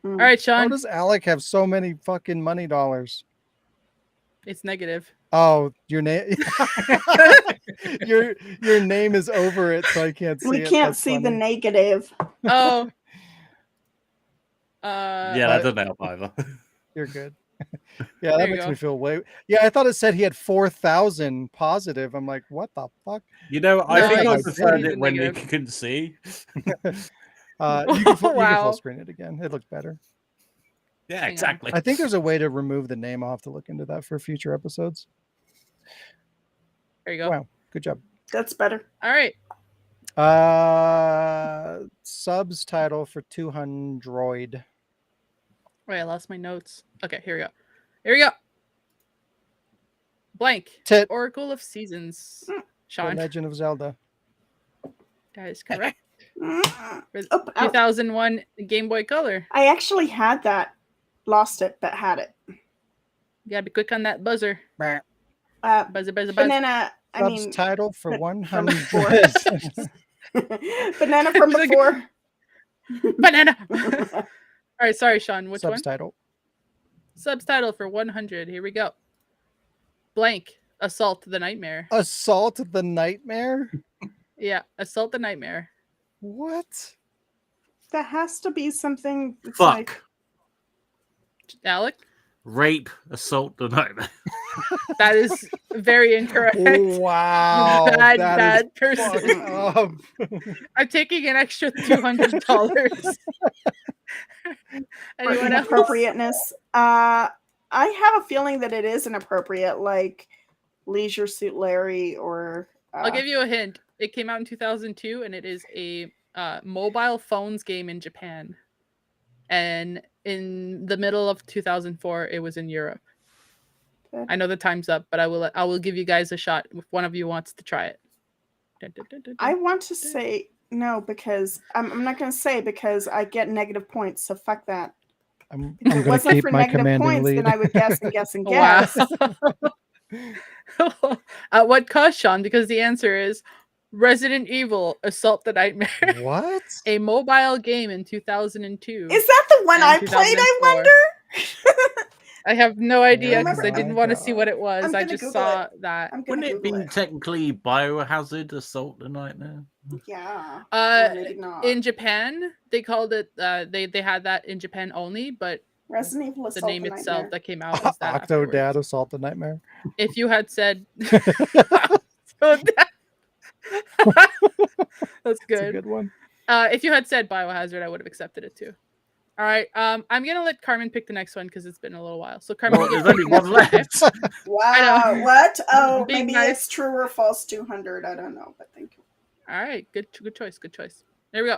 Mm. All right, How Sean. does Alec have so many fucking money dollars? It's negative. Oh, your name. your name is over it, so I can't see We it. can't That's see the funny. negative. Oh. yeah, that doesn't help either. You're good. Yeah, that There you makes go. me feel way. Yeah, I thought it said he had 4,000 positive. I'm like, what the fuck? You know, I No, think I he's preferred a it when you negative. couldn't see. You can full Wow. screen it again. It looks better. Yeah, Hang on. exactly. I think there's a way to remove the name. I'll have to look into that for future episodes. There you go. Wow, good job. That's better. All right. Subs title for 200. Wait, I lost my notes. Okay, here we go. Here we go. Blank. Tit. Oracle of Seasons. The Sean, Legend of Zelda. that is correct. Mm. For Oh, ow. 2001 Game Boy Color. I actually had that. Lost it, but had it. You gotta be quick on that buzzer. Uh, Buzzer, buzzer, buzzer. banana. I Subs mean, title for from 100. before. banana from She's like- before. Banana. All right, sorry, Sean. Which one? Subtitle. Subtitle for 100. Here we go. Blank. Assault the Nightmare. Assault the Nightmare? Yeah, Assault the Nightmare. What? That has to be something. That's Fuck. like, Alec, Rape, assault, the nightmare. that is very incorrect. Wow. You bad, that is bad person. fucked up. I'm taking an extra $200. for Anyone else? inappropriateness. I I have a feeling that it is inappropriate, like Leisure Suit Larry or. I'll give you a hint. It came out in 2002, and it is a mobile phones game in Japan. And in the middle of 2004, it was in Europe. Okay. I know the time's up, but I will give you guys a shot if one of you wants to try it. I want to say no because I'm not going to say because I get negative points. So fuck that. I'm If it going to wasn't keep for my negative commanding points, lead. then I would guess and guess and Wow. guess. At what cost, Sean? Because the answer is Resident Evil: Assault the Nightmare, What? a mobile game in 2002. Is that the one And I played? I 2004. wonder. I have no idea because I Remember- didn't my want to see God. what it was. I'm I gonna just Google saw that. I'm going Wouldn't to it Google be it. technically Biohazard Assault the Nightmare? Yeah. Or maybe not. In Japan, they called it. They had that in Japan only, but Resident Evil the Assault name the itself Nightmare. that came out was that. Octodad afterwards. Assault the Nightmare. If you had said, that's It's a good. good one. If you had said Biohazard, I would have accepted it too. All right. I'm gonna let Carmen pick the next one because it's been a little while. So Carmen, Well, you there's get only one okay? left. Wow. What? Oh, Being maybe nice. it's true or false 200. I don't know, but thank you. All right. Good choice. Good choice. There we go.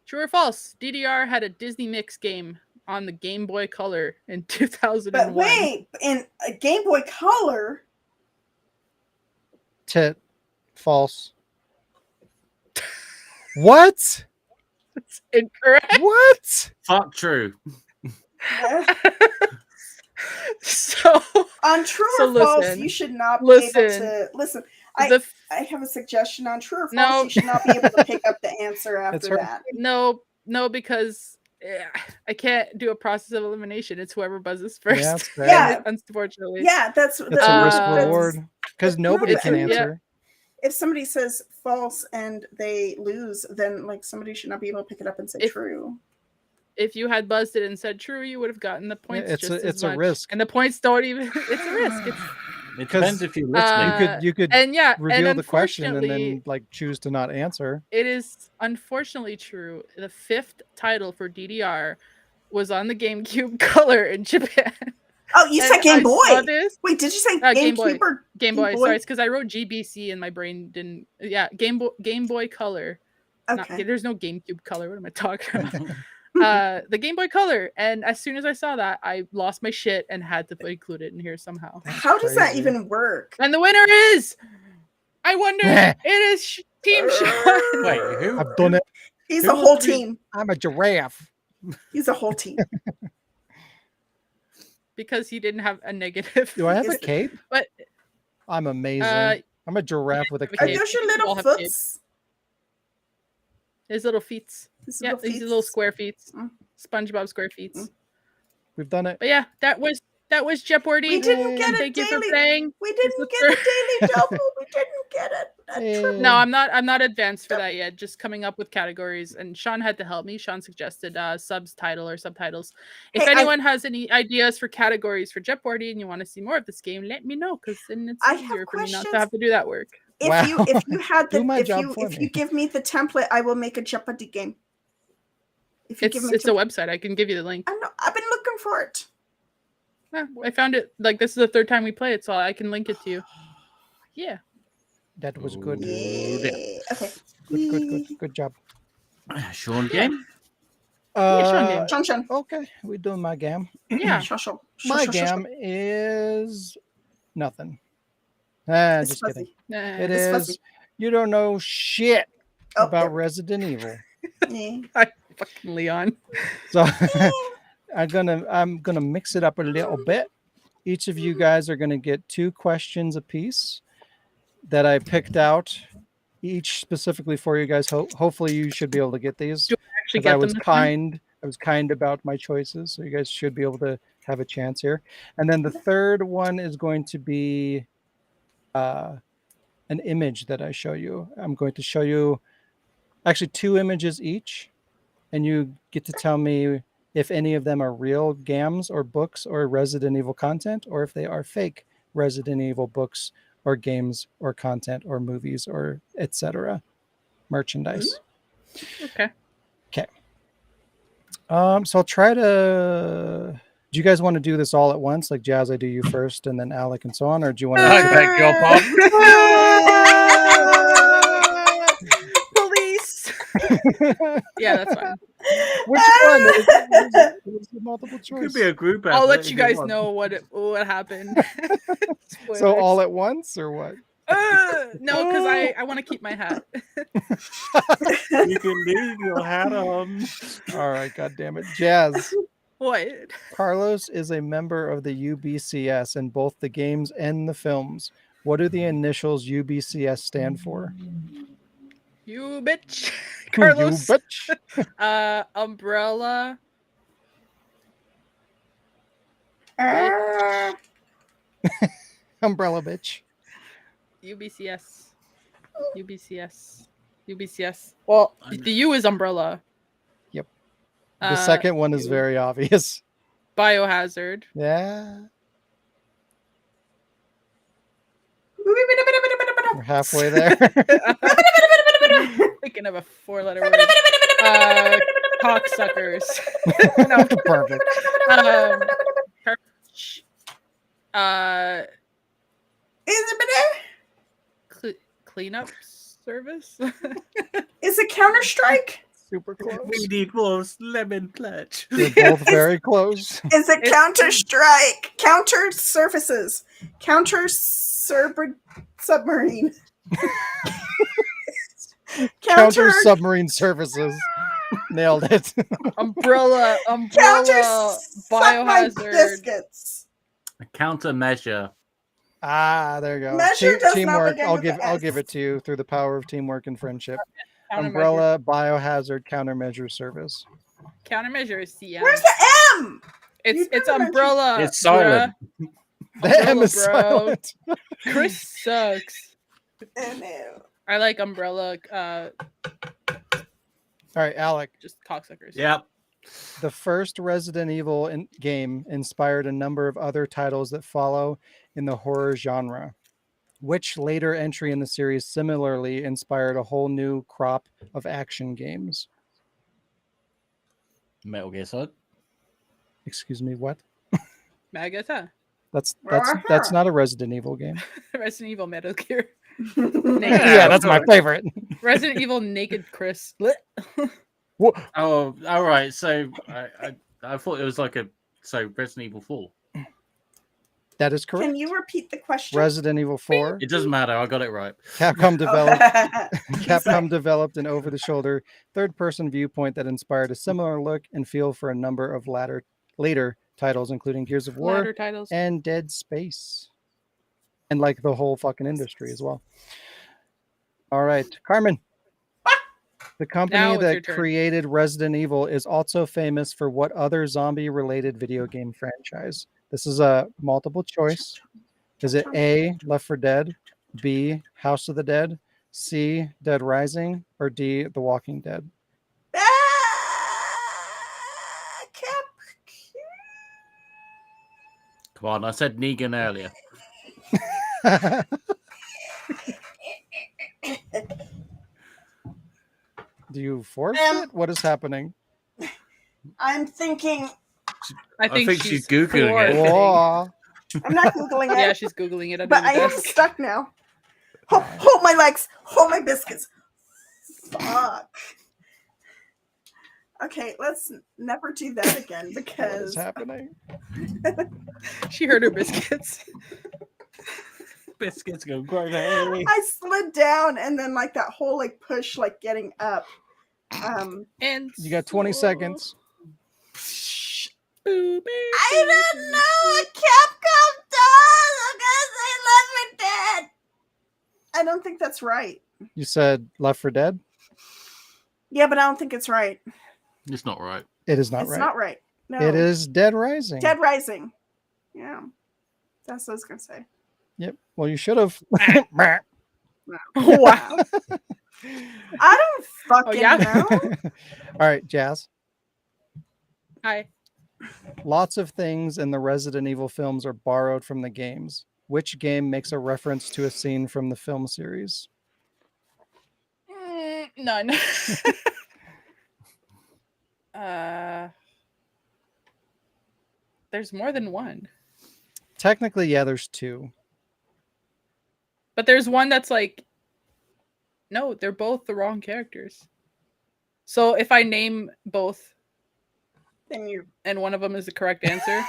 True or false? DDR had a Disney Mix game on the Game Boy Color in 2001. But wait, in a Game Boy Color, Tit. False. What? It's incorrect. What? Fuck true. So on true So or false, listen. you should not be able Listen. to listen. the I have a suggestion on true or false. No. You should not be able to pick up the answer It's after her- that. no, because I can't do a process of elimination. It's whoever buzzes first. Yeah, that's fair. Yeah. Unfortunately. Yeah, that's It's a risk that's- reward because nobody it's- can yeah. answer. If somebody says false and they lose, then like somebody should not be able to pick it up and say If- true. If you had buzzed it and said true, you would have gotten the points. it's just a- as it's a much. risk. And the points don't even. It's a risk. It's It depends if you're listening. You could and yeah, reveal and the question and unfortunately, then like choose to not answer. it is unfortunately true. The fifth title for DDR was on the GameCube Color in Japan. Oh, you said And Game I saw Boy. this. Wait, did you say Game Boy. GameCube or Game Boy. Boy? Sorry, it's because I wrote GBC and my brain didn't. Yeah, Game Boy Color. Okay. There's no GameCube Color. What am I talking about? The Game Boy Color. And as soon as I saw that, I lost my shit and had to include it in here somehow. How does that crazy. even work? And the winner is. I wonder. It is Team Sean. Wait, who? I've done it. He's Who a whole would be- team. I'm a giraffe. He's a whole team. Because he didn't have a negative. Do I have a Is- cape? But I'm amazing. uh, I'm a giraffe with a have a Are cape. cape. those your All little have foots? his little feet. His Yeah, little these feet? little square feet. Mm. SpongeBob square feet. Mm. We've done it. But yeah, that was Jeopardy. We didn't get a Thank you for daily. playing. We This didn't is get the a daily double. We didn't get it. No, I'm not advanced for that yet. Just coming up with categories, and Sean had to help me. Sean suggested subtitle or subtitles. If Hey, anyone has any ideas for categories for Jeopardy and you want to see more of this game, let me know because then it's I have easier for me not to questions. have to do that work. If Wow. you had the Do my job for if me. you give me the template, I will make a Jeopardy game. If you give me It's a website. I can give you the link. I've been looking for it. Yeah, I found it. Like this is the third time we play it, so I can link it to you. Yeah. That was good. Yeah. Okay. Good job. Sean game? Sean game. Sean. Okay, we doing my game. Yeah. Sean. My game is nothing. Ah, It's just fuzzy. kidding. Nah. It It's is. fuzzy. You don't know shit Oh, about Resident Evil. yeah. Fucking Leon. So I'm gonna mix it up a little bit. Each of you guys are gonna get 2 questions apiece that I picked out, each specifically for you guys. Hopefully, you should be able to get these. Do Actually, 'Cause get I them was this time? kind. I was kind about my choices, so you guys should be able to have a chance here. And then the third one is going to be an image that I show you. I'm going to show you actually 2 images each, and you get to tell me if any of them are real games or books or Resident Evil content, or if they are fake Resident Evil books or games or content or movies or etc. merchandise. Okay. So I'll try to Do you guys want to do this all at once? Like Jazz, I do you first, and then Alec, and so on, or do you want I to? beg your pardon. Police. Yeah, that's fine. Which one? It was the multiple choice. Could be a group I'll effort let if you guys want. know what happened. So all at once, or what? No, because I want to keep my hat. You can leave your hat on. All right, God damn it, Jazz. What? Carlos is a member of the UBCS in both the games and the films. What do the initials UBCS stand for? You bitch. You Carlos. bitch. Umbrella. Umbrella bitch. UBCS. UBCS. Well, the U is umbrella. Yep. The second one is very obvious. Biohazard. Yeah. We're halfway there. Thinking of a 4-letter word. Cocksuckers. No. Perfect. Cleanup service. Is it Counter-Strike? Super close. We need more lemon pledge. You're both very close. Is it Counter-Strike? Counter surfaces. Submarine. Counter submarine services. Nailed it. Umbrella. Biohazard. Biscuits. A countermeasure. Ah, there you go. Measure does not Teamwork. begin I'll with give a it S. to you through the power of teamwork and friendship. Countermeasure. Umbrella Biohazard Countermeasure Service. Countermeasure is CM. Where's the M? It's umbrella. It's silent. The M is bro. silent. Chris sucks. Ew. I like umbrella. All right, Alec. Just cocksuckers. Yep. The first Resident Evil game inspired a number of other titles that follow in the horror genre. Which later entry in the series similarly inspired a whole new crop of action games? Metal Gear Solid. Excuse me, what? Magata. That's not a Resident Evil game. Resident Evil Metal Gear. Yeah, that's my favorite. Resident Evil Naked Chris. What? Oh, all right. So I thought it was like Resident Evil 4. That is correct. Can you repeat the question? Resident Evil 4. It doesn't matter. I got it right. Capcom Sorry. developed an over-the-shoulder third-person viewpoint that inspired a similar look and feel for a number of later titles, including Gears of War Ladder titles. and Dead Space, and like the whole fucking industry as well. All right, Carmen. The company Now it's your that turn. created Resident Evil is also famous for what other zombie-related video game franchise? This is a multiple choice. Is it A, Left 4 Dead, B, House of the Dead, C, Dead Rising, or D, The Walking Dead? Come on. I said Negan earlier. Do you forfeit? What is happening? I'm thinking. I think she's Googling it. forfeiting. Whoa. I'm not Googling it. Yeah, she's Googling it. Under But the I am desk. stuck now. Hold my legs. Hold my biscuits. Fuck. Okay, let's never do that again What is because happening? She heard her biscuits. Biscuits go great. Hey. I slid down and then like that whole like push like getting up. And You got 20 seconds. I don't know what Capcom does because they let me dead. I don't think that's right. You said Left 4 Dead? Yeah, but I don't think it's right. It's not right. It is not It's right. not right. No. It is Dead Rising. Dead Rising. Yeah. That's what I was gonna say. Yep. Well, you should have. Wow. I don't fucking yeah? know. All right, Jazz. Hi. Lots of things in the Resident Evil films are borrowed from the games. Which game makes a reference to a scene from the film series? None. There's more than one. Technically, yeah, there's two. But there's one that's like, no, they're both the wrong characters. So if I name both Then you and one of them is the correct answer,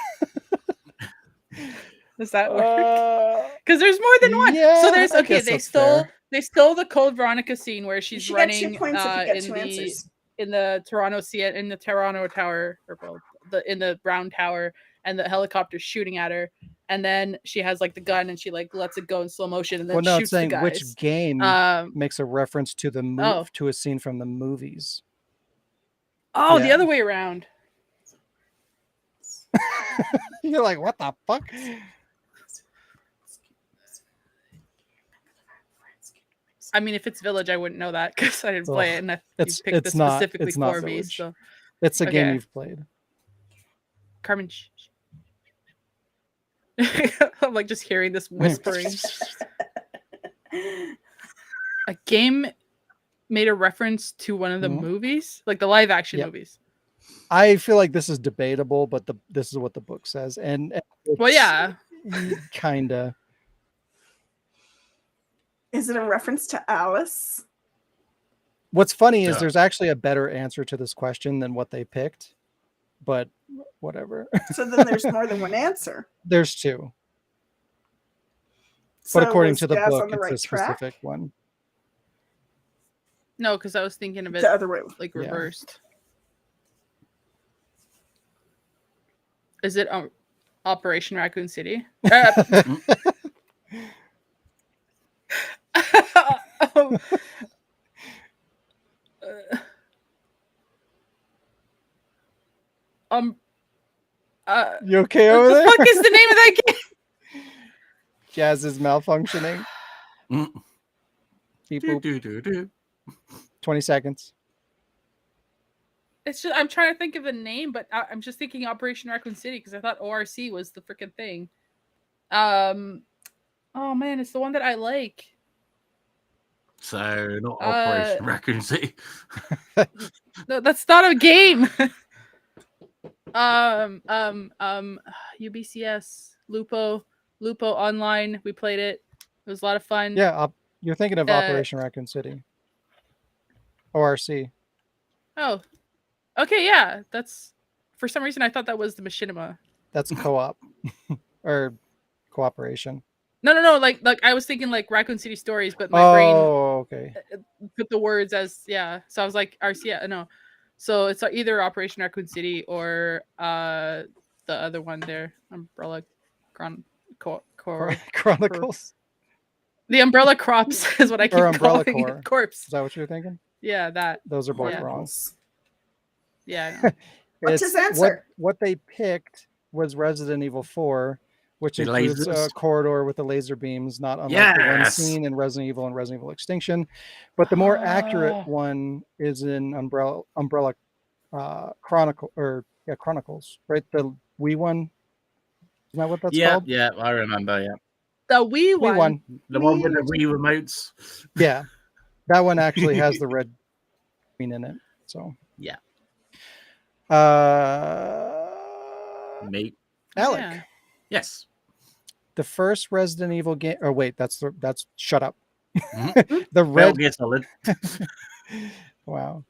does that work? Because there's more than one. Yeah, So there's I okay. guess They that's stole fair. they stole the Code Veronica scene where you she's should get 2 running points if you get in 2 the answers. in the Toronto Tower, or well, in the Brown Tower, and the helicopter's shooting at her, and then she has like the gun and she like lets it go in slow motion and then Well, no, shoots it's the saying guys. which game Um, makes a reference to the Oh. to a scene from the movies. oh, the Yeah. other way around. You're like, what the fuck? I mean, if it's Village, I wouldn't know that because I didn't play it, and you picked It's this not. specifically It's not for me. Village. So, It's a game Okay. you've played. Carmen, I'm like just hearing this whispering. A game made a reference to one of the Mhm. movies, like the live action Yep. movies. I feel like this is debatable, but this is what the book says, and Well, yeah. kinda. Is it a reference to Alice? What's funny is Yeah. there's actually a better answer to this question than what they picked, but whatever. So then there's more than one answer. There's two, So but according was to the Jazz book, on the it's right a track? specific one. No, because I was thinking of it The other way. like Yeah. reversed. Is it Operation Raccoon City? Um, um, You okay what over the there? fuck is the name of that game? Jazz is malfunctioning. Mm. Beep Do, boop. do, do, do. 20 seconds. It's just I'm trying to think of the name, but I'm just thinking Operation Raccoon City because I thought ORC was the freaking thing. Oh man, it's the one that I like. So not Operation Raccoon City. No, that's not a game. UBCS Lupo Online. We played it. It was a lot of fun. Yeah, you're thinking of Operation Raccoon City. ORC. Oh, okay, yeah. That's for some reason I thought that was the machinima. That's co-op or cooperation. No. Like I was thinking like Raccoon City Stories, but my brain okay. put the words as So I was like RC. Yeah, no. So it's either Operation Raccoon City or the other one there, Umbrella Chronicles. The Umbrella Crops is what I keep Or Umbrella calling Corps. it. Corpse. Is that what you're thinking? Yeah, that. Those are both Yeah. wrong. Yeah. I know. What's his answer? What they picked was Resident Evil 4, which The includes a lasers? corridor with the laser beams, not unlike the one Yes. seen in Resident Evil and Resident Evil Extinction. But the more Oh. accurate one is in Umbrella Chronicles, right? The Wii one. Isn't that what that's Yeah, called? yeah, I remember. Yeah, The Wii Wii one. one. the one with the Wii remotes. Yeah, that one actually has the red queen in it. So Yeah. Alec, Yeah. Yes. the first Resident Evil game. Oh wait, that's shut up. Mhm. The Metal red. Gear Solid. Wow.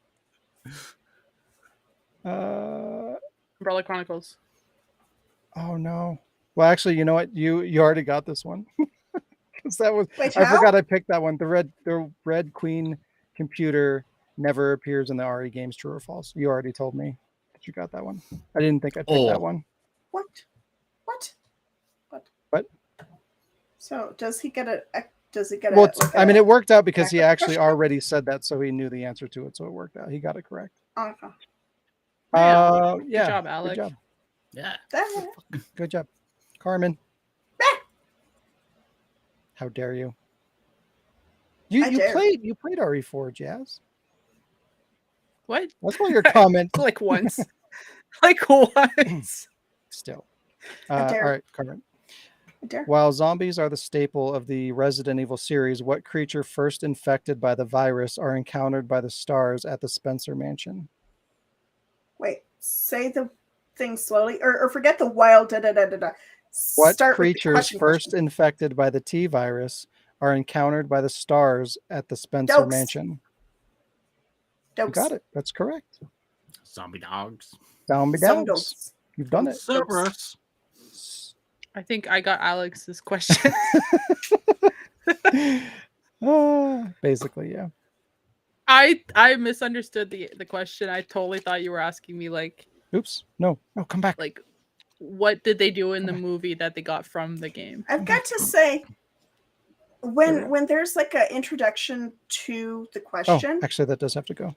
Umbrella Chronicles. Oh no. Well, actually, you know what? You already got this one. 'Cause that was Wait, I how? forgot I picked that one. The red queen computer never appears in the RE games. True or false? You already told me that you got that one. I didn't think I picked Oh. that one. What? So does he get a? Does he get Well, a? I mean, it worked out because he backup actually question? already said that, so he knew the answer to it, so it worked out. He got it correct. Okay. Yeah. Good job, Alec. Good job. Yeah. Good job, Carmen. How dare you? I You dare. played RE4, Jazz. What? That's why your comment Like once. Like once. still. I All dare. right, Carmen. I dare. While zombies are the staple of the Resident Evil series, what creature first infected by the virus are encountered by the stars at the Spencer Mansion? Wait. Say the things slowly, or forget the wild da da da da da. What Start with the creatures first infected by the T virus are encountered by the stars at the Spencer Dokes. Mansion? You Dokes. got it. That's correct. Zombie dogs. Zombie Some dogs. dokes. You've done it. Cerberus. I think I got Alex's question. Basically, yeah. I misunderstood the question. I totally thought you were asking me like Oops. No, come back. what did they do in the movie that they got from the game? I've got to say, when there's like an introduction to the question, actually, that does have to go.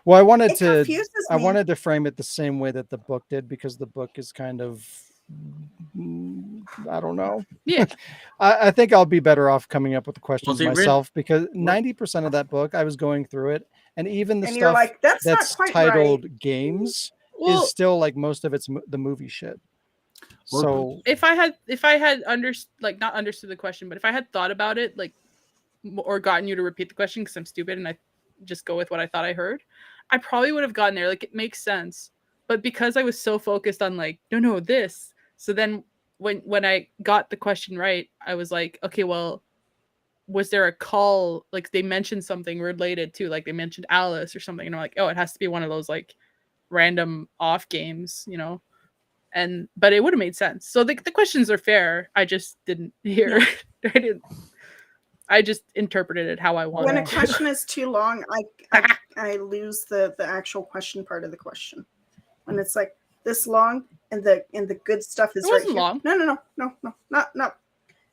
Well, I wanted it to confuses me. I wanted to frame it the same way that the book did, because the book is kind of, I don't know. Yeah. I think I'll be better off coming up with the questions Was it myself, because 90% of that book I was going through it, and even the and you're stuff like, that's not that's quite titled right. games Well, is still like most of it's the movie shit. Well, So if I had not understood the question, but if I had thought about it or gotten you to repeat the question because I'm stupid and I just go with what I thought I heard, I probably would have gotten there. Like, it makes sense. But because I was so focused on like, no, this. So then when I got the question right, I was like, okay, well, was there a call? Like, they mentioned something related to, like, they mentioned Alice or something. And I'm like, oh, it has to be one of those like random off games, but it would have made sense. So the questions are fair. I just didn't hear. Yeah. I just interpreted it how I wanted. When a question is too long, I lose the actual question part of the question. When it's like this long and the good stuff is right here. Long. No, not.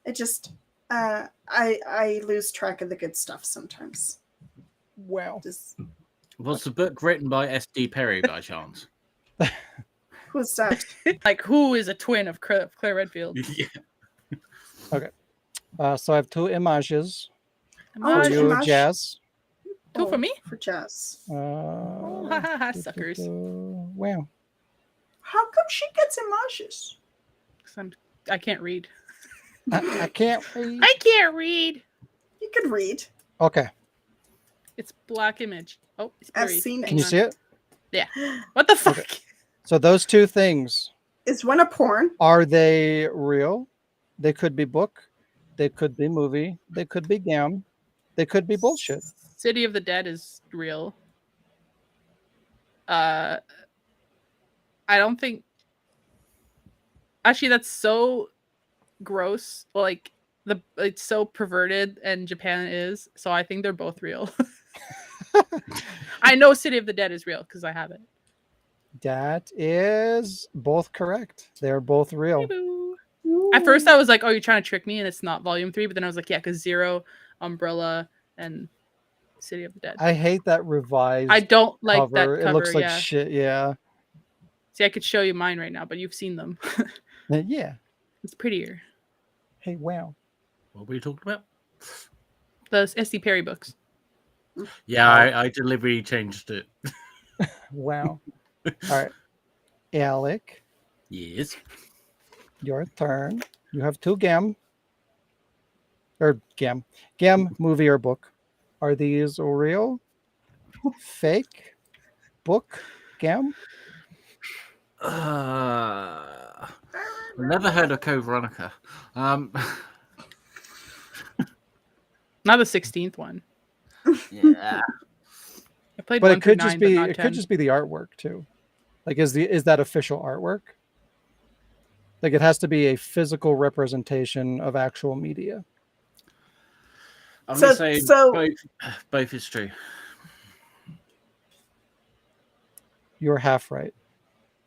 It just I lose track of the good stuff sometimes. wow. Was the book written by S.D. Perry by chance? Who's that? Like, who is a twin of Claire Redfield? Yeah. Okay. So I have two images Oh, for you, image. Jazz. Two for me? For Jazz. Suckers. Wow. How come she gets images? I can't read. I can't read. I can't read. You could read. Okay. It's black image. Oh, it's I've blurry. seen it. Can you see it? Yeah. What the fuck? Okay. So those two things, Is one a porn? are they real? They could be book. They could be movie. They could be gam. They could be bullshit. City of the Dead is real. I don't think. Actually, that's so gross. Like, it's so perverted, and Japan is. So I think they're both real. I know City of the Dead is real because I have it. That is both correct. They're both real. At first, I was like, "Oh, you're trying to trick me," and it's not Volume 3. But then I was like, "Yeah, because Zero, Umbrella, and City of the Dead." I hate that revised. I don't like cover. that cover. It looks like yeah. shit. Yeah. See, I could show you mine right now, but you've seen them. Yeah. It's prettier. Hey, wow. What were you talking about? The S.D. Perry books. Yeah, I deliberately changed it. Wow. All right. Alec, Yes. your turn. You have two gam. Or gam. Gam, movie or book. Are these real? Fake? Book? Gam? I've never heard of Code Veronica. Not the 16th one. Yeah. I played But 1 it could through just 9, be but not it 10. could just be the artwork too. Like is that official artwork? Like it has to be a physical representation of actual media. I'm So- going to say so- both is true. You're half right.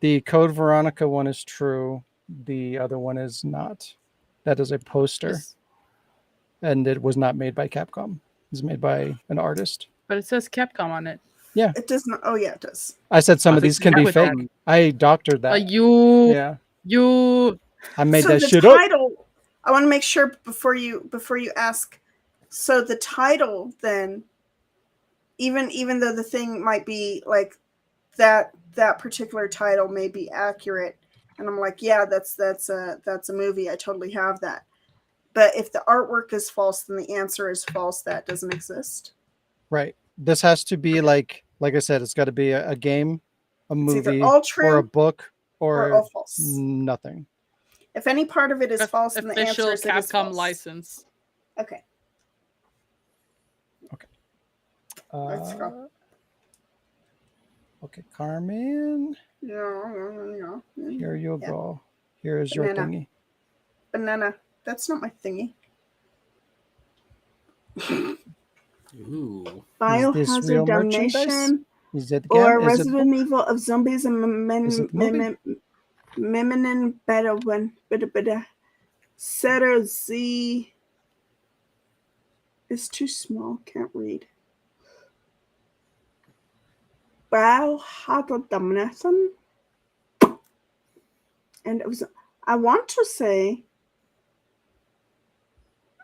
The Code Veronica one is true. The other one is not. That is a poster, Just- and it was not made by Capcom. It was made by an artist. But it says Capcom on it. It does not. Oh yeah, it does. I said some I of think these can be with fake. them- I doctored that. You Yeah, I made so that the shit up. title, I want to make sure before you ask. So the title then, even though the thing might be like that particular title may be accurate, and I'm like, yeah, that's a movie. I totally have that. But if the artwork is false, then the answer is false. That doesn't exist. Right. This has to be like I said, it's got to be a game. a It's either movie, all or a true book, or or all false. nothing. If any part of it is false, then the answer Official is it is Capcom false. license. Okay. Let's Uh, go. okay, Carmen, Yeah. here you Yeah. go. Here is your Banana. thingy. Banana. That's not my thingy. Ooh. Is this Biohazard real merchandise? Damnation Is it or game? Is it Resident book? Evil of Zombies and Is it the movie? Meminin better one. Bada. Setter Z is too small. Can't read. Biohazard Damnation. And it was, I want to say,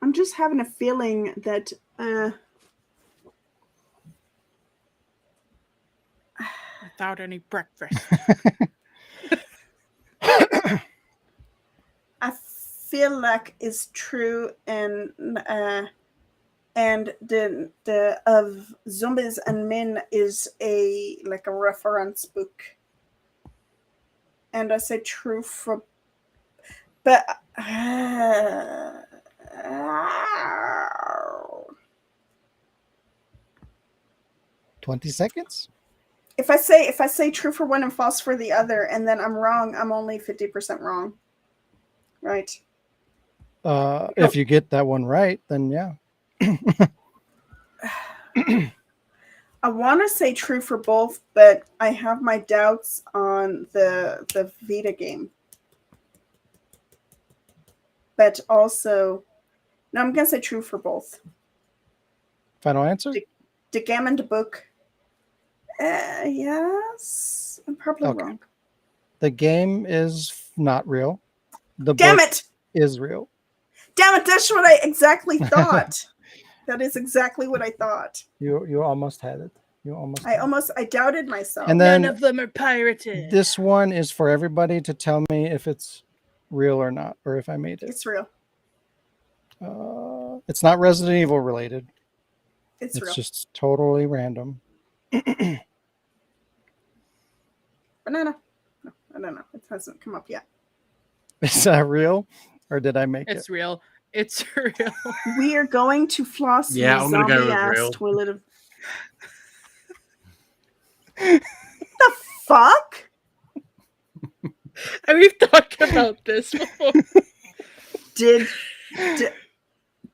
I'm just having a feeling that Without any breakfast. I feel like is true, and the of Zombies and Men is a like a reference book, and I say true for, but 20 seconds. if I say true for one and false for the other, and then I'm wrong, I'm only 50% wrong, right? If you get that one right, then yeah. I want to say true for both, but I have my doubts on the Vita game. But also, no, I'm gonna say true for both. Final answer? The Gammon book. Yes, I'm probably Okay. wrong. The game is not real. The Damn book it! is real. Damn it! That's what I exactly thought. That is exactly what I thought. You almost had it. You almost. I doubted myself. And then None of them are pirated. this one is for everybody to tell me if it's real or not, or if I made it. It's real. It's not Resident Evil related. It's It's real. just totally random. Banana. No, I don't know. It hasn't come up yet. Is that real, or did I make It's it? real. It's real. We are going to floss Yeah, the I'm gonna go zombie with ass real. toilet of. The fuck? And we've talked about this before. Did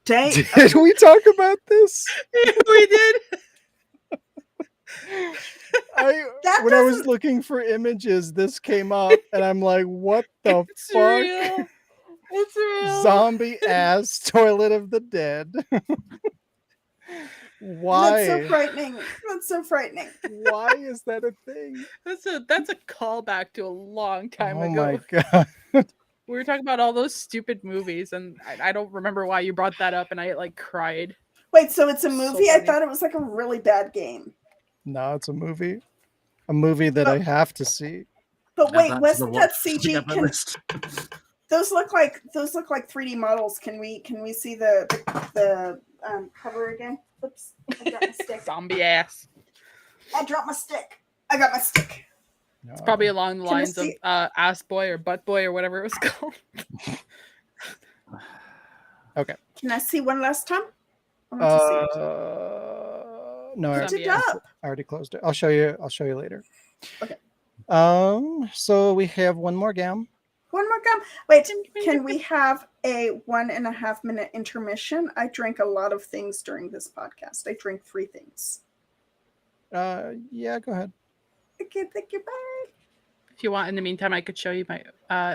Did we talk about this? We did. That When I was doesn't- looking for images, this came up, and I'm like, "What the It's fuck?" real. It's real. Zombie ass toilet of the dead. Why? That's so frightening. That's so frightening. Why is that a thing? That's a callback to a long time Oh ago. my god. We were talking about all those stupid movies, and I don't remember why you brought that up, and I like cried. Wait, so it's a So movie? I funny. thought it was like a really bad game. No, it's a movie. A movie that I have to see. But Add wait, that to wasn't the that watch CG? together Can, list. those look like 3D models? Can we see the cover again? Oops, I dropped my stick. Zombie ass. I dropped my stick. I got my stick. It's probably along the Can I lines of see- ass boy or butt boy or whatever it was called. Okay. Can I see one last time? I want to see it. No, Lift Zombie it ass. up. I already closed it. I'll show you later. Okay. So we have one more game. One more gum. Wait, can we have a 1.5 minute intermission? I drink a lot of things during this podcast. I drink 3 things. Yeah, go ahead. Okay, thank you. Bye. If you want, in the meantime, I could show you my.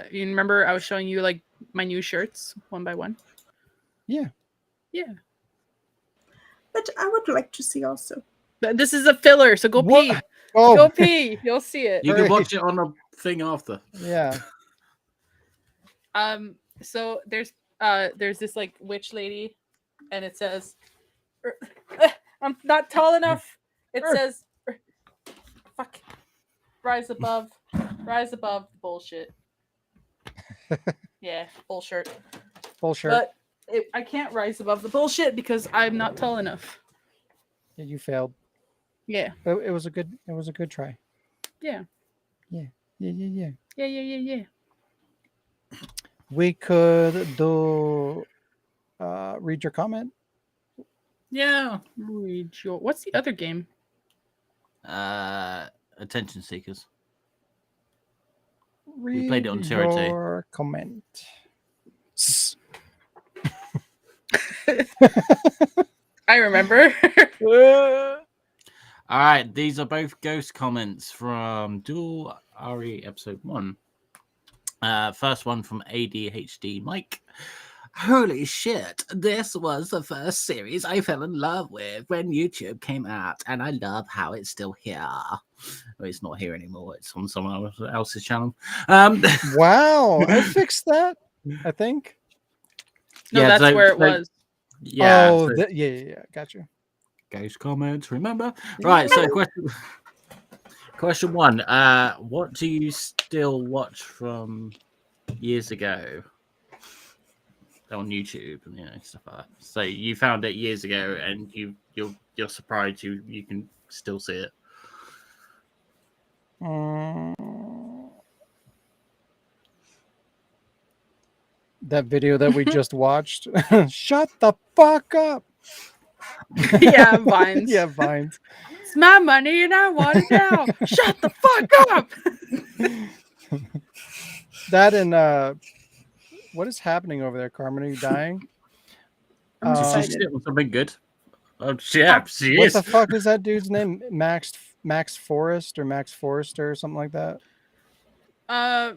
You remember I was showing you like my new shirts one by one. Yeah. Yeah. But I would like to see also. But this is a filler, so go What? pee. Oh, Go pee. You'll see it. You Hurry. can watch it on the thing after. yeah. So there's this like witch lady, and it says, "I'm not tall enough." It says, "Fuck, rise above bullshit." Yeah, bullshit. Bullshit. But I can't rise above the bullshit because I'm not tall enough. You failed. Yeah, It was a good try. yeah. Yeah. Yeah. We could do read your comment. Yeah. What's the other game? Attention seekers. Read played it on Zero Two. your comment. I remember. All right, these are both ghost comments from Dual RE episode 1. First one from ADHD Mike. Holy shit, this was the first series I fell in love with when YouTube came out, and I love how it's still here. Well, it's not here anymore, it's on someone else's channel. Wow, I fixed that, I think. No, Yeah, that's so- where it so- was. Yeah, Oh, so yeah, got you. ghost comments, remember? Right, so question 1. What do you still watch from years ago on YouTube and stuff like that? So you found it years ago, and you're surprised you can still see it. That video that we just watched. Shut the fuck up. Yeah, Vines. Yeah, Vines. It's my money and I want it now. Shut the fuck up. That and what is happening over there, Carmen? Are you dying? I'm Did she excited. sit on something good? Oh, yeah, she What is. the fuck is that dude's name? Max Forrest or Max Forrester or something like that?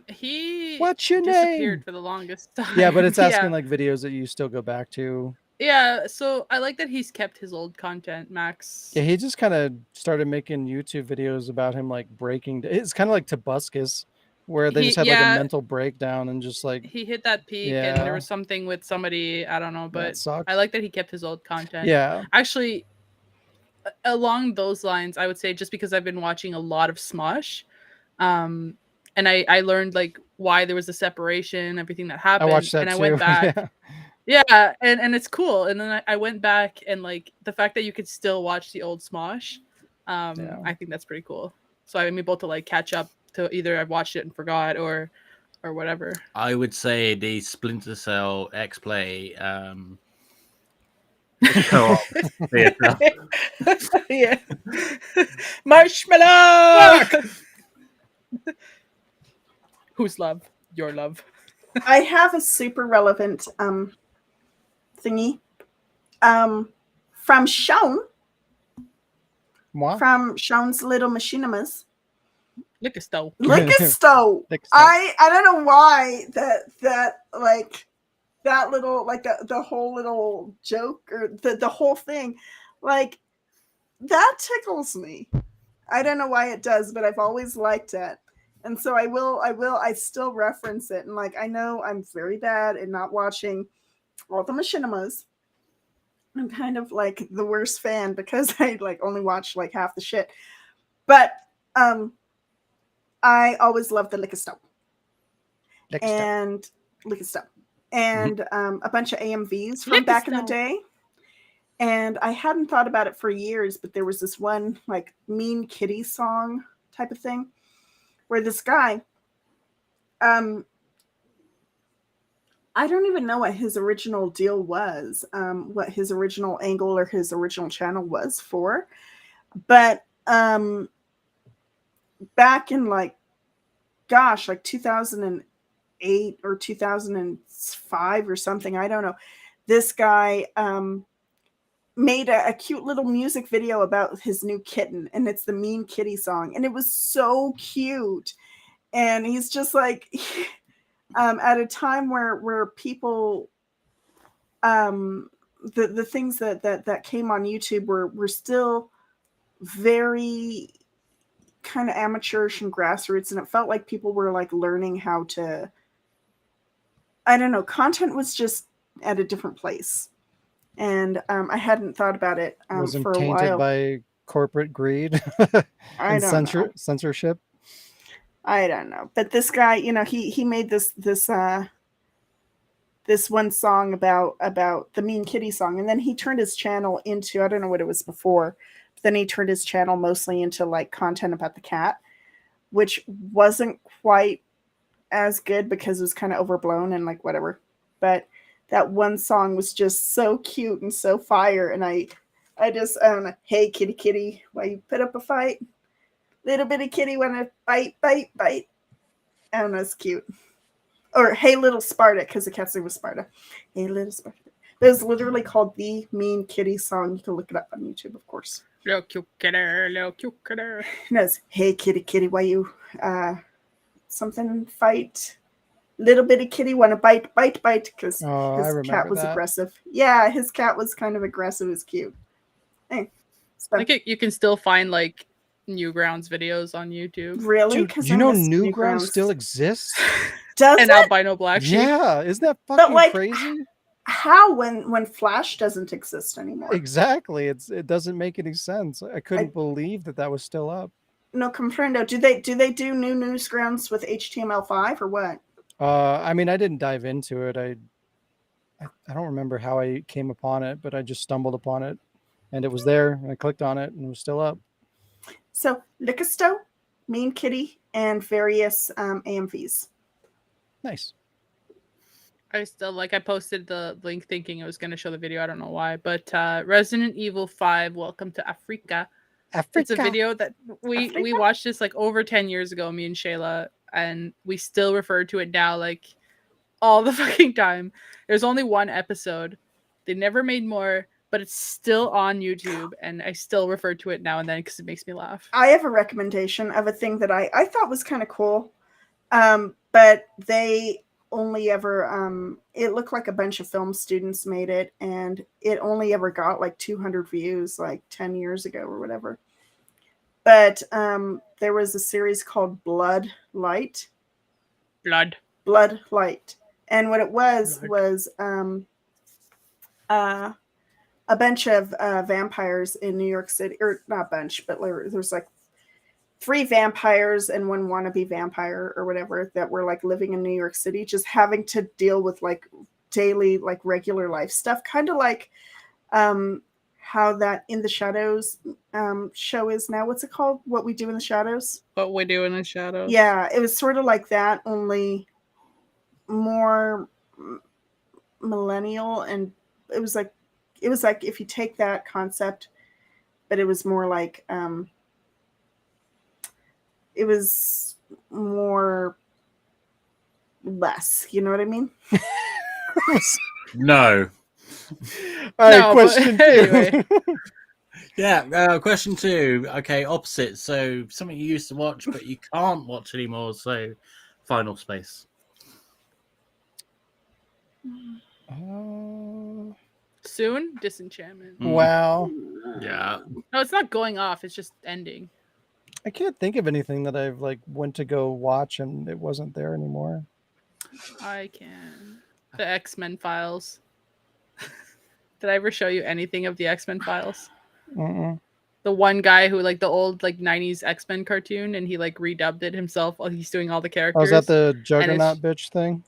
He What's your disappeared name? for the longest time. Yeah, but it's asking yeah. like videos that you still go back to. Yeah, so I like that he's kept his old content, Max. Yeah, he just kind of started making YouTube videos about him like breaking. It's kind of like Tobuscus, where they just had like a mental breakdown and just like He hit that peak and there was something with somebody, I don't know, that but sucks. I like that he kept his old content. Yeah, Actually, along those lines, I would say just because I've been watching a lot of Smosh, and I learned like why there was a separation, everything that I happened, watched that and I too. went back. Yeah. Yeah, and it's cool. And then I went back and like the fact that you could still watch the old Smosh, Yeah. I think that's pretty cool. So I'm able to like catch up to either I've watched it and forgot or whatever. I would say the Splinter Cell X Play co-op theater. Yeah. Marshmallow. Whose love? Your love. I have a super relevant thingy from Sean, Moi? from Sean's Little Machinimas. Lick a stove. Lick a stove. Lick a stove. I don't know why that like that little like the whole little joke or the whole thing like that tickles me. I don't know why it does, but I've always liked it. And so I still reference it. And like, I know I'm very bad at not watching all the machinimas. I'm kind of like the worst fan because I like only watch like half the shit. But I always loved the Lick a Stone. And Lick a Stone. And a bunch of AMVs from back in the day. And I hadn't thought about it for years, but there was this one like Mean Kitty song type of thing where this guy, I don't even know what his original deal was, what his original angle or his original channel was for. But back in like 2008 or 2005 or something, I don't know, this guy made a cute little music video about his new kitten, and it's the Mean Kitty song, and it was so cute. And he's just like at a time where people the things that came on YouTube were still very kind of amateurish and grassroots, and it felt like people were like learning how to, I don't know, content was just at a different place. And I hadn't thought about it Wasn't for a tainted while. by corporate greed I and don't know. censorship. I don't know. But this guy, you know, he made this one song about the Mean Kitty song, and then he turned his channel into, I don't know what it was before, but then he turned his channel mostly into like content about the cat. which wasn't quite as good because it was kind of overblown and like whatever. But that one song was just so cute and so fire. And I just, hey, kitty, kitty, why you put up a fight? Little bitty kitty wanna bite, bite, bite. I don't know, it's cute. Or hey, little Sparta, because the cat's name was Sparta. Hey, little Sparta. It was literally called the Mean Kitty song. You can look it up on YouTube, of course. Little cute critter, little cute critter. And it's, hey, kitty, kitty, why you something fight? Little bitty kitty want to bite, bite, bite, because his cat was aggressive. Yeah, his cat was kind of aggressive. It was cute. Hey, I think you can still find like Newgrounds videos on YouTube. Really? Dude, do you know Newgrounds still exists? Does and it? Albino Black Sheep. Yeah, isn't that fucking like, crazy? How when Flash doesn't exist anymore? Exactly. It doesn't make any sense. I couldn't believe that was still up. No comprendo. Do they do new Newsgrounds with HTML5 or what? I mean, I didn't dive into it. I don't remember how I came upon it, but I just stumbled upon it, and it was there. And I clicked on it, and it was still up. So Lickisto, Mean Kitty, and various AMVs. Nice. I still I posted the link thinking it was going to show the video. I don't know why, but Resident Evil 5 Welcome to Africa. It's a video that we watched this like over 10 years ago, me and Shayla, and we still refer to it now like all the fucking time. There's only one episode. They never made more, but it's still on YouTube, and I still refer to it now and then because it makes me laugh. I have a recommendation of a thing that I thought was kind of cool, but they only ever it looked like a bunch of film students made it, and it only ever got like 200 views like 10 years ago or whatever. But there was a series called Blood Light, and what it was a bunch of vampires in New York City, or not a bunch, but there's like 3 vampires and 1 wannabe vampire or whatever that were like living in New York City, just having to deal with like daily, like regular life stuff. Kind of like how that In the Shadows show is now. What's it called? What We Do in the Shadows? What We Do in the Shadows. Yeah, it was sort of like that, only more millennial. And it was like if you take that concept, but it was more like it was more less, you know what I mean? No. All right, question 2. Anyway. Yeah, question 2. Okay, opposite. So something you used to watch but you can't watch anymore. So Final Space. Soon, Disenchantment. Wow. Yeah. No, it's not going off. It's just ending. I can't think of anything that I've like went to go watch and it wasn't there anymore. I can. The X-Men Files. Did I ever show you anything of the X-Men Files? The one guy who like the old like 90s X-Men cartoon, and he like redubbed it himself while he's doing all the characters. Oh, is that the Juggernaut bitch thing?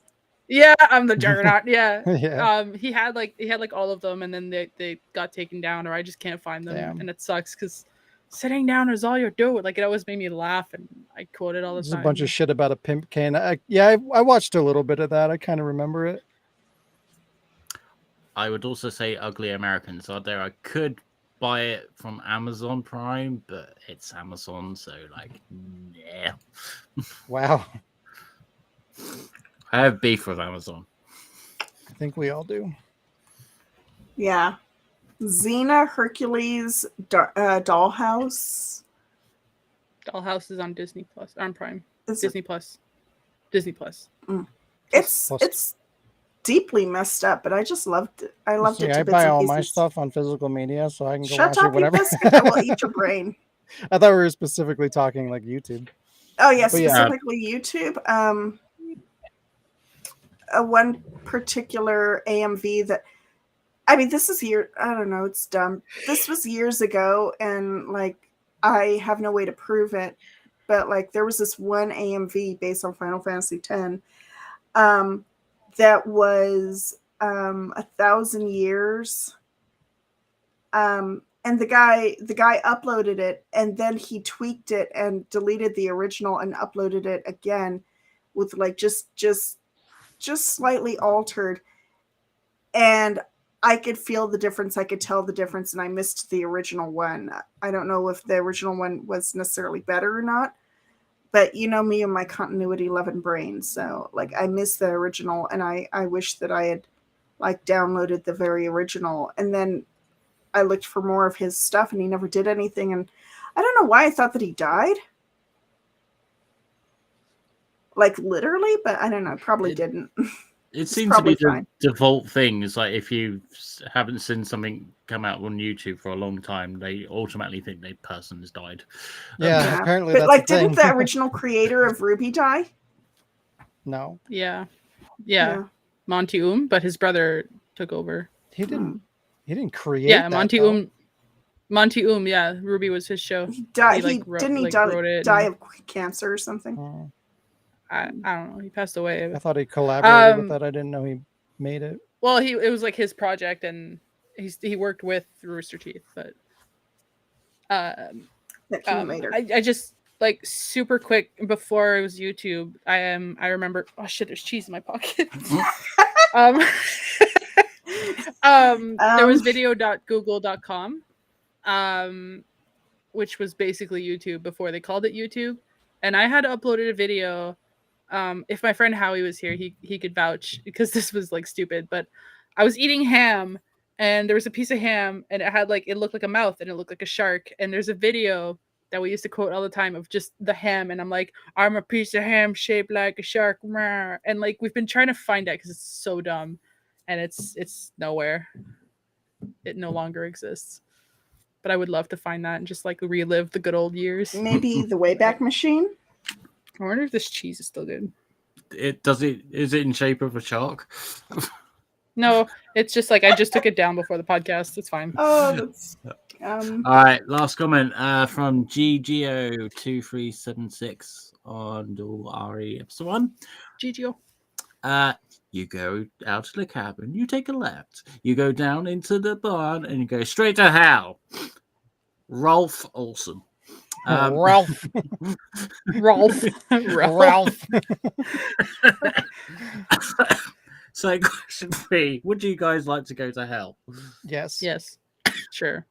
Yeah, I'm the Juggernaut. Yeah. Yeah. He had like all of them, and then they got taken down, or I just can't find them. Damn. And it sucks because sitting down is all you're doing. Like, it always made me laugh, and I quote it all the There's time. a bunch of shit about a pimp cane. I watched a little bit of that. I kind of remember it. I would also say Ugly Americans are there. I could buy it from Amazon Prime, but it's Amazon, so like, yeah. Wow. I have beef with Amazon. I think we all do. Yeah. Xena, Hercules, Dollhouse. Dollhouse is on Disney Plus, on Prime. Is Disney Plus. Disney Plus. It's deeply messed up, but I just loved it. I loved it. I buy all my stuff on physical media, so I can go Shut watch up, it whenever. you biscuit. I will eat your brain. I thought we were specifically talking like YouTube. Oh yeah, But yeah. specifically YouTube. One particular AMV that, I mean, this is I don't know, it's dumb. This was years ago, and like I have no way to prove it, but like there was this one AMV based on Final Fantasy X that was 1,000 years, and and the guy uploaded it, and then he tweaked it and deleted the original and uploaded it again with like just slightly altered, and I could feel the difference. I could tell the difference, and I missed the original one. I don't know if the original one was necessarily better or not, but you know me and my continuity loving brain. So like I missed the original, and I wish that I had like downloaded the very original. And then I looked for more of his stuff, and he never did anything. And I don't know why I thought that he died. Like literally, but I don't know. Probably didn't. It It's seems to be probably the fine. default thing. Is like if you haven't seen something come out on YouTube for a long time, they automatically think the person has died. Yeah, Yeah. apparently But that's like, the thing. didn't the original creator of Ruby die? No, Yeah. Monty but his brother took over. he didn't. He didn't create. Yeah, that, though. Monty yeah, Ruby was his show. He died. He, He like, wrote- didn't he like, die, wrote it die and- of cancer or something? Oh, I don't know. He passed away. I thought he collaborated with Um, that. I didn't know he made it. Well, it was like his project, and he worked with Rooster Teeth, but That came later. I just like super quick before it was YouTube. I remember. Oh shit! There's cheese in my pocket. There was video.google.com, which was basically YouTube before they called it YouTube, and I had uploaded a video. If my friend Howie was here, he could vouch because this was like stupid. But I was eating ham, and there was a piece of ham, and it looked like a mouth, and it looked like a shark. And there's a video that we used to quote all the time of just the ham, and I'm like, I'm a piece of ham shaped like a shark, and like we've been trying to find that because it's so dumb, and it's nowhere. It no longer exists. But I would love to find that and just like relive the good old years. Maybe the Wayback Machine. I wonder if this cheese is still good. Is it in shape of a shark? No, it's just like I just took it down before the podcast. It's fine. Oh, that's All right, last comment from GGO2376 on Dual RE episode 1. GGO. You go out to the cabin, you take a left, you go down into the barn, and you go straight to hell. Rolf Olsen. Ralph. Ralph. So, question 3: would you guys like to go to hell? Yes. Yes. Sure.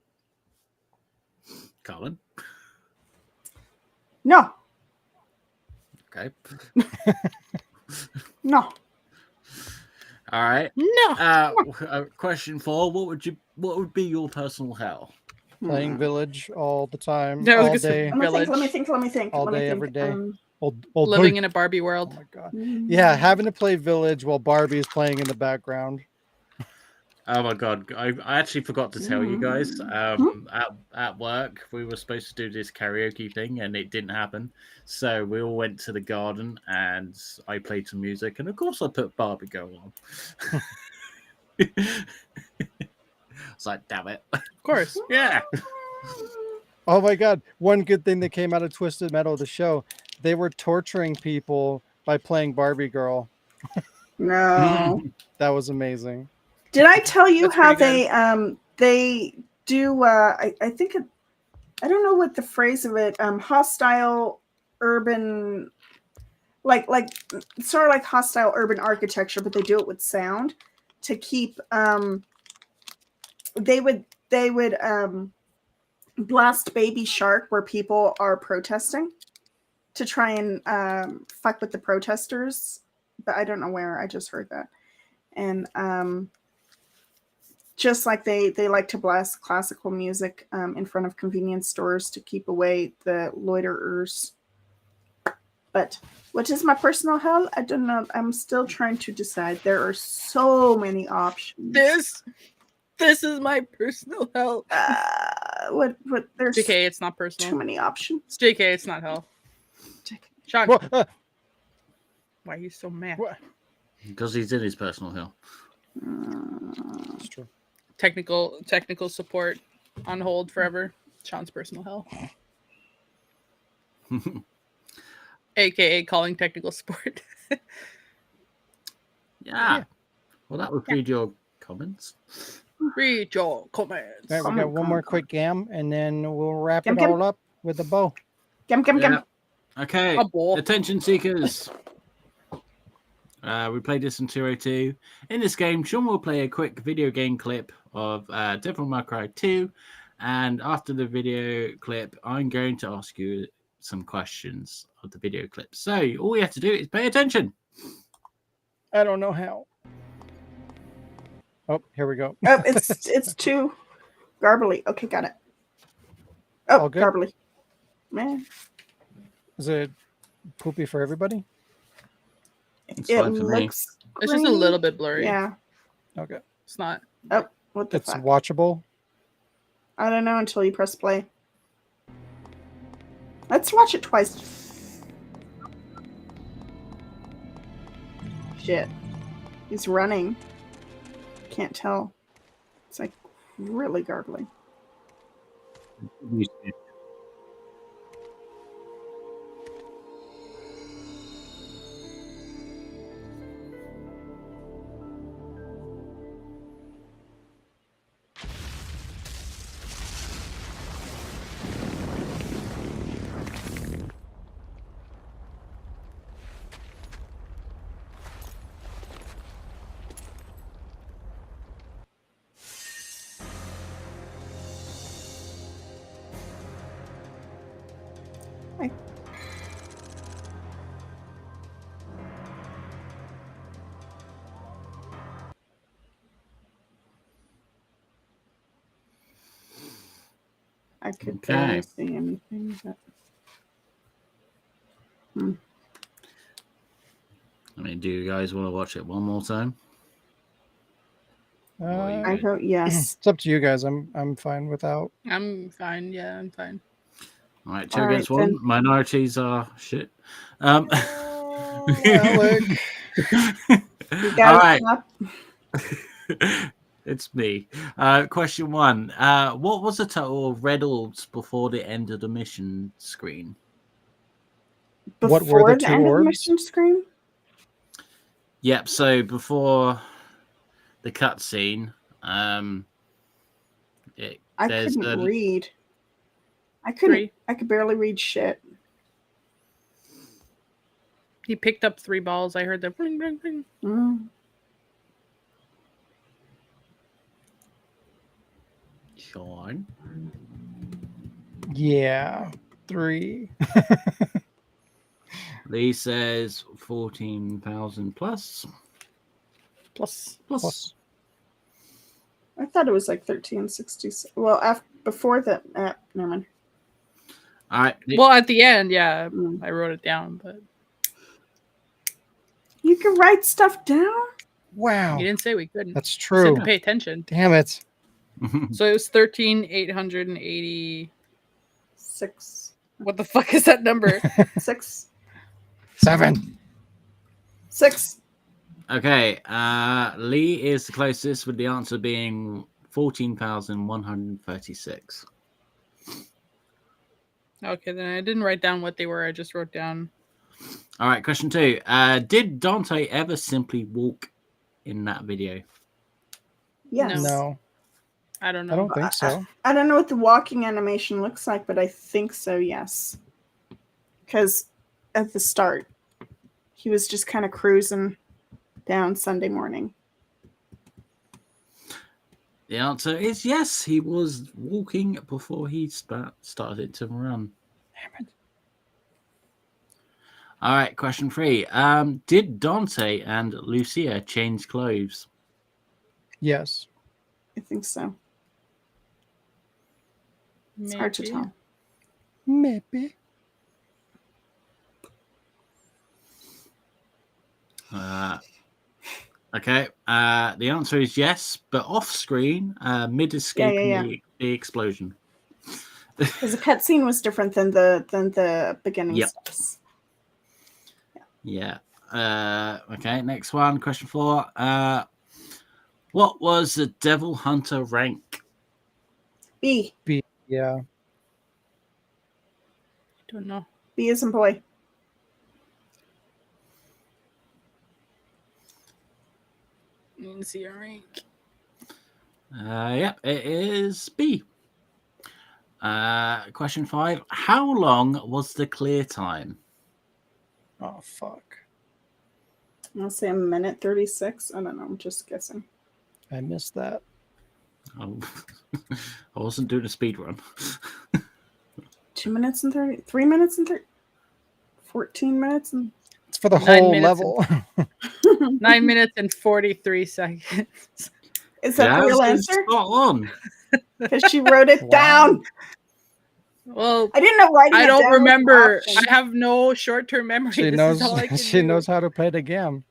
Colin? no, Okay. no. All right. No. Question 4: what would be your personal hell? Playing Village all the time, Yeah, I was all gonna say- day, Let me think. all let me day, think. every day. Um, old Living boy. in a Barbie Oh world. my god. Yeah, having to play Village while Barbie is playing in the background. Oh my god! I actually forgot to tell you guys. At work, we were supposed to do this karaoke thing, and it didn't happen. So we all went to the garden, and I played some music, and of course, I put Barbie Girl on. It's like, damn it! Of course. Yeah. Oh my god. One good thing that came out of Twisted Metal, the show, they were torturing people by playing Barbie Girl. no. That was amazing. Did I tell you That's how pretty they do? I think I don't know what the phrase of it. Hostile urban, like sort of like hostile urban architecture, but they do it with sound to keep. They would blast Baby Shark where people are protesting to try and fuck with the protesters, but I don't know where. I just heard that, and just like they like to blast classical music in front of convenience stores to keep away the loiterers. But what is my personal hell? I don't know. I'm still trying to decide. There are so many options. This is my personal hell. What there's JK, it's not too personal. many options. It's JK, it's not hell. JK. Sean, Well, why are you so mad? what? Because he's in his personal hell. It's true. Technical support on hold forever. Sean's personal hell. AKA calling technical support. Yeah. Well, that would read your comments. Read your comments. All right, we Come got on, one come more on, quick gam, and then we'll wrap Gam, it gam. all up with a bow. Gum, gum, gum. Okay, A ball. attention seekers. We played this in 202. In this game, Sean will play a quick video game clip of Devil May Cry 2. And after the video clip, I'm going to ask you some questions of the video clip. So all you have to do is pay attention. I don't know how. Oh, here we go. Oh, it's too garbly. Okay, got it. Oh, All good? garbly. Man, Is it poopy for everybody? It's it fine for me. looks. It's just a green. little bit blurry. Yeah. Okay. It's not. Oh, what the It's fuck? watchable. I don't know until you press play. Let's watch it twice. Shit. He's running. Can't tell. It's like really garbly. Hi. I could barely Okay. see anything. But... I mean, do you guys want to watch it one more time? I hope yes. It's up to you guys. I'm fine without. I'm fine. Yeah, I'm fine. All right, two All against right, one. then. Minorities are shit. Alec. You All guys right. up? It's me. Question one. What was the total of red orbs before the end of the mission screen? What were Before the the two end of the orbs? mission screen? Yep. So before the cutscene, I there's couldn't a read. I couldn't. 3. I could barely read shit. He picked up 3 balls. I heard the ring, ring, ring. Mm. Sean. Yeah, 3. Lee says 14,000 plus. Plus. Plus. I thought it was like 1360. Well, before that, never mind. All right. Well, at the end, yeah, Mm. I wrote it down, but You can write stuff down. Wow, you didn't say we couldn't. that's You said true. to pay attention. Damn it. So it was 13,880. 6, What the fuck is that number? 6, 7. 6. Okay. Lee is the closest, with the answer being 14,136. Okay, then I didn't write down what they were. I just wrote down. All right. Question 2. Did Dante ever simply walk in that video? Yes. No, I don't know. I don't think so. I don't know what the walking animation looks like, but I think so. Yes. Because at the start, he was just kind of cruising down Sunday morning. The answer is yes. He was walking before he started to run. Damn it. All right. Question 3. Did Dante and Lucia change clothes? Yes. I think so. It's hard to Maybe. tell. Maybe. Okay. The answer is yes, but off screen, mid escaping Yeah. the explosion. Because the cutscene was different than the beginning Yep. steps. Yeah. Okay. Next one. Question 4. What was the Devil Hunter rank? B. Yeah. Don't know. B is in boy. I didn't see a rank. Yep, it is B. Question 5. How long was the clear time? Oh fuck! I'll say a minute 36. I don't know. I'm just guessing. I missed that. Oh, I wasn't doing a speed run. 2 minutes and 30. 3 minutes and 30. 14 minutes and. It's for the 9 whole minutes level. 9 minutes and 43 seconds. Is that the real Jazz is answer? spot on. Because she wrote it Wow. down. Well, I didn't know writing I it don't down was an remember. option. I have no short-term memory. She This knows. is all I can She do. knows how to play the game.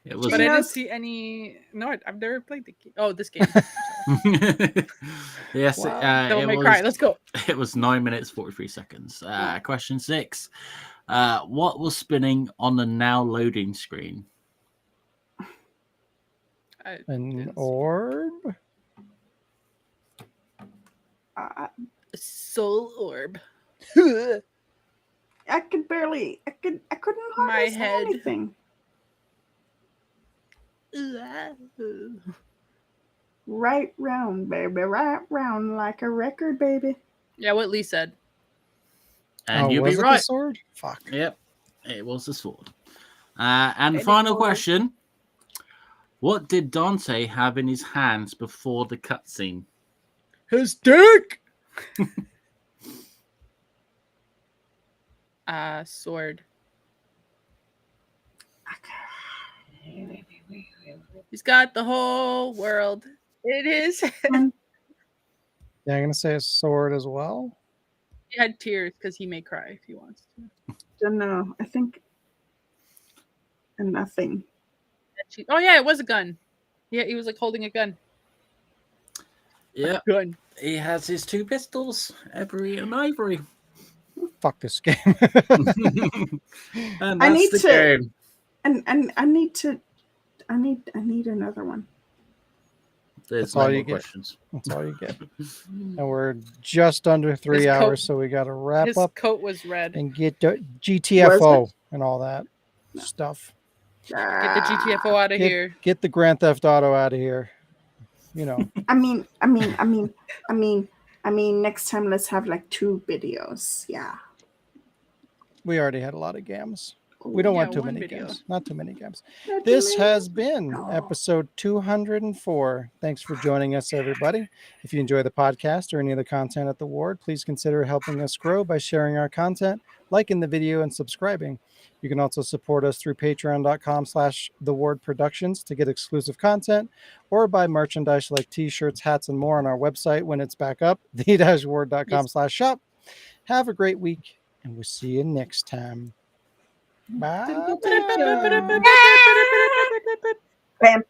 It was But I didn't knows- see any. No, I've never played the game. Oh, this game. yes, Wow. Don't it make was, cry. Let's go. It was 9 minutes 43 seconds. Question 6. What was spinning on the now loading screen? I An didn't see. orb. Soul orb. I could barely. I couldn't hardly My say head. anything. Right round, baby. Right round like a record, baby. Yeah, what Lee said. And Oh, you'll was be it right. the sword? Fuck. Yep, it was the sword. And Maybe final sword. question. What did Dante have in his hands before the cutscene? His dick. Sword. He's got the whole world. It is. Yeah, I'm gonna say a sword as well. He had tears because he may cry if he wants to. Don't know. I think nothing. Oh yeah, it was a gun. Yeah, he was like holding a gun. Yep, Gun. he has his 2 pistols, Every and Ivory. Fuck this game. And I that's need the to- game. And I need to. I need another one. There's That's no all more you get. questions. That's all you get. And we're just under 3 His hours, coat- so we got to wrap His up coat was red. and get the GTFO Was and all that No. stuff. Get the GTFO out of Get- here. Get the Grand Theft Auto out of here. You know, I mean, next time let's have like 2 videos. Yeah. we already had a lot of games. We don't Yeah, want too one many video. games. Not too many games. Not This too many. has been No. episode 204. Thanks for joining us, everybody. If you enjoy the podcast or any of the content at the Ward, please consider helping us grow by sharing our content, liking the video, and subscribing. You can also support us through patreon.com/thewardproductions to get exclusive content or buy merchandise like t-shirts, hats, and more on our website when it's back up, the-ward.com/shop. Have a great week, and we'll see you next time. Bye. Bam.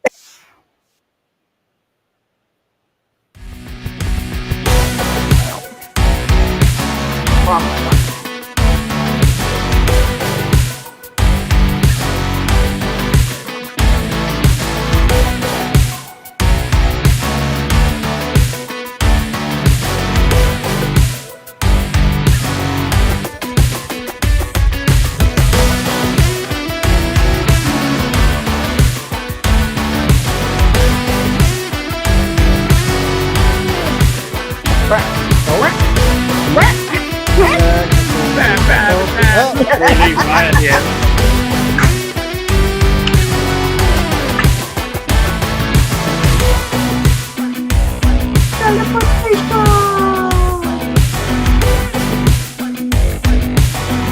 Really right, yeah. Teleport.